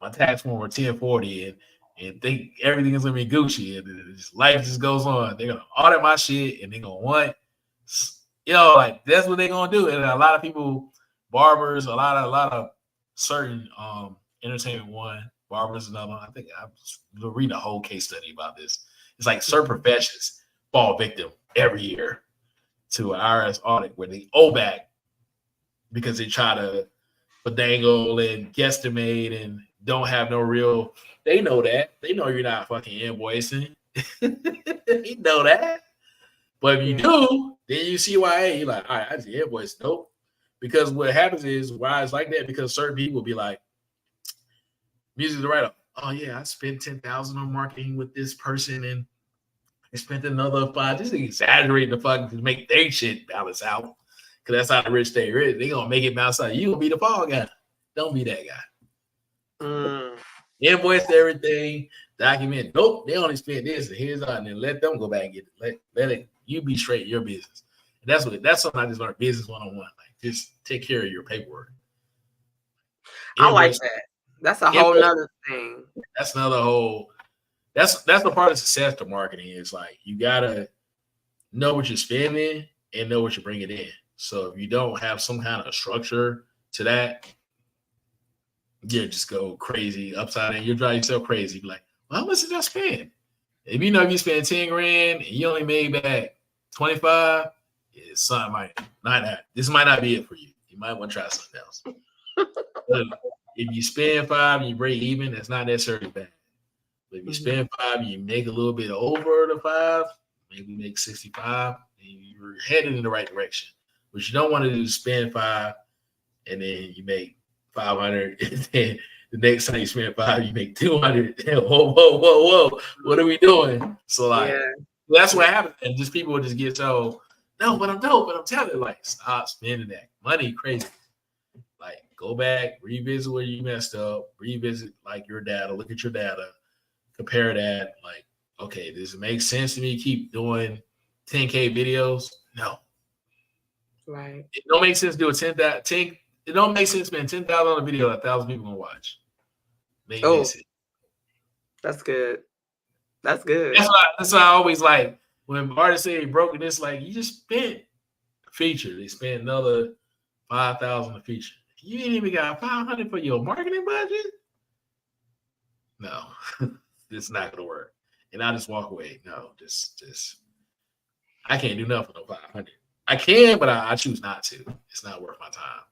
my tax form or 1040 and think everything is gonna be Gucci and life just goes on. They're gonna audit my shit and they're gonna want, like that's what they're gonna do. And a lot of people, barbers, a lot of certain entertainment one, barbers another. I think I was reading a whole case study about this. It's like certain professions fall victim every year to an IRS audit where they owe back because they try to finagle and guesstimate and don't have no real. They know that. They know you're not fucking invoicing. They know that. But if you do, then you see why you're like, all right, I just invoice. Nope. Because what happens is why it's like that, because certain people be like, music the write-up. Oh yeah, I spent $10,000 on marketing with this person and I spent another $5,000. Just exaggerate the fuck to make their shit balance out. Cause that's how the rich stay rich. They gonna make it balance out. You gonna be the fall guy. Don't be that guy. Invoice everything, document. Nope, they only spent this and here's on, and then let them go back and get it. Let it. You be straight your business. And that's something I just learned business 101. Like just take care of your paperwork. I like that. That's a whole nother thing. That's another whole. That's the part of success to marketing. Is like you gotta know what you're spending and know what you're bringing in. So if you don't have some kind of structure to that, you just go crazy upside down. You'll drive yourself crazy. Be like, well, how much did I spend? If you spend 10 grand and you only made back 25, it's something this might not be it for you. You might want to try something else. But if you spend 5 and you break even, that's not necessarily bad. But if you spend 5 and you make a little bit over the 5, maybe make 65, and you're headed in the right direction. What you don't want to do is spend 5 and then you make 500, and then the next time you spend 5, you make 200. Whoa! What are we doing? So that's what happens, and just people will just get so no, but I'm dope. But I'm telling you, like, stop spending that money crazy. Like, go back, revisit where you messed up, revisit like your data, look at your data, compare that. Like, okay, does it make sense to me to keep doing 10K videos? No. Right. It don't make sense to do a 10,000. It don't make sense to spend 10,000 on a video that 1,000 people gonna watch. That's good. That's good. That's why I always like when artists say broken. It's like you just spent a feature. They spent another 5,000 a feature. You ain't even got 500 for your marketing budget. No, it's not gonna work. And I just walk away. No, just I can't do nothing for no 500. I can, but I choose not to. It's not worth my time.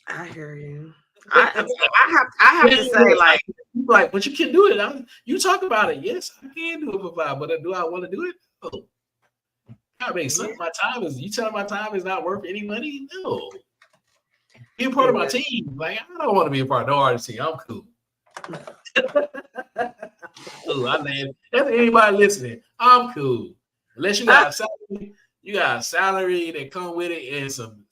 I hear you. I have to say, like, but you can do it. You talk about it. Yes, I can do it for 5, but do I want to do it? No. I mean, my time is. You telling my time is not worth any money? No. Be a part of my team. Like I don't want to be a part of no artist team. I'm cool. Cool. That's anybody listening. I'm cool. Unless you got a salary that come with it and some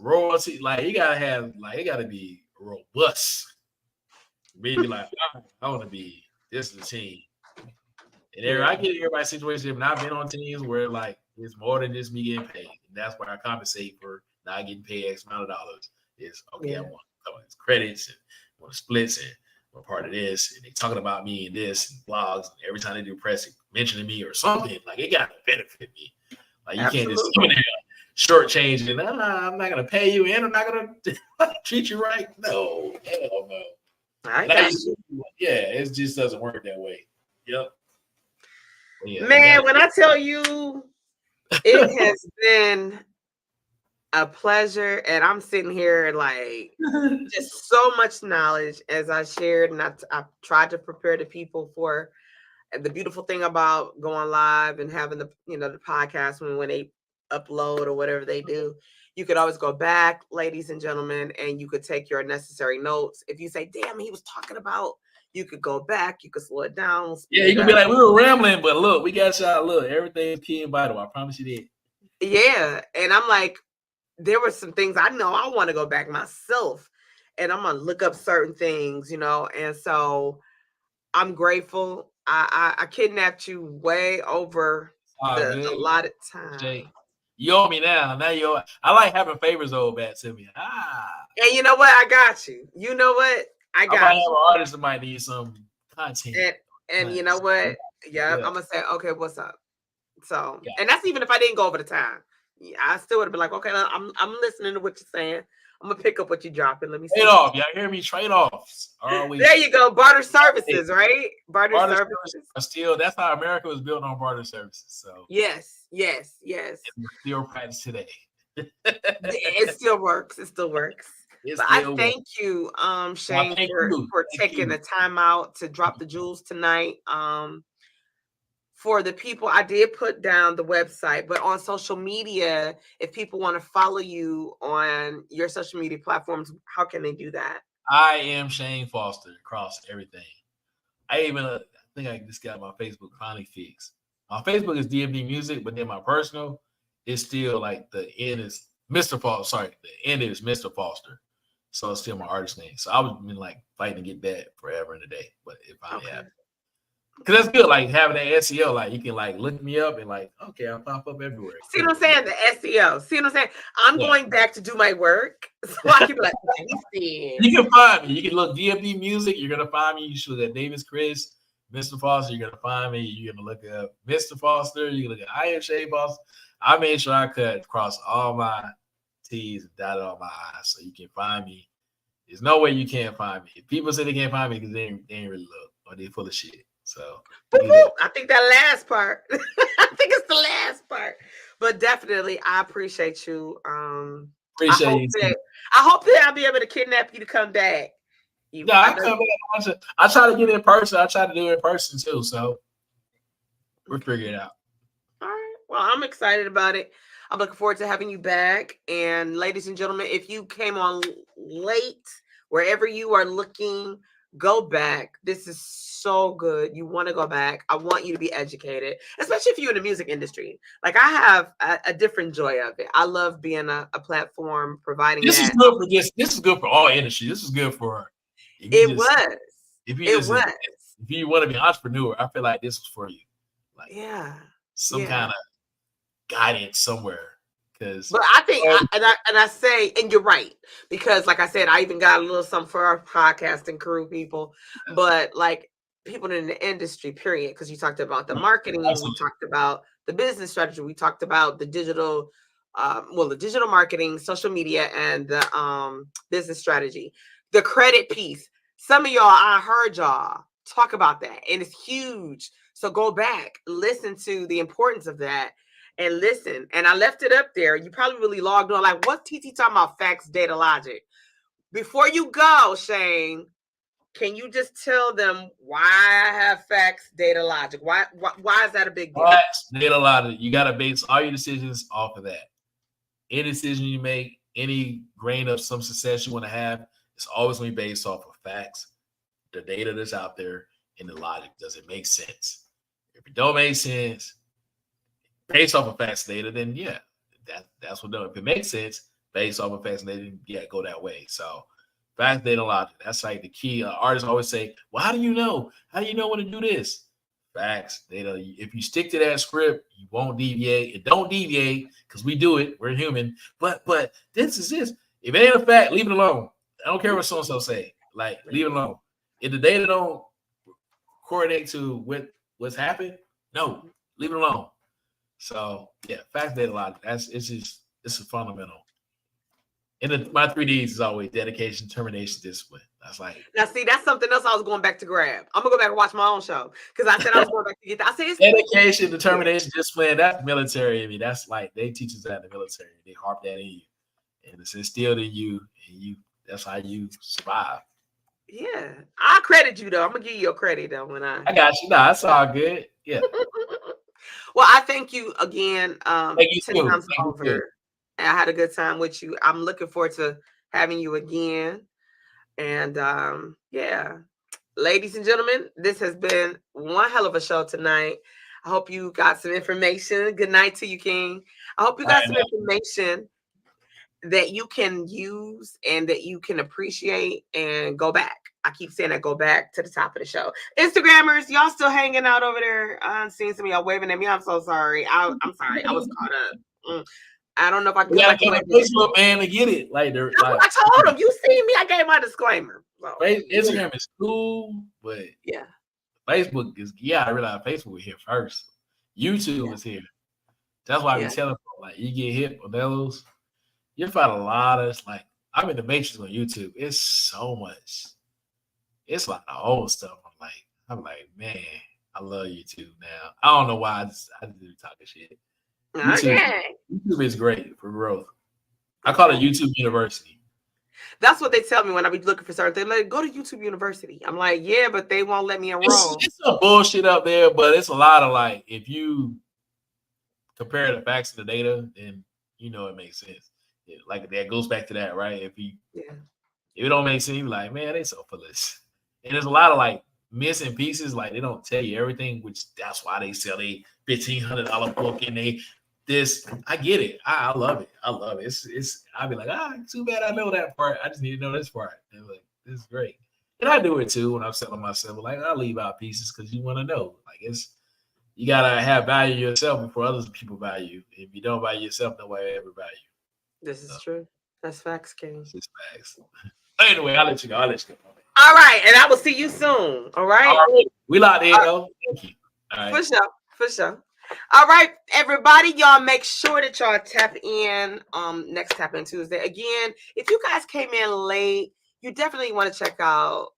royalty. Like you gotta have it gotta be robust. Maybe like I want to be this is the team. And I get everybody's situation, and I've been on teams where like it's more than just me getting paid. And that's where I compensate for not getting paid X amount of dollars. Is okay, I want credits and want splits and I'm part of this, and they talking about me and this and blogs, and every time they do press mentioning me or something, like it gotta benefit me. Like you can't just come in there shortchange and I'm not gonna pay you and I'm not gonna treat you right. No, hell no. It just doesn't work that way. Yep. Yeah, man, when I tell you it has been a pleasure, and I'm sitting here like just so much knowledge as I shared, and I tried to prepare the people for the beautiful thing about going live and having the podcast when they upload or whatever they do. You could always go back, ladies and gentlemen, and you could take your necessary notes. If you say, damn, he was talking about, you could go back, you could slow it down. Yeah, you could be like, we were rambling, but look, we got y'all. Look, everything's key and vital. I promise you that. Yeah. And I'm like, there were some things I know I want to go back myself, and I'm going to look up certain things, and so I'm grateful. I kidnapped you way over the allotted time. Jay, you owe me now. Now you owe. I like having favors owed back to me. And you know what? I got you. You know what? I got have an artist that might need some content. And you know what? Yeah, I'm gonna say, okay, what's up? So, and that's even if I didn't go over the time. Yeah, I still would have been like, okay, I'm listening to what you're saying. I'm gonna pick up what you're dropping. Let me see. Trade off. Y'all hear me? Trade offs. There you go. Barter services, right? Barter services. Still, that's how America was built on barter services. So yes. And still practice today. It still works. I thank you, Shane, for taking the time out to drop the jewels tonight. For the people, I did put down the website, but on social media, if people want to follow you on your social media platforms, how can they do that? I am Shane Foster across everything. I think I just got my Facebook finally fixed. My Facebook is DFD Music, but then my personal is still like the end is Mr. Foster. Sorry, the end is Mr. Foster. So it's still my artist name. So I was been like fighting to get that forever and a day, but it finally happened. Cause that's good, like having that SEO, like you can like look me up and like, okay, I'll pop up everywhere. See what I'm saying? The SEO. See what I'm saying? I'm going back to do my work, so I can be like, you can find me. You can look DFD Music. You're gonna find me. You should look at Davis Chris, Mr. Foster. You're gonna find me. You're gonna look up Mr. Foster. You can look at I am Shane Foster. I made sure I cut across all my T's and dotted all my I's, so you can find me. There's no way you can't find me. If people say they can't find me because they ain't really look or they're full of shit. So I think that last part. I think it's the last part. But definitely, I appreciate you. Appreciate you. I hope that I'll be able to kidnap you to come back. I come back. I try to get in person. I try to do it in person too. So we'll figure it out. All right. Well, I'm excited about it. I'm looking forward to having you back. And ladies and gentlemen, if you came on late, wherever you are looking, go back. This is so good. You want to go back. I want you to be educated, especially if you're in the music industry. Like I have a different joy of it. I love being a platform providing. This is good for this. This is good for all industry. This is good for. If you want to be an entrepreneur, I feel like this was for you. Like some kind of guidance somewhere. But I think, I say, and you're right, because like I said, I even got a little something for our podcasting crew people, but like people in the industry, period, because you talked about the marketing, we talked about the business strategy, we talked about the digital, the digital marketing, social media, and the business strategy, the credit piece. Some of y'all, I heard y'all talk about that, and it's huge. So go back, listen to the importance of that. And listen, and I left it up there. You probably really logged on. Like, what's TT talking about? Facts, data, logic. Before you go, Shane, can you just tell them why I have facts, data, logic? Why is that a big deal? Facts, data, logic. You got to base all your decisions off of that. Any decision you make, any grain of some success you want to have, it's always going to be based off of facts, the data that's out there, and the logic. Does it make sense? If it don't make sense, based off of facts data, then yeah, that's what does. If it makes sense, based off of facts data, yeah, go that way. So facts data logic. That's like the key. Artists always say, "Well, how do you know? How do you know when to do this?" Facts data. If you stick to that script, you won't deviate. And don't deviate because we do it. We're human. But this is this. If it ain't a fact, leave it alone. I don't care what so and so say. Like, leave it alone. If the data don't coordinate to what's happened, no, leave it alone. So yeah, facts data logic. It's a fundamental. And my 3Ds is always dedication, determination, discipline. That's like now. See, that's something else I was going back to grab. I'm gonna go back and watch my own show because I said I was going back to get that. I said it's dedication, determination, discipline. That's military. I mean, that's like they teach us that in the military. They harp that in you, and it's instilled in you, and you. That's how you survive. Yeah, I credit you though. I'm gonna give you your credit though when I got you. No, that's all good. Yeah. Well, I thank you again. Thank you 10 too. times Thank you too. over. And I had a good time with you. I'm looking forward to having you again. And yeah, ladies and gentlemen, this has been one hell of a show tonight. I hope you got some information. Good night to you, King. I hope you got some information that you can use and that you can appreciate and go back. I keep saying that, go back to the top of the show. Instagrammers, y'all still hanging out over there? I'm seeing some of y'all waving at me. I'm so sorry. I'm sorry. I was caught up. I don't know if I can get Facebook, man, to get it. Like, I told them. You see me. I gave my disclaimer. So. Instagram is cool, but yeah, Facebook is. Yeah, I realized Facebook was here first. YouTube was here. That's why I be telling people, like, you get hit with those, you find a lot of like. I'm in the matrix on YouTube. It's so much. It's like the old stuff. I'm like, man, I love YouTube now. I don't know why I just do talking shit. YouTube is great for growth. I call it YouTube University. That's what they tell me when I be looking for certain things. Like, go to YouTube University. I'm like, yeah, but they won't let me enroll. It's some bullshit up there, but it's a lot of like, if you compare the facts to the data, then you know it makes sense. Like that goes back to that, right? If it don't make sense, you're like, man, they so foolish. And there's a lot of like missing pieces, like they don't tell you everything, which that's why they sell a $1,500 book and I get it. I love it. I love it. It's I'll be like, too bad I know that part. I just need to know this part. And like, this is great. And I do it too when I'm selling myself. Like, I leave out pieces because you want to know. Like, you gotta have value yourself before other people value. If you don't value yourself, nobody ever value. This is true. That's facts, King. It's facts. Anyway, I'll let you go. All right, and I will see you soon. All right. All right. We locked in, though. Thank you. All right. For sure. All right, everybody, y'all make sure that y'all tap in next Tap In Tuesday. Again, if you guys came in late, you definitely want to check out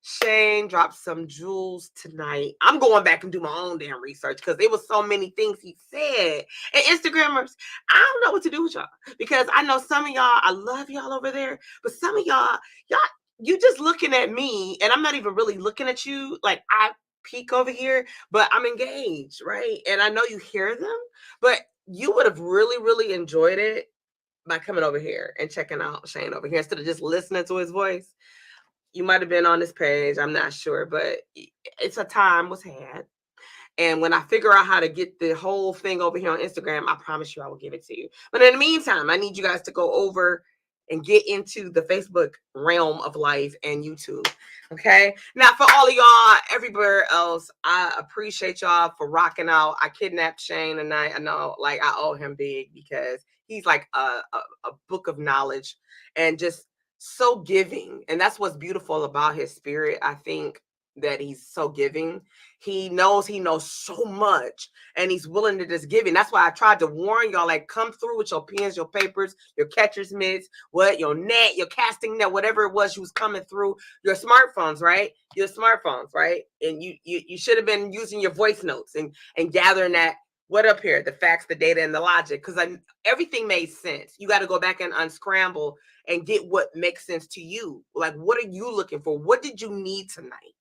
Shane dropped some jewels tonight. I'm going back and do my own damn research because there was so many things he said. And Instagrammers, I don't know what to do with y'all because I know some of y'all, I love y'all over there, but some of y'all, you just looking at me and I'm not even really looking at you. Like I peek over here, but I'm engaged, right? And I know you hear them, but you would have really, really enjoyed it by coming over here and checking out Shane over here instead of just listening to his voice. You might have been on this page. I'm not sure, but it's a time was had. And when I figure out how to get the whole thing over here on Instagram, I promise you I will give it to you. But in the meantime, I need you guys to go over and get into the Facebook realm of life and YouTube. Okay. Now, for all of y'all, everywhere else, I appreciate y'all for rocking out. I kidnapped Shane tonight. I know, like, I owe him big because he's like a book of knowledge and just so giving. And that's what's beautiful about his spirit. I think that he's so giving. He knows so much and he's willing to just give it. And that's why I tried to warn y'all, like, come through with your pens, your papers, your catcher's mitts, your net, your casting net, whatever it was you was coming through, your smartphones, right? Your smartphones, right? And you should have been using your voice notes and gathering that what up here? The facts, the data, and the logic. Because everything made sense. You got to go back and unscramble and get what makes sense to you. Like, what are you looking for? What did you need tonight?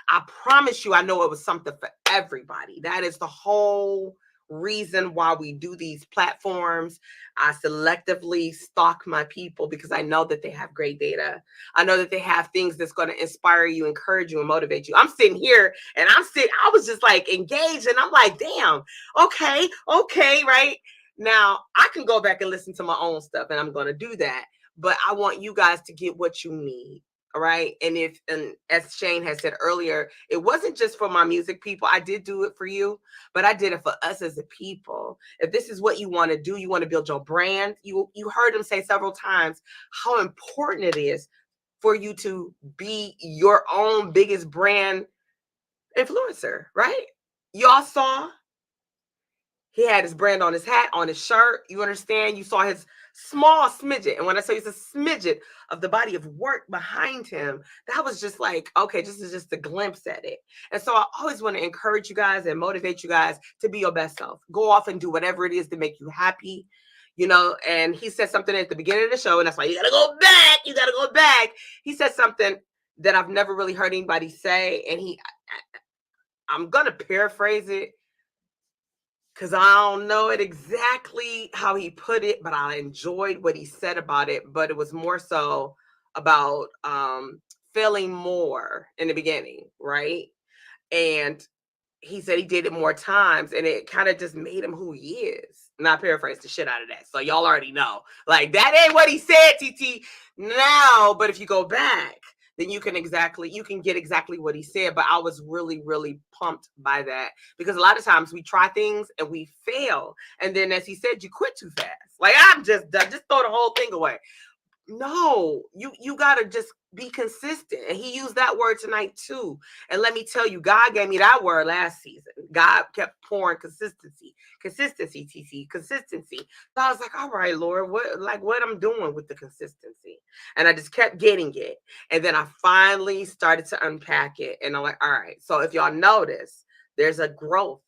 I promise you, I know it was something for everybody. That is the whole reason why we do these platforms. I selectively stalk my people because I know that they have great data. I know that they have things that's going to inspire you, encourage you, and motivate you. I'm sitting here and I was just like engaged, and I'm like, damn, okay, right? Now I can go back and listen to my own stuff, and I'm going to do that. But I want you guys to get what you need. All right. And as Shane has said earlier, it wasn't just for my music people. I did do it for you, but I did it for us as a people. If this is what you want to do, you want to build your brand. You heard him say several times how important it is for you to be your own biggest brand influencer, right? Y'all saw he had his brand on his hat, on his shirt. You understand? You saw his small smidget. And when I say it's a smidget of the body of work behind him, that was just like, okay, this is just a glimpse at it. And so I always want to encourage you guys and motivate you guys to be your best self. Go off and do whatever it is to make you happy. You know, and he said something at the beginning of the show, and that's why you got to go back. You got to go back. He said something that I've never really heard anybody say. And I'm going to paraphrase it, because I don't know it exactly how he put it, but I enjoyed what he said about it. But it was more so about feeling more in the beginning, right? And he said he did it more times, and it kind of just made him who he is. And I paraphrased the shit out of that. So y'all already know. Like, that ain't what he said, TT, now. But if you go back, then you can get exactly what he said. But I was really, really pumped by that, because a lot of times we try things and we fail. And then, as he said, you quit too fast. Like, I'm just done. Just throw the whole thing away. No, you got to just be consistent. And he used that word tonight too. And let me tell you, God gave me that word last season. God kept pouring consistency, TC, consistency. So I was like, all right, Lord, what I'm doing with the consistency? And I just kept getting it. And then I finally started to unpack it. And I'm like, all right. So if y'all notice, there's a growth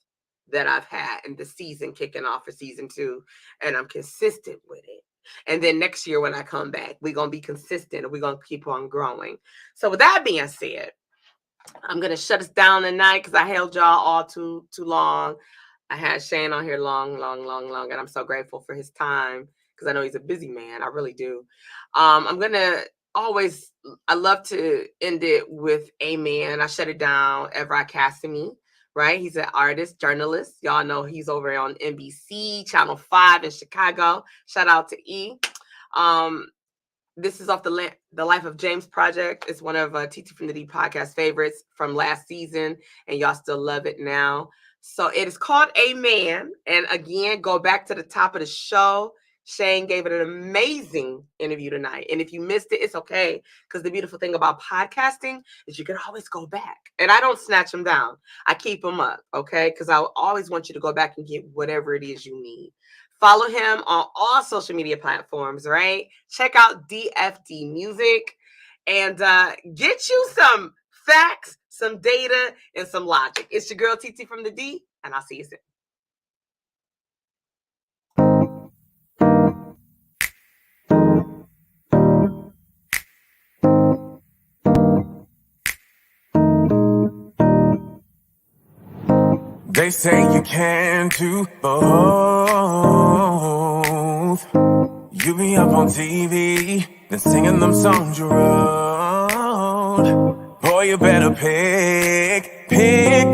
that I've had in the season kicking off for season 2. And I'm consistent with it. And then next year when I come back, we're going to be consistent and we're going to keep on growing. So with that being said, I'm going to shut us down tonight because I held y'all all too long. I had Shane on here long. And I'm so grateful for his time because I know he's a busy man. I really do. I love to end it with amen. I shut it down. Everett Cassimy. Right? He's an artist, journalist. Y'all know he's over on NBC, Channel 5 in Chicago. Shout out to E. This is off the Life of James project. It's one of TT from the D podcast favorites from last season, and y'all still love it now. So it is called Amen. And again, go back to the top of the show. Shane gave it an amazing interview tonight. And if you missed it, it's okay. Because the beautiful thing about podcasting is you can always go back. And I don't snatch them down. I keep them up, okay? Because I always want you to go back and get whatever it is you need. Follow him on all social media platforms, right? Check out DFD Music and get you some facts, some data, and some logic. It's your girl, TT from the D, and I'll see you soon. They say you can't do both. You be up on TV, then singing them songs you wrote. Boy, you better pick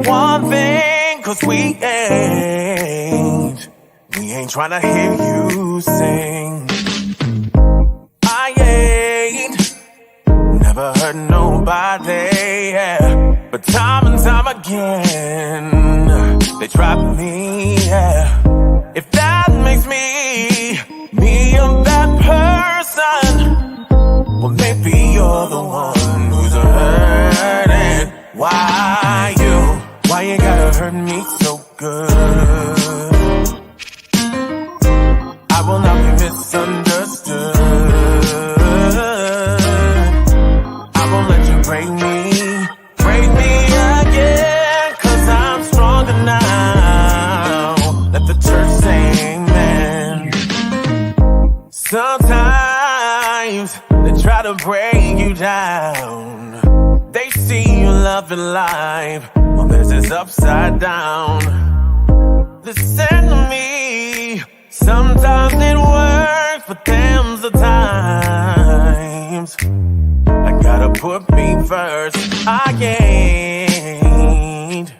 one thing, 'cause we ain't trying to hear you sing. I ain't never heard nobody, yeah. But time and time again, they drop me, yeah. If that makes me a bad person, well, maybe you're the one who's hurting. Why you gotta hurt me so good? I will not be misunderstood. I won't let you break me again, 'cause I'm stronger now. Let try to break you down. They see you loving life, well, this is upside down. Listen to me, sometimes it works, but them's the times. I gotta put me first, I can't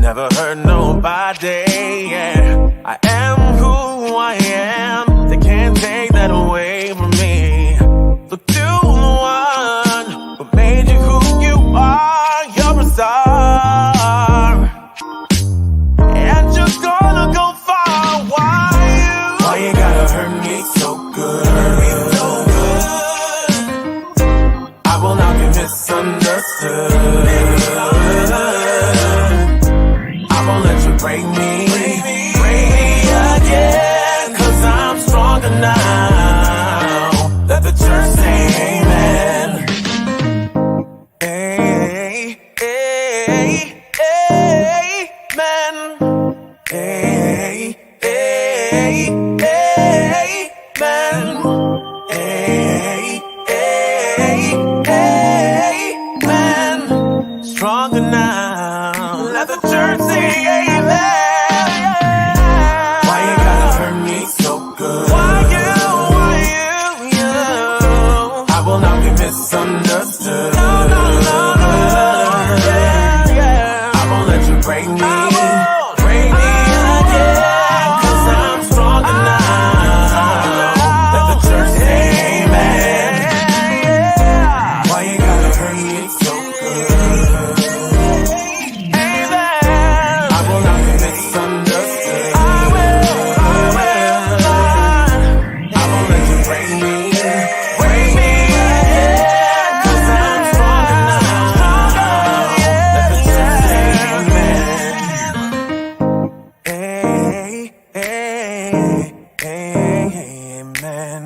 never hurt nobody, yeah. I am who I am, they can't take that away from me. Look to the one who made you who you are, you're a star. And you're gonna go far, why you gotta hurt me so good? I will not be misunderstood. I won't let you break me again, 'cause I'm stronger now. Let the church say amen. Hey, hey, amen. Hey, hey, amen. Hey, hey, amen. Stronger now. Let the church say amen. Why you gotta hurt me so good? Why you? I will not be misunderstood. No. Yeah. I won't let you break me. Break me again, 'cause I'm stronger now. Let the church say amen. Why you gotta hurt me so good? Amen. I will not be misunderstood. I won't let you break me. Break me again, 'cause I'm stronger now. Let the church say amen. Hey, amen.